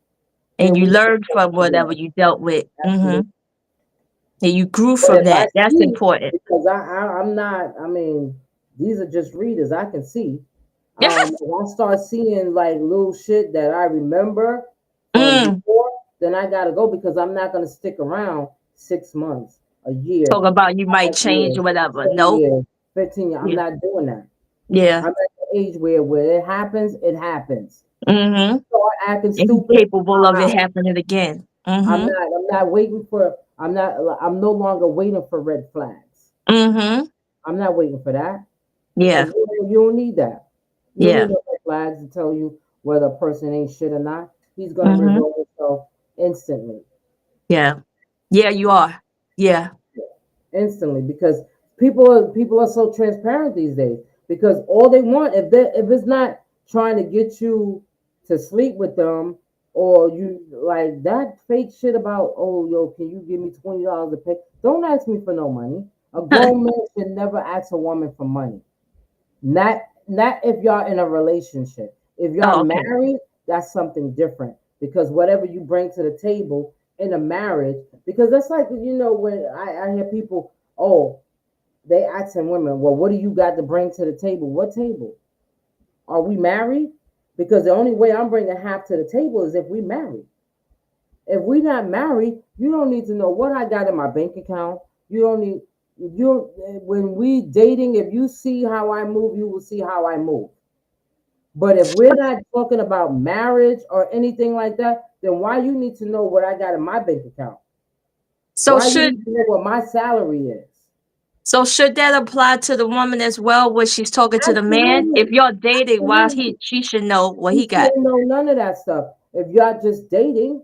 [SPEAKER 2] And
[SPEAKER 1] then
[SPEAKER 2] you
[SPEAKER 1] we should
[SPEAKER 2] learned
[SPEAKER 1] go
[SPEAKER 2] from
[SPEAKER 1] from there.
[SPEAKER 2] whatever you dealt with. Mm-hmm.
[SPEAKER 1] Absolutely.
[SPEAKER 2] And you grew
[SPEAKER 1] But
[SPEAKER 2] from
[SPEAKER 1] if I
[SPEAKER 2] that. That's
[SPEAKER 1] see,
[SPEAKER 2] important.
[SPEAKER 1] because I'm not, I mean, these are just readers. I can see. If I start seeing like little shit that I remember from
[SPEAKER 2] Mm.
[SPEAKER 1] before, then I gotta go because I'm not gonna stick around 6 months, a year,
[SPEAKER 2] Talk about you might
[SPEAKER 1] 5 years,
[SPEAKER 2] change or whatever.
[SPEAKER 1] 10
[SPEAKER 2] Nope.
[SPEAKER 1] years, 15 years. I'm
[SPEAKER 2] Yeah.
[SPEAKER 1] not doing that.
[SPEAKER 2] Yeah.
[SPEAKER 1] I'm at the age where it happens, it happens.
[SPEAKER 2] Mm-hmm.
[SPEAKER 1] Start acting
[SPEAKER 2] And you
[SPEAKER 1] stupid,
[SPEAKER 2] capable
[SPEAKER 1] I'm
[SPEAKER 2] of it
[SPEAKER 1] out.
[SPEAKER 2] happening again. Mm-hmm.
[SPEAKER 1] I'm not waiting for. I'm no longer waiting for red flags.
[SPEAKER 2] Mm-hmm.
[SPEAKER 1] I'm not waiting for that because
[SPEAKER 2] Yeah.
[SPEAKER 1] you don't need that. You don't need
[SPEAKER 2] Yeah.
[SPEAKER 1] no red flags to tell you whether a person ain't shit or not. He's gonna
[SPEAKER 2] Mm-hmm.
[SPEAKER 1] reveal himself instantly,
[SPEAKER 2] Yeah. Yeah, you are. Yeah.
[SPEAKER 1] instantly because people are so transparent these days. Because all they want, if it's not trying to get you to sleep with them, or you like that fake shit about, oh yo, can you give me $20 to pay? Don't ask me for no money. A grown man should never ask a woman for money. Not if y'all in a relationship. If y'all
[SPEAKER 2] Oh, okay.
[SPEAKER 1] married, that's something different. Because whatever you bring to the table in a marriage, because that's like when I hear people, oh, they asking women, well, what do you got to bring to the table? What table? Are we married? Because the only way I'm bringing half to the table is if we married. If we not married, you don't need to know what I got in my bank account. You don't need you when we dating. If you see how I move, you will see how I move. But if we're not talking about marriage or anything like that, then why you need to know what I got in my bank account?
[SPEAKER 2] So
[SPEAKER 1] Why you
[SPEAKER 2] should
[SPEAKER 1] need to know what my salary is?
[SPEAKER 2] so should that apply to the woman as well when she's talking to the man? If
[SPEAKER 1] Absolutely,
[SPEAKER 2] you're dating, why
[SPEAKER 1] absolutely.
[SPEAKER 2] she should know what
[SPEAKER 1] You
[SPEAKER 2] he got.
[SPEAKER 1] shouldn't know none of that stuff. If y'all just dating,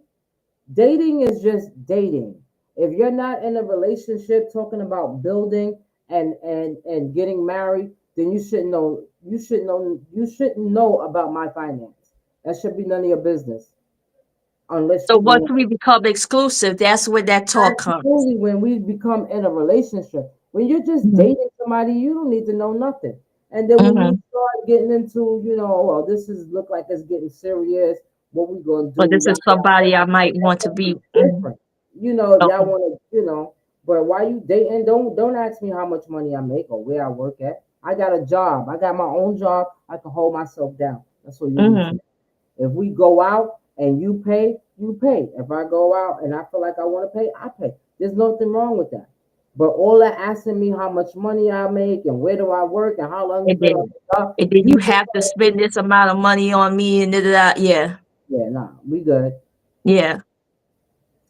[SPEAKER 1] dating is just dating. If you're not in a relationship talking about building and getting married, then you shouldn't know about my finance. That should be none of your business unless
[SPEAKER 2] So
[SPEAKER 1] you
[SPEAKER 2] once
[SPEAKER 1] want.
[SPEAKER 2] we become exclusive, that's where that talk comes.
[SPEAKER 1] Absolutely, when we become in a relationship, when you're just
[SPEAKER 2] Mm-hmm.
[SPEAKER 1] dating somebody, you don't need to know nothing. And then when you
[SPEAKER 2] Mm-hmm.
[SPEAKER 1] start getting into, well, this is look like it's getting serious. What we gonna
[SPEAKER 2] But
[SPEAKER 1] do?
[SPEAKER 2] this is
[SPEAKER 1] Yada yada.
[SPEAKER 2] somebody I might
[SPEAKER 1] That's
[SPEAKER 2] want to
[SPEAKER 1] gonna
[SPEAKER 2] be.
[SPEAKER 1] be
[SPEAKER 2] Mhm.
[SPEAKER 1] different. If y'all
[SPEAKER 2] Okay.
[SPEAKER 1] want to, But while you dating, don't ask me how much money I make or where I work at. I got a job. I got my own job. I can hold myself down. That's what you need to
[SPEAKER 2] Mm-hmm.
[SPEAKER 1] know. If we go out and you pay, you pay. If I go out and I feel like I want to pay, I pay. There's nothing wrong with that. But all that asking me how much money I make and where do I work and how long you
[SPEAKER 2] And
[SPEAKER 1] been on
[SPEAKER 2] then
[SPEAKER 1] the job,
[SPEAKER 2] and then
[SPEAKER 1] you
[SPEAKER 2] you
[SPEAKER 1] just
[SPEAKER 2] have to
[SPEAKER 1] telling
[SPEAKER 2] spend
[SPEAKER 1] me,
[SPEAKER 2] this amount of money on me and da, da, da. Yeah.
[SPEAKER 1] yeah, nah, we good.
[SPEAKER 2] Yeah.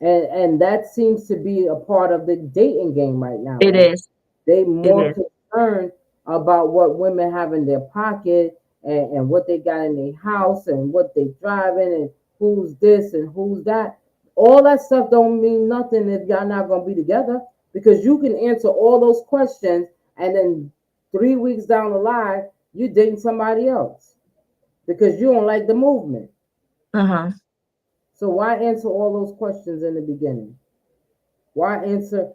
[SPEAKER 1] And that seems to be a part of the dating game right now.
[SPEAKER 2] It
[SPEAKER 1] Like
[SPEAKER 2] is.
[SPEAKER 1] they
[SPEAKER 2] It
[SPEAKER 1] more
[SPEAKER 2] is.
[SPEAKER 1] concerned about what women have in their pocket and what they got in their house and what they driving and who's this and who's that. All that stuff don't mean nothing if y'all not gonna be together, because you can answer all those questions and then 3 weeks down the line you dating somebody else because you don't like the movement.
[SPEAKER 2] Uh-huh.
[SPEAKER 1] So why answer all those questions in the beginning? Why answer?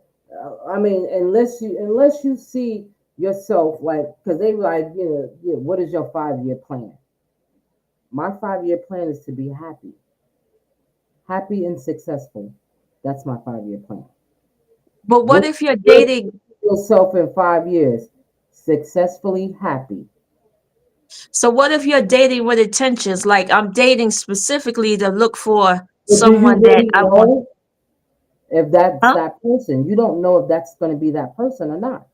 [SPEAKER 1] I mean, unless you see yourself like, because they like, yeah, what is your 5 year plan? My 5 year plan is to be happy and successful. That's my 5 year plan.
[SPEAKER 2] But what
[SPEAKER 1] What
[SPEAKER 2] if you're
[SPEAKER 1] you
[SPEAKER 2] dating?
[SPEAKER 1] yourself in 5 years? Successfully happy.
[SPEAKER 2] So what if you're dating with intentions? Like I'm dating specifically to look for
[SPEAKER 1] But do you
[SPEAKER 2] someone that
[SPEAKER 1] really
[SPEAKER 2] I want.
[SPEAKER 1] know if that's
[SPEAKER 2] Huh?
[SPEAKER 1] that person? You don't know if that's going to be that person or not.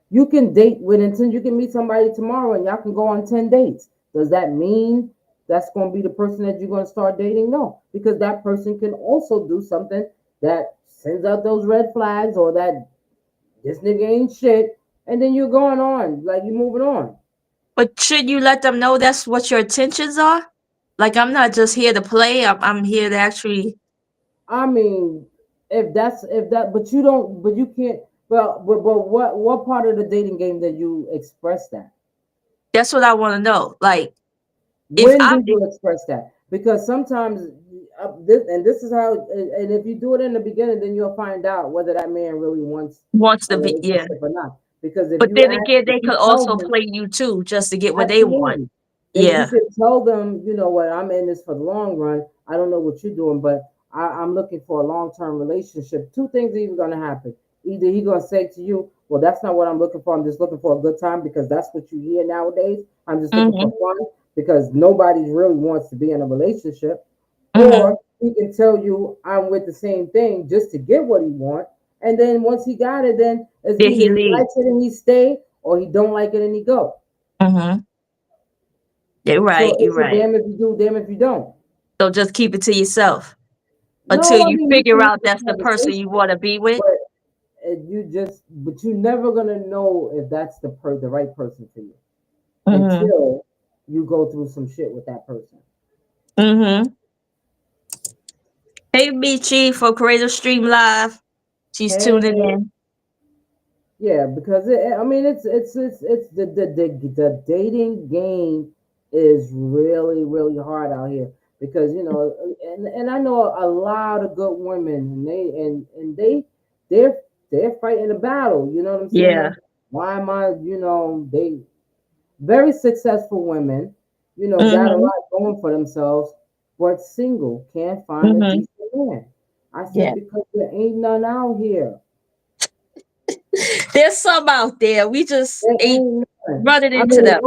[SPEAKER 1] You can date with intent. You can meet somebody tomorrow and y'all can go on 10 dates. Does that mean that's going to be the person that you're going to start dating? No, because that person can also do something that sends out those red flags, or that this nigga ain't shit. And then you're going on, like you're moving on.
[SPEAKER 2] But should you let them know that's what your intentions are? Like I'm not just here to play. I'm here to actually.
[SPEAKER 1] I mean, if that, but you don't, but you can't. But what part of the dating game that you express that?
[SPEAKER 2] That's what I want to know. Like if
[SPEAKER 1] When
[SPEAKER 2] I'm
[SPEAKER 1] do you express that? Because sometimes, this is how, and if you do it in the beginning, then you'll find out whether that man really wants
[SPEAKER 2] wants
[SPEAKER 1] a
[SPEAKER 2] to be, yeah.
[SPEAKER 1] relationship or not. Because
[SPEAKER 2] But then again, they could also play you too, just to get what they want.
[SPEAKER 1] absolutely. You
[SPEAKER 2] Yeah.
[SPEAKER 1] could tell them, you know what, I'm in this for the long run. I don't know what you're doing, but I'm looking for a long term relationship. Two things are either going to happen. Either he going to say to you, well, that's not what I'm looking for. I'm just looking for a good time, because that's what you hear nowadays. I'm just looking for
[SPEAKER 2] Mhm.
[SPEAKER 1] fun, because nobody really wants to be in a relationship. Or
[SPEAKER 2] Mhm.
[SPEAKER 1] he can tell you, I'm with the same thing just to get what he wants. And then once he got it, then it's
[SPEAKER 2] Then
[SPEAKER 1] either
[SPEAKER 2] he
[SPEAKER 1] he
[SPEAKER 2] leave.
[SPEAKER 1] likes it and he stay, or he don't like it and he go.
[SPEAKER 2] Mhm. You're
[SPEAKER 1] So
[SPEAKER 2] right. You're
[SPEAKER 1] it's a
[SPEAKER 2] right.
[SPEAKER 1] damn if you do, damn if you don't.
[SPEAKER 2] So just keep it to yourself until
[SPEAKER 1] No, I
[SPEAKER 2] you
[SPEAKER 1] mean you
[SPEAKER 2] figure
[SPEAKER 1] can have
[SPEAKER 2] out
[SPEAKER 1] this
[SPEAKER 2] that's the person you
[SPEAKER 1] conversation,
[SPEAKER 2] want to be with.
[SPEAKER 1] but you're never gonna know if that's the right person for you
[SPEAKER 2] Mhm.
[SPEAKER 1] until you go through some shit with that person.
[SPEAKER 2] Mhm. Hey, Michi for Creator Stream Live. She's tuning
[SPEAKER 1] Hey,
[SPEAKER 2] in.
[SPEAKER 1] yeah, because I mean it's the dating game is really really hard out here, because and I know a lot of good women, and they're they're fighting a battle. You know what I'm
[SPEAKER 2] Yeah.
[SPEAKER 1] saying? Why am I? They very successful women, got a
[SPEAKER 2] Mhm.
[SPEAKER 1] lot going for themselves, but single, can't find a
[SPEAKER 2] Mhm.
[SPEAKER 1] decent man. I
[SPEAKER 2] Yeah.
[SPEAKER 1] said, because there ain't none out here.
[SPEAKER 2] There's some out there. We just
[SPEAKER 1] There
[SPEAKER 2] ain't
[SPEAKER 1] ain't none.
[SPEAKER 2] running
[SPEAKER 1] I
[SPEAKER 2] into
[SPEAKER 1] mean,
[SPEAKER 2] them.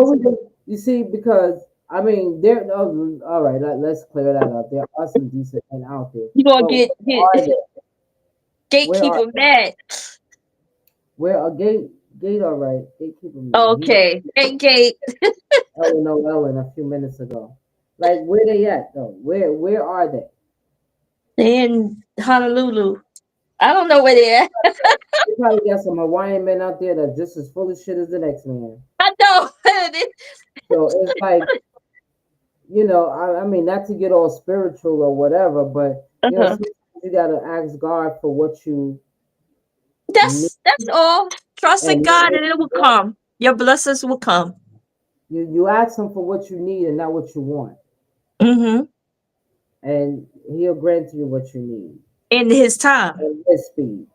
[SPEAKER 1] you see, because I mean, all right. Let's clear that up. There are some decent men out there,
[SPEAKER 2] You gonna
[SPEAKER 1] but
[SPEAKER 2] get
[SPEAKER 1] where are they? Where are
[SPEAKER 2] gatekeeper mad.
[SPEAKER 1] where a gate? All right, gatekeeper man. He was
[SPEAKER 2] Okay. Hey, Gate.
[SPEAKER 1] Ellen Ellen a few minutes ago. Like, where they at though? Where are they?
[SPEAKER 2] They in Honolulu. I don't know where they at.
[SPEAKER 1] They probably got some Hawaiian men out there that just as full of shit as the next man.
[SPEAKER 2] I know.
[SPEAKER 1] So it's like, I mean, not to get all spiritual or whatever, but
[SPEAKER 2] Uh-huh.
[SPEAKER 1] sometimes you gotta ask God for what you need,
[SPEAKER 2] That's all. Trust in
[SPEAKER 1] and
[SPEAKER 2] God and it will come. Your blessings will come.
[SPEAKER 1] you ask Him for what you need and not what you want,
[SPEAKER 2] Mm-hmm.
[SPEAKER 1] and He'll grant you what you need
[SPEAKER 2] In his time.
[SPEAKER 1] at His speed.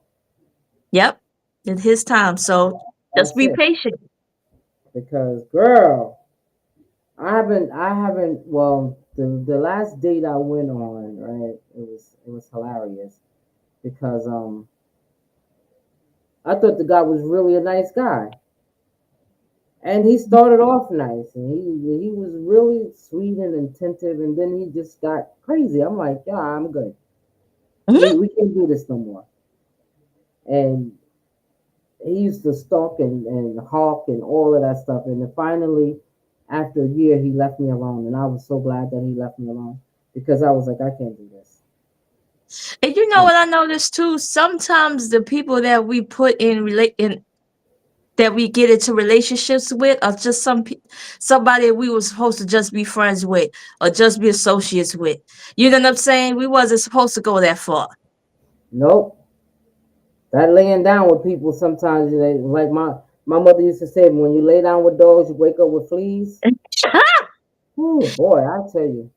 [SPEAKER 2] Yep. In his time. So just
[SPEAKER 1] That's
[SPEAKER 2] be
[SPEAKER 1] it.
[SPEAKER 2] patient.
[SPEAKER 1] Because, girl, I haven't. Well, the last date I went on, right? It was hilarious, because I thought the guy was really a nice guy. And he started off nice, and he was really sweet and attentive, and then he just got crazy. I'm like, yeah, I'm good.
[SPEAKER 2] Mhm.
[SPEAKER 1] We can't do this no more. And he used to stalk and hawk and all of that stuff. And then finally, after a year, he left me alone, and I was so glad that he left me alone, because I was like, I can't do this.
[SPEAKER 2] And you know
[SPEAKER 1] I,
[SPEAKER 2] what I noticed too? Sometimes the people that we put in that we get into relationships with, or just somebody we were supposed to just be friends with or just be associates with. You know what I'm saying? We wasn't supposed to go that far.
[SPEAKER 1] Nope. That laying down with people sometimes, like my mother used to say, when you lay down with dogs, you wake up with fleas. Oh boy, I tell you,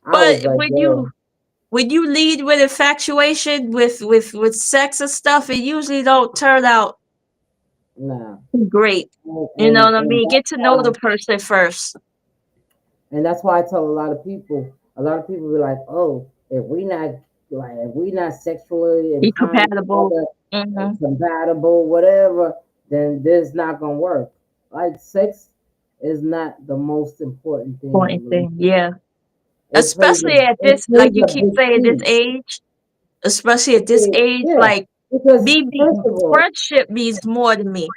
[SPEAKER 1] I
[SPEAKER 2] But
[SPEAKER 1] was like, yo,
[SPEAKER 2] when you lead with infatuation with sex and stuff, it usually don't turn out
[SPEAKER 1] nah.
[SPEAKER 2] great.
[SPEAKER 1] And,
[SPEAKER 2] You know
[SPEAKER 1] and
[SPEAKER 2] what I
[SPEAKER 1] and
[SPEAKER 2] mean?
[SPEAKER 1] that's
[SPEAKER 2] Get to know
[SPEAKER 1] why
[SPEAKER 2] the person first.
[SPEAKER 1] and that's why I tell a lot of people be like, oh, if we not sexually
[SPEAKER 2] Be
[SPEAKER 1] inclined
[SPEAKER 2] compatible.
[SPEAKER 1] together,
[SPEAKER 2] Mm-hmm.
[SPEAKER 1] compatible, whatever, then this not gonna work. Like sex is not the most important thing in a
[SPEAKER 2] Important thing,
[SPEAKER 1] relationship.
[SPEAKER 2] yeah.
[SPEAKER 1] It plays
[SPEAKER 2] Especially at
[SPEAKER 1] it
[SPEAKER 2] this, like
[SPEAKER 1] plays
[SPEAKER 2] you
[SPEAKER 1] a
[SPEAKER 2] keep
[SPEAKER 1] big
[SPEAKER 2] saying, this
[SPEAKER 1] piece.
[SPEAKER 2] age. Especially at this age,
[SPEAKER 1] Yeah,
[SPEAKER 2] like
[SPEAKER 1] because
[SPEAKER 2] me,
[SPEAKER 1] first of all,
[SPEAKER 2] friendship means more to me.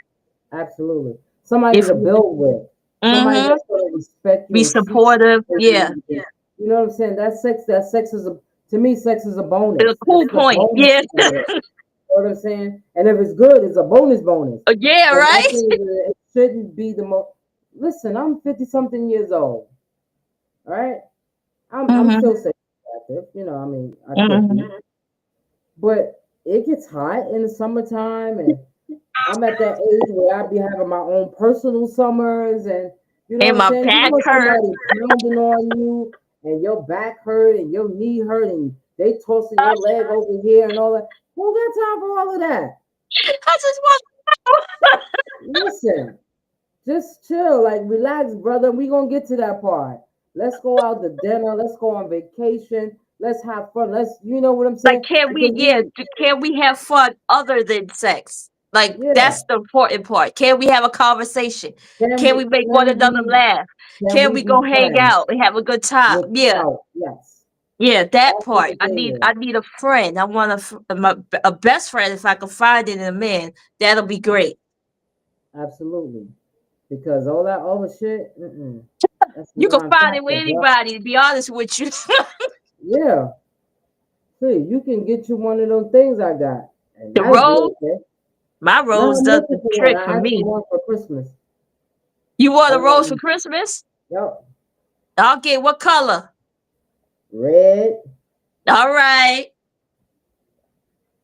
[SPEAKER 1] absolutely, somebody
[SPEAKER 2] If
[SPEAKER 1] to build with, somebody
[SPEAKER 2] mm-hmm,
[SPEAKER 1] that's gonna respect you
[SPEAKER 2] be
[SPEAKER 1] and see
[SPEAKER 2] supportive, yeah.
[SPEAKER 1] you. You know what I'm saying? That sex is a to me, sex is a
[SPEAKER 2] It's
[SPEAKER 1] bonus.
[SPEAKER 2] a cool
[SPEAKER 1] It's the
[SPEAKER 2] point,
[SPEAKER 1] bonus
[SPEAKER 2] yeah.
[SPEAKER 1] part of it. You know what I'm saying? And if it's good, it's a bonus.
[SPEAKER 2] Yeah,
[SPEAKER 1] But my
[SPEAKER 2] right.
[SPEAKER 1] thing is that it shouldn't be the most. Listen, I'm 50 something years old. All right, I'm
[SPEAKER 2] Mm-hmm,
[SPEAKER 1] still sexually active. You know, I mean, I could
[SPEAKER 2] mm-hmm.
[SPEAKER 1] be, but it gets hot in the summertime, and I'm at that age where I be having my own personal summers, and you know what
[SPEAKER 2] And
[SPEAKER 1] I'm
[SPEAKER 2] my
[SPEAKER 1] saying. You
[SPEAKER 2] back
[SPEAKER 1] want
[SPEAKER 2] hurt.
[SPEAKER 1] somebody pounding on you, and your back hurt, and your knee hurt, and they tossing your leg over here and all that. Who got time for all of that?
[SPEAKER 2] I just want
[SPEAKER 1] Listen, just chill, like relax, brother. We gonna get to that part. Let's go out to dinner. Let's go on vacation. Let's have fun. You know what I'm
[SPEAKER 2] like,
[SPEAKER 1] saying? Because we,
[SPEAKER 2] can we have fun other than sex? Like,
[SPEAKER 1] yeah,
[SPEAKER 2] that's the important part. Can we have a conversation? Can we make one
[SPEAKER 1] can
[SPEAKER 2] another
[SPEAKER 1] we,
[SPEAKER 2] laugh?
[SPEAKER 1] can
[SPEAKER 2] Can
[SPEAKER 1] we
[SPEAKER 2] we go
[SPEAKER 1] be
[SPEAKER 2] hang
[SPEAKER 1] friends
[SPEAKER 2] out and have a good time? Yeah,
[SPEAKER 1] without? Yes,
[SPEAKER 2] yeah, that
[SPEAKER 1] that's what
[SPEAKER 2] part.
[SPEAKER 1] the thing
[SPEAKER 2] I
[SPEAKER 1] is.
[SPEAKER 2] need a friend. I want a best friend if I can find it in a man. That'll be great.
[SPEAKER 1] Absolutely. Because all that other shit, that's
[SPEAKER 2] You can find it with
[SPEAKER 1] non-factor, bro.
[SPEAKER 2] anybody. To be honest with you,
[SPEAKER 1] Yeah. See, you can get you one of those things I got, and
[SPEAKER 2] the
[SPEAKER 1] that'd be
[SPEAKER 2] rose,
[SPEAKER 1] okay.
[SPEAKER 2] my
[SPEAKER 1] Now
[SPEAKER 2] rose
[SPEAKER 1] I'm
[SPEAKER 2] does
[SPEAKER 1] looking
[SPEAKER 2] the
[SPEAKER 1] for one.
[SPEAKER 2] trick for
[SPEAKER 1] I asked for
[SPEAKER 2] me.
[SPEAKER 1] one for Christmas.
[SPEAKER 2] You
[SPEAKER 1] I
[SPEAKER 2] want a rose for
[SPEAKER 1] want,
[SPEAKER 2] Christmas?
[SPEAKER 1] yep,
[SPEAKER 2] I'll get what color?
[SPEAKER 1] red.
[SPEAKER 2] All right.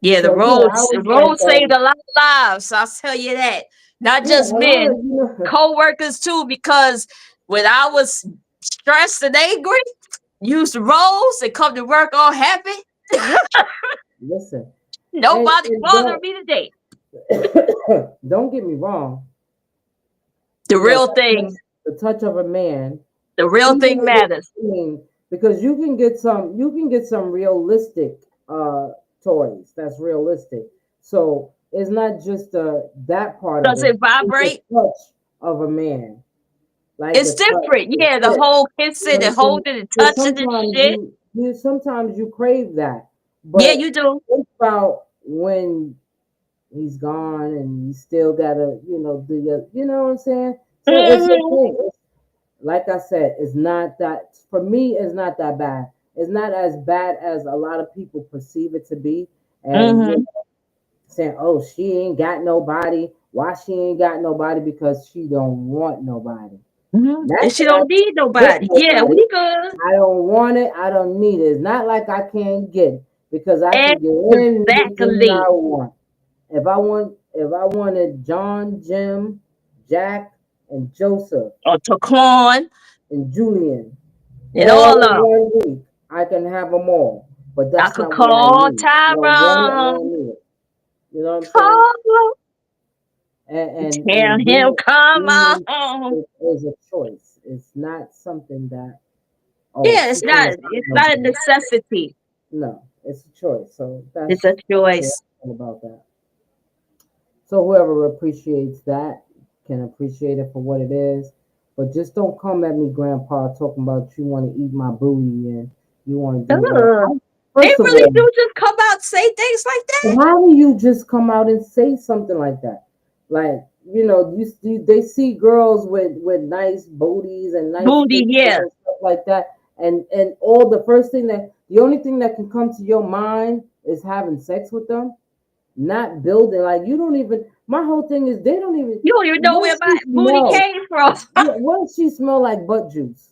[SPEAKER 2] Yeah,
[SPEAKER 1] So yeah, I
[SPEAKER 2] the
[SPEAKER 1] was like,
[SPEAKER 2] rose saved a lot of lives. I'll tell you that. Not
[SPEAKER 1] yeah,
[SPEAKER 2] just
[SPEAKER 1] a lot of
[SPEAKER 2] men, co-workers too, because when I was stressed and angry, use the rose and come to work all happy.
[SPEAKER 1] listen,
[SPEAKER 2] Nobody
[SPEAKER 1] and
[SPEAKER 2] bothered me today.
[SPEAKER 1] don't get me wrong.
[SPEAKER 2] The
[SPEAKER 1] You know,
[SPEAKER 2] real thing,
[SPEAKER 1] the touch of a man,
[SPEAKER 2] the real
[SPEAKER 1] even
[SPEAKER 2] thing
[SPEAKER 1] if it's,
[SPEAKER 2] matters.
[SPEAKER 1] I mean, because you can get some realistic toys that's realistic. So it's not just that part of
[SPEAKER 2] Does
[SPEAKER 1] it.
[SPEAKER 2] it
[SPEAKER 1] It's the
[SPEAKER 2] vibrate?
[SPEAKER 1] touch of a man, like
[SPEAKER 2] It's
[SPEAKER 1] the touch,
[SPEAKER 2] different.
[SPEAKER 1] the
[SPEAKER 2] Yeah, the
[SPEAKER 1] touch.
[SPEAKER 2] whole
[SPEAKER 1] You know
[SPEAKER 2] kissing
[SPEAKER 1] what
[SPEAKER 2] and
[SPEAKER 1] I'm saying?
[SPEAKER 2] holding and
[SPEAKER 1] Because
[SPEAKER 2] touching and shit.
[SPEAKER 1] sometimes you crave that,
[SPEAKER 2] Yeah,
[SPEAKER 1] but
[SPEAKER 2] you do.
[SPEAKER 1] think about when he's gone and you still gotta do you know what I'm saying. So it's
[SPEAKER 2] Hmm.
[SPEAKER 1] okay. Like I said, it's not that for me. It's not that bad. It's not as bad as a lot of people perceive it to be, and
[SPEAKER 2] Hmm.
[SPEAKER 1] saying, "Oh, she ain't got nobody. Why she ain't got nobody? Because she don't want nobody."
[SPEAKER 2] Hmm.
[SPEAKER 1] Not
[SPEAKER 2] And she
[SPEAKER 1] that I
[SPEAKER 2] don't need
[SPEAKER 1] can't get
[SPEAKER 2] nobody. Yeah,
[SPEAKER 1] nobody.
[SPEAKER 2] we good.
[SPEAKER 1] I don't want it. I don't need it. It's not like I can't get it because I can get anything I
[SPEAKER 2] Exactly.
[SPEAKER 1] want. If I wanted John, Jim, Jack, and Joseph
[SPEAKER 2] Or Taquan
[SPEAKER 1] and Julian
[SPEAKER 2] and
[SPEAKER 1] all
[SPEAKER 2] all
[SPEAKER 1] in
[SPEAKER 2] of 'em.
[SPEAKER 1] 1 week. I can have them all, but
[SPEAKER 2] I
[SPEAKER 1] that's
[SPEAKER 2] could
[SPEAKER 1] not what I
[SPEAKER 2] call
[SPEAKER 1] need. I don't want it. I
[SPEAKER 2] Tyrone,
[SPEAKER 1] don't need it. You know what I'm saying?
[SPEAKER 2] call tell
[SPEAKER 1] And
[SPEAKER 2] him come
[SPEAKER 1] being
[SPEAKER 2] on.
[SPEAKER 1] it is a choice. It's not something that
[SPEAKER 2] Yeah,
[SPEAKER 1] she can't have
[SPEAKER 2] it's not a
[SPEAKER 1] nobody.
[SPEAKER 2] necessity.
[SPEAKER 1] No, it's a choice. So
[SPEAKER 2] It's a
[SPEAKER 1] that's the way
[SPEAKER 2] choice.
[SPEAKER 1] I feel about that. So whoever appreciates that can appreciate it for what it is. But just don't come at me, Grandpa, talking about you want to eat my booty and you want to do all.
[SPEAKER 2] Ugh. They
[SPEAKER 1] First of
[SPEAKER 2] really
[SPEAKER 1] all,
[SPEAKER 2] do just come out and say things like that.
[SPEAKER 1] how do you just come out and say something like that? Like they see girls with nice booties and nice
[SPEAKER 2] Booty,
[SPEAKER 1] faces
[SPEAKER 2] yeah.
[SPEAKER 1] and stuff like that, and all the only thing that can come to your mind is having sex with them, not building. Like you don't even My whole thing is they don't even.
[SPEAKER 2] You don't even know
[SPEAKER 1] What
[SPEAKER 2] where
[SPEAKER 1] if
[SPEAKER 2] my
[SPEAKER 1] she
[SPEAKER 2] booty
[SPEAKER 1] smell?
[SPEAKER 2] came from.
[SPEAKER 1] Yeah, what if she smell like butt juice?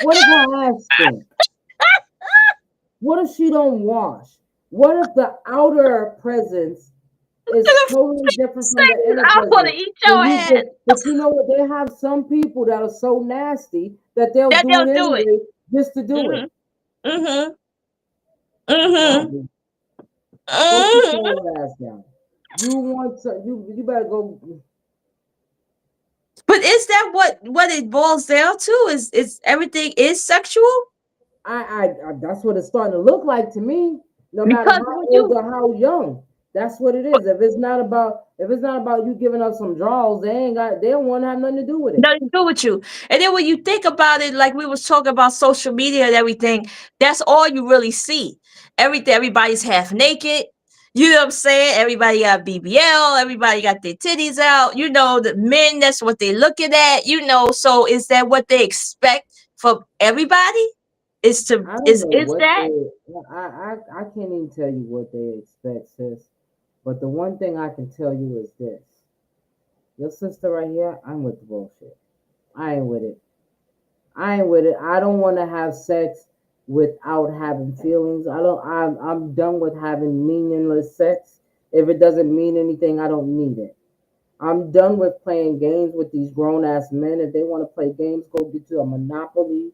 [SPEAKER 1] What if her ass stink? What if she don't wash? What if the outer presence is totally different from the inner
[SPEAKER 2] I want to
[SPEAKER 1] presence?
[SPEAKER 2] eat
[SPEAKER 1] And
[SPEAKER 2] your
[SPEAKER 1] you
[SPEAKER 2] ass.
[SPEAKER 1] but you know what? They have some people that are so nasty that they'll
[SPEAKER 2] That
[SPEAKER 1] do
[SPEAKER 2] they'll
[SPEAKER 1] it
[SPEAKER 2] do it.
[SPEAKER 1] anyway just to do
[SPEAKER 2] Mhm.
[SPEAKER 1] it.
[SPEAKER 2] Mhm.
[SPEAKER 1] No,
[SPEAKER 2] Mhm.
[SPEAKER 1] go sit
[SPEAKER 2] Mhm.
[SPEAKER 1] your ass down. You want to, you better go.
[SPEAKER 2] But is that what it boils down to? Is everything is sexual?
[SPEAKER 1] That's what it's starting to look like to me. No matter
[SPEAKER 2] Because
[SPEAKER 1] how
[SPEAKER 2] when
[SPEAKER 1] old
[SPEAKER 2] you
[SPEAKER 1] or how young, that's what it is. If it's not about you giving up some draws, they don't want to have nothing to do with it.
[SPEAKER 2] nothing to do with you. And then when you think about it, like we was talking about social media and everything, that's all you really see. Everybody's half naked. You know what I'm saying? Everybody got BBL. Everybody got their titties out. You know, the men, that's what they looking at. You know, so is that what they expect from everybody?
[SPEAKER 1] I don't know
[SPEAKER 2] Is
[SPEAKER 1] what
[SPEAKER 2] that?
[SPEAKER 1] I can't even tell you what they expect, sis. But the one thing I can tell you is this: your sister right here, I'm with the bullshit. I ain't with it. I ain't with it. I don't want to have sex without having feelings. I don't. I'm done with having meaningless sex. If it doesn't mean anything, I don't need it. I'm done with playing games with these grown ass men. If they want to play games, go get you a Monopoly,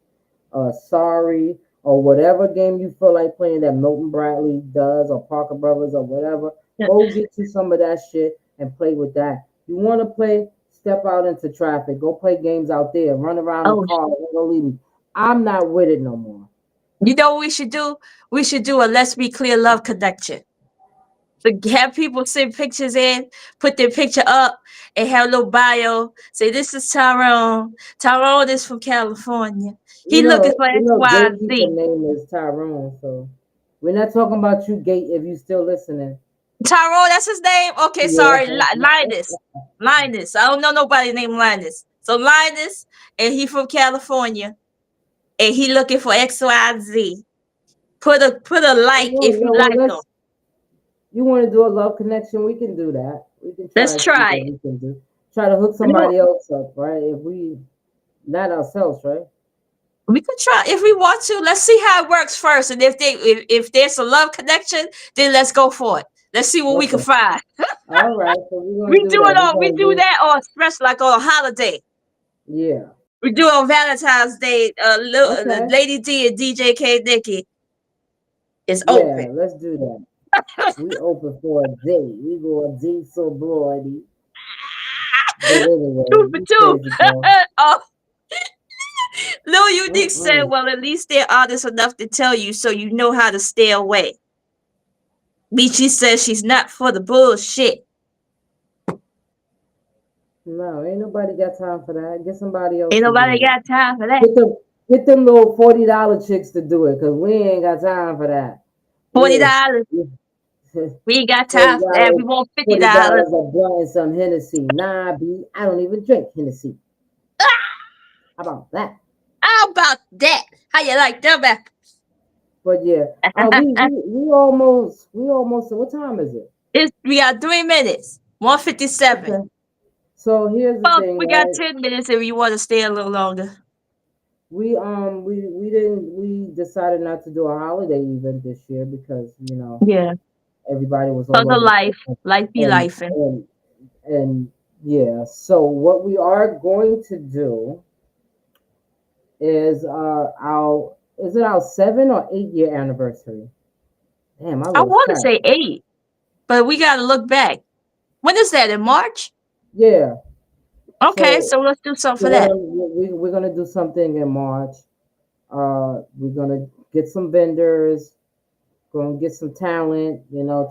[SPEAKER 1] Sorry, or whatever game you feel like playing that Milton Bradley does, or Parker Brothers, or whatever. Go get you some of that shit and play with that. You want to play? Step out into traffic. Go play games out there. Run around the
[SPEAKER 2] Oh,
[SPEAKER 1] car. Go leave me. I'm not with it no more.
[SPEAKER 2] you know what we should do? We should do a let's be clear love connection. So have people send pictures in, put their picture up, and have a little bio. Say this is Tyrone. Tyrone is from California. He looking for
[SPEAKER 1] You
[SPEAKER 2] X,
[SPEAKER 1] know,
[SPEAKER 2] Y, and
[SPEAKER 1] gatekeeper
[SPEAKER 2] Z.
[SPEAKER 1] name is Tyrone. So we're not talking about you, gate. If you still listening,
[SPEAKER 2] Tyrone, that's his name. Okay,
[SPEAKER 1] yeah.
[SPEAKER 2] sorry, Linus. Linus. I don't know nobody named Linus. So Linus, and he from California, and he looking for X, Y, and Z. Put a like if you
[SPEAKER 1] Well,
[SPEAKER 2] like him.
[SPEAKER 1] let's. You want to do a love connection? We can do that. We can try
[SPEAKER 2] Let's
[SPEAKER 1] and see
[SPEAKER 2] try
[SPEAKER 1] what
[SPEAKER 2] it.
[SPEAKER 1] we can do. Try to hook somebody else up, right? If we not ourselves, right?
[SPEAKER 2] We could try if we want to. Let's see how it works first, and if there's a love connection, then let's go for it. Let's see what we can
[SPEAKER 1] Okay.
[SPEAKER 2] find.
[SPEAKER 1] All right. So we're
[SPEAKER 2] We
[SPEAKER 1] gonna do
[SPEAKER 2] do
[SPEAKER 1] that.
[SPEAKER 2] it
[SPEAKER 1] We're
[SPEAKER 2] on. We
[SPEAKER 1] gonna
[SPEAKER 2] do
[SPEAKER 1] do.
[SPEAKER 2] that on special, like on a holiday.
[SPEAKER 1] Yeah.
[SPEAKER 2] We do it on Valentine's Day.
[SPEAKER 1] Okay.
[SPEAKER 2] Lady D and DJ K Nikki is open.
[SPEAKER 1] Yeah. Let's do that. We open for a date. We go a date so bloody. But anyway,
[SPEAKER 2] Two for
[SPEAKER 1] you
[SPEAKER 2] two.
[SPEAKER 1] crazy girl.
[SPEAKER 2] Oh, Lil Unique said,
[SPEAKER 1] Mm-mm.
[SPEAKER 2] "Well, at least they're honest enough to tell you, so you know how to stay away." Michi says she's not for the bullshit.
[SPEAKER 1] No, ain't nobody got time for that. Get somebody else
[SPEAKER 2] Ain't
[SPEAKER 1] to
[SPEAKER 2] nobody
[SPEAKER 1] do it.
[SPEAKER 2] got time for that.
[SPEAKER 1] Get them get them little $40 chicks to do it, cause we ain't got time for that.
[SPEAKER 2] $40.
[SPEAKER 1] We
[SPEAKER 2] We ain't got
[SPEAKER 1] forty
[SPEAKER 2] time for that. We
[SPEAKER 1] dollars,
[SPEAKER 2] want $50.
[SPEAKER 1] $40 a blunt and some Hennessy. Nah, B, I don't even drink Hennessy. How about that?
[SPEAKER 2] How about that? How you like them apples?
[SPEAKER 1] But yeah, we almost. What time is it?
[SPEAKER 2] We got 3 minutes. 157.
[SPEAKER 1] Okay. So here's the
[SPEAKER 2] Well,
[SPEAKER 1] thing,
[SPEAKER 2] we got
[SPEAKER 1] right?
[SPEAKER 2] 10 minutes if you want to stay a little longer.
[SPEAKER 1] We decided not to do a holiday event this year because
[SPEAKER 2] Yeah.
[SPEAKER 1] everybody was
[SPEAKER 2] Cause
[SPEAKER 1] all
[SPEAKER 2] of
[SPEAKER 1] over
[SPEAKER 2] life.
[SPEAKER 1] Christmas.
[SPEAKER 2] Life be
[SPEAKER 1] and
[SPEAKER 2] life.
[SPEAKER 1] and and yeah. So what we are going to do is our is it our 7 or 8 year anniversary? Damn, I
[SPEAKER 2] I
[SPEAKER 1] lost
[SPEAKER 2] want to
[SPEAKER 1] track.
[SPEAKER 2] say 8, but we got to look back. When is that? In March?
[SPEAKER 1] Yeah.
[SPEAKER 2] Okay,
[SPEAKER 1] So
[SPEAKER 2] so let's do something
[SPEAKER 1] so
[SPEAKER 2] for
[SPEAKER 1] what
[SPEAKER 2] that.
[SPEAKER 1] we're gonna do something in March. We're gonna get some vendors, gonna get some talent.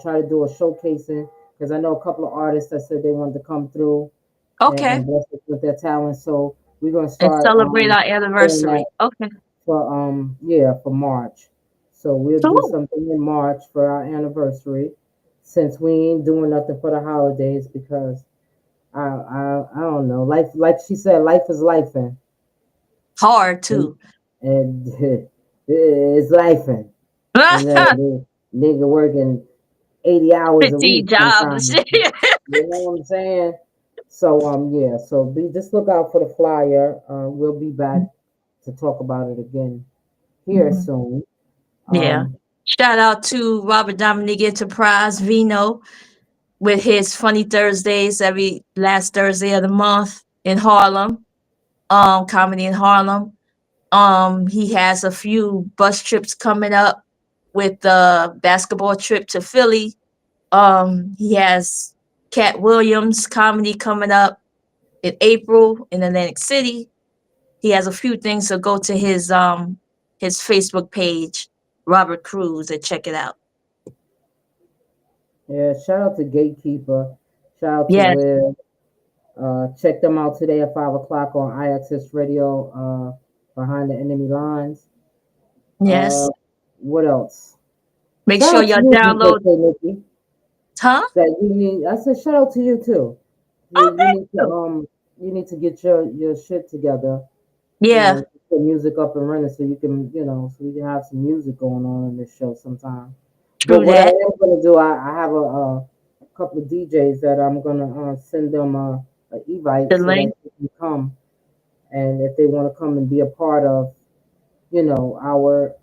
[SPEAKER 1] Try to do a showcasing because I know a couple of artists that said they wanted to come through
[SPEAKER 2] Okay.
[SPEAKER 1] and bless us with their talent. So we're gonna
[SPEAKER 2] And
[SPEAKER 1] start
[SPEAKER 2] celebrate our
[SPEAKER 1] doing that
[SPEAKER 2] anniversary. Okay.
[SPEAKER 1] for March. So we'll do
[SPEAKER 2] Cool.
[SPEAKER 1] something in March for our anniversary, since we ain't doing nothing for the holidays because I don't know. Life, like she said, life is life,
[SPEAKER 2] Hard
[SPEAKER 1] and,
[SPEAKER 2] too.
[SPEAKER 1] and it's life, and the nigga working 80 hours a
[SPEAKER 2] 15
[SPEAKER 1] week
[SPEAKER 2] jobs and
[SPEAKER 1] sometimes.
[SPEAKER 2] shit.
[SPEAKER 1] You know what I'm saying? So yeah, so be just look out for the flyer. We'll be back to talk about it again here
[SPEAKER 2] Mhm.
[SPEAKER 1] soon.
[SPEAKER 2] Yeah.
[SPEAKER 1] Um,
[SPEAKER 2] Shout out to Robert Dominic Enterprise Vino with his Funny Thursdays every last Thursday of the month in Harlem. Comedy in Harlem. He has a few bus trips coming up with the basketball trip to Philly. He has Cat Williams comedy coming up in April in Atlantic City. He has a few things, so go to his Facebook page, Robert Cruz, and check it out.
[SPEAKER 1] yeah, shout out to Gatekeeper. Shout out to
[SPEAKER 2] Yes,
[SPEAKER 1] Liv. Check them out today at 5 o'clock on IXS Radio. Behind the enemy lines. Uh,
[SPEAKER 2] yes.
[SPEAKER 1] what else?
[SPEAKER 2] Make
[SPEAKER 1] Shout
[SPEAKER 2] sure
[SPEAKER 1] out to
[SPEAKER 2] y'all
[SPEAKER 1] you,
[SPEAKER 2] download.
[SPEAKER 1] DJ Nikki.
[SPEAKER 2] Huh?
[SPEAKER 1] That you need. I said shout out to you too.
[SPEAKER 2] Oh,
[SPEAKER 1] You
[SPEAKER 2] thank
[SPEAKER 1] need to
[SPEAKER 2] you.
[SPEAKER 1] get your shit together. You know,
[SPEAKER 2] Yeah,
[SPEAKER 1] get the music up and running so you can so we can have some music going on in this show sometime. But
[SPEAKER 2] true
[SPEAKER 1] what I
[SPEAKER 2] that.
[SPEAKER 1] am gonna do, I have a couple of DJs that I'm gonna send them a invite
[SPEAKER 2] The
[SPEAKER 1] so that
[SPEAKER 2] link.
[SPEAKER 1] they can come, and if they want to come and be a part of our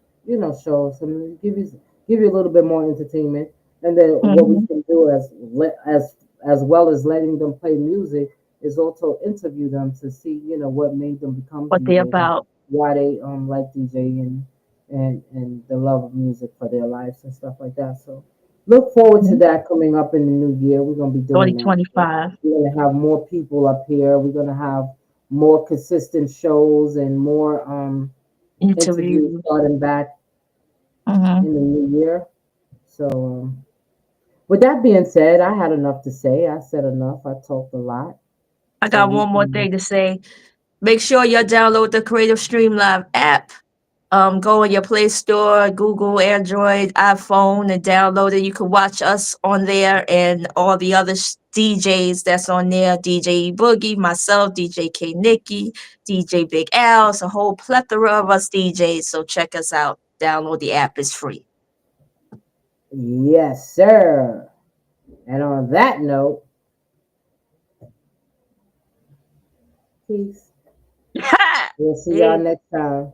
[SPEAKER 1] shows. I mean, give you a little bit more entertainment, and then what we
[SPEAKER 2] Hmm.
[SPEAKER 1] can do as well as letting them play music is also interview them to see what made them become
[SPEAKER 2] What they
[SPEAKER 1] DJs,
[SPEAKER 2] about?
[SPEAKER 1] why they like DJing and the love of music for their lives and stuff like that. So look forward to that coming up in the new year. We're gonna be doing that.
[SPEAKER 2] 2025
[SPEAKER 1] We're gonna have more people up here. We're gonna have more consistent shows and more interviews
[SPEAKER 2] interview.
[SPEAKER 1] starting back
[SPEAKER 2] Hmm.
[SPEAKER 1] in the new year. So, with that being said, I had enough to say. I said enough. I talked a lot.
[SPEAKER 2] I
[SPEAKER 1] So
[SPEAKER 2] got
[SPEAKER 1] we
[SPEAKER 2] one more
[SPEAKER 1] can.
[SPEAKER 2] thing to say. Make sure you download the Creative Stream Live app. Go in your Play Store, Google, Android, iPhone, and download it. You can watch us on there and all the other DJs that's on there. DJ Boogie, myself, DJ K Nikki, DJ Big Al. It's a whole plethora of us DJs. So check us out. Download the app. It's free.
[SPEAKER 1] Yes, sir. And on that note, peace. We'll see y'all
[SPEAKER 2] Peace.
[SPEAKER 1] next time.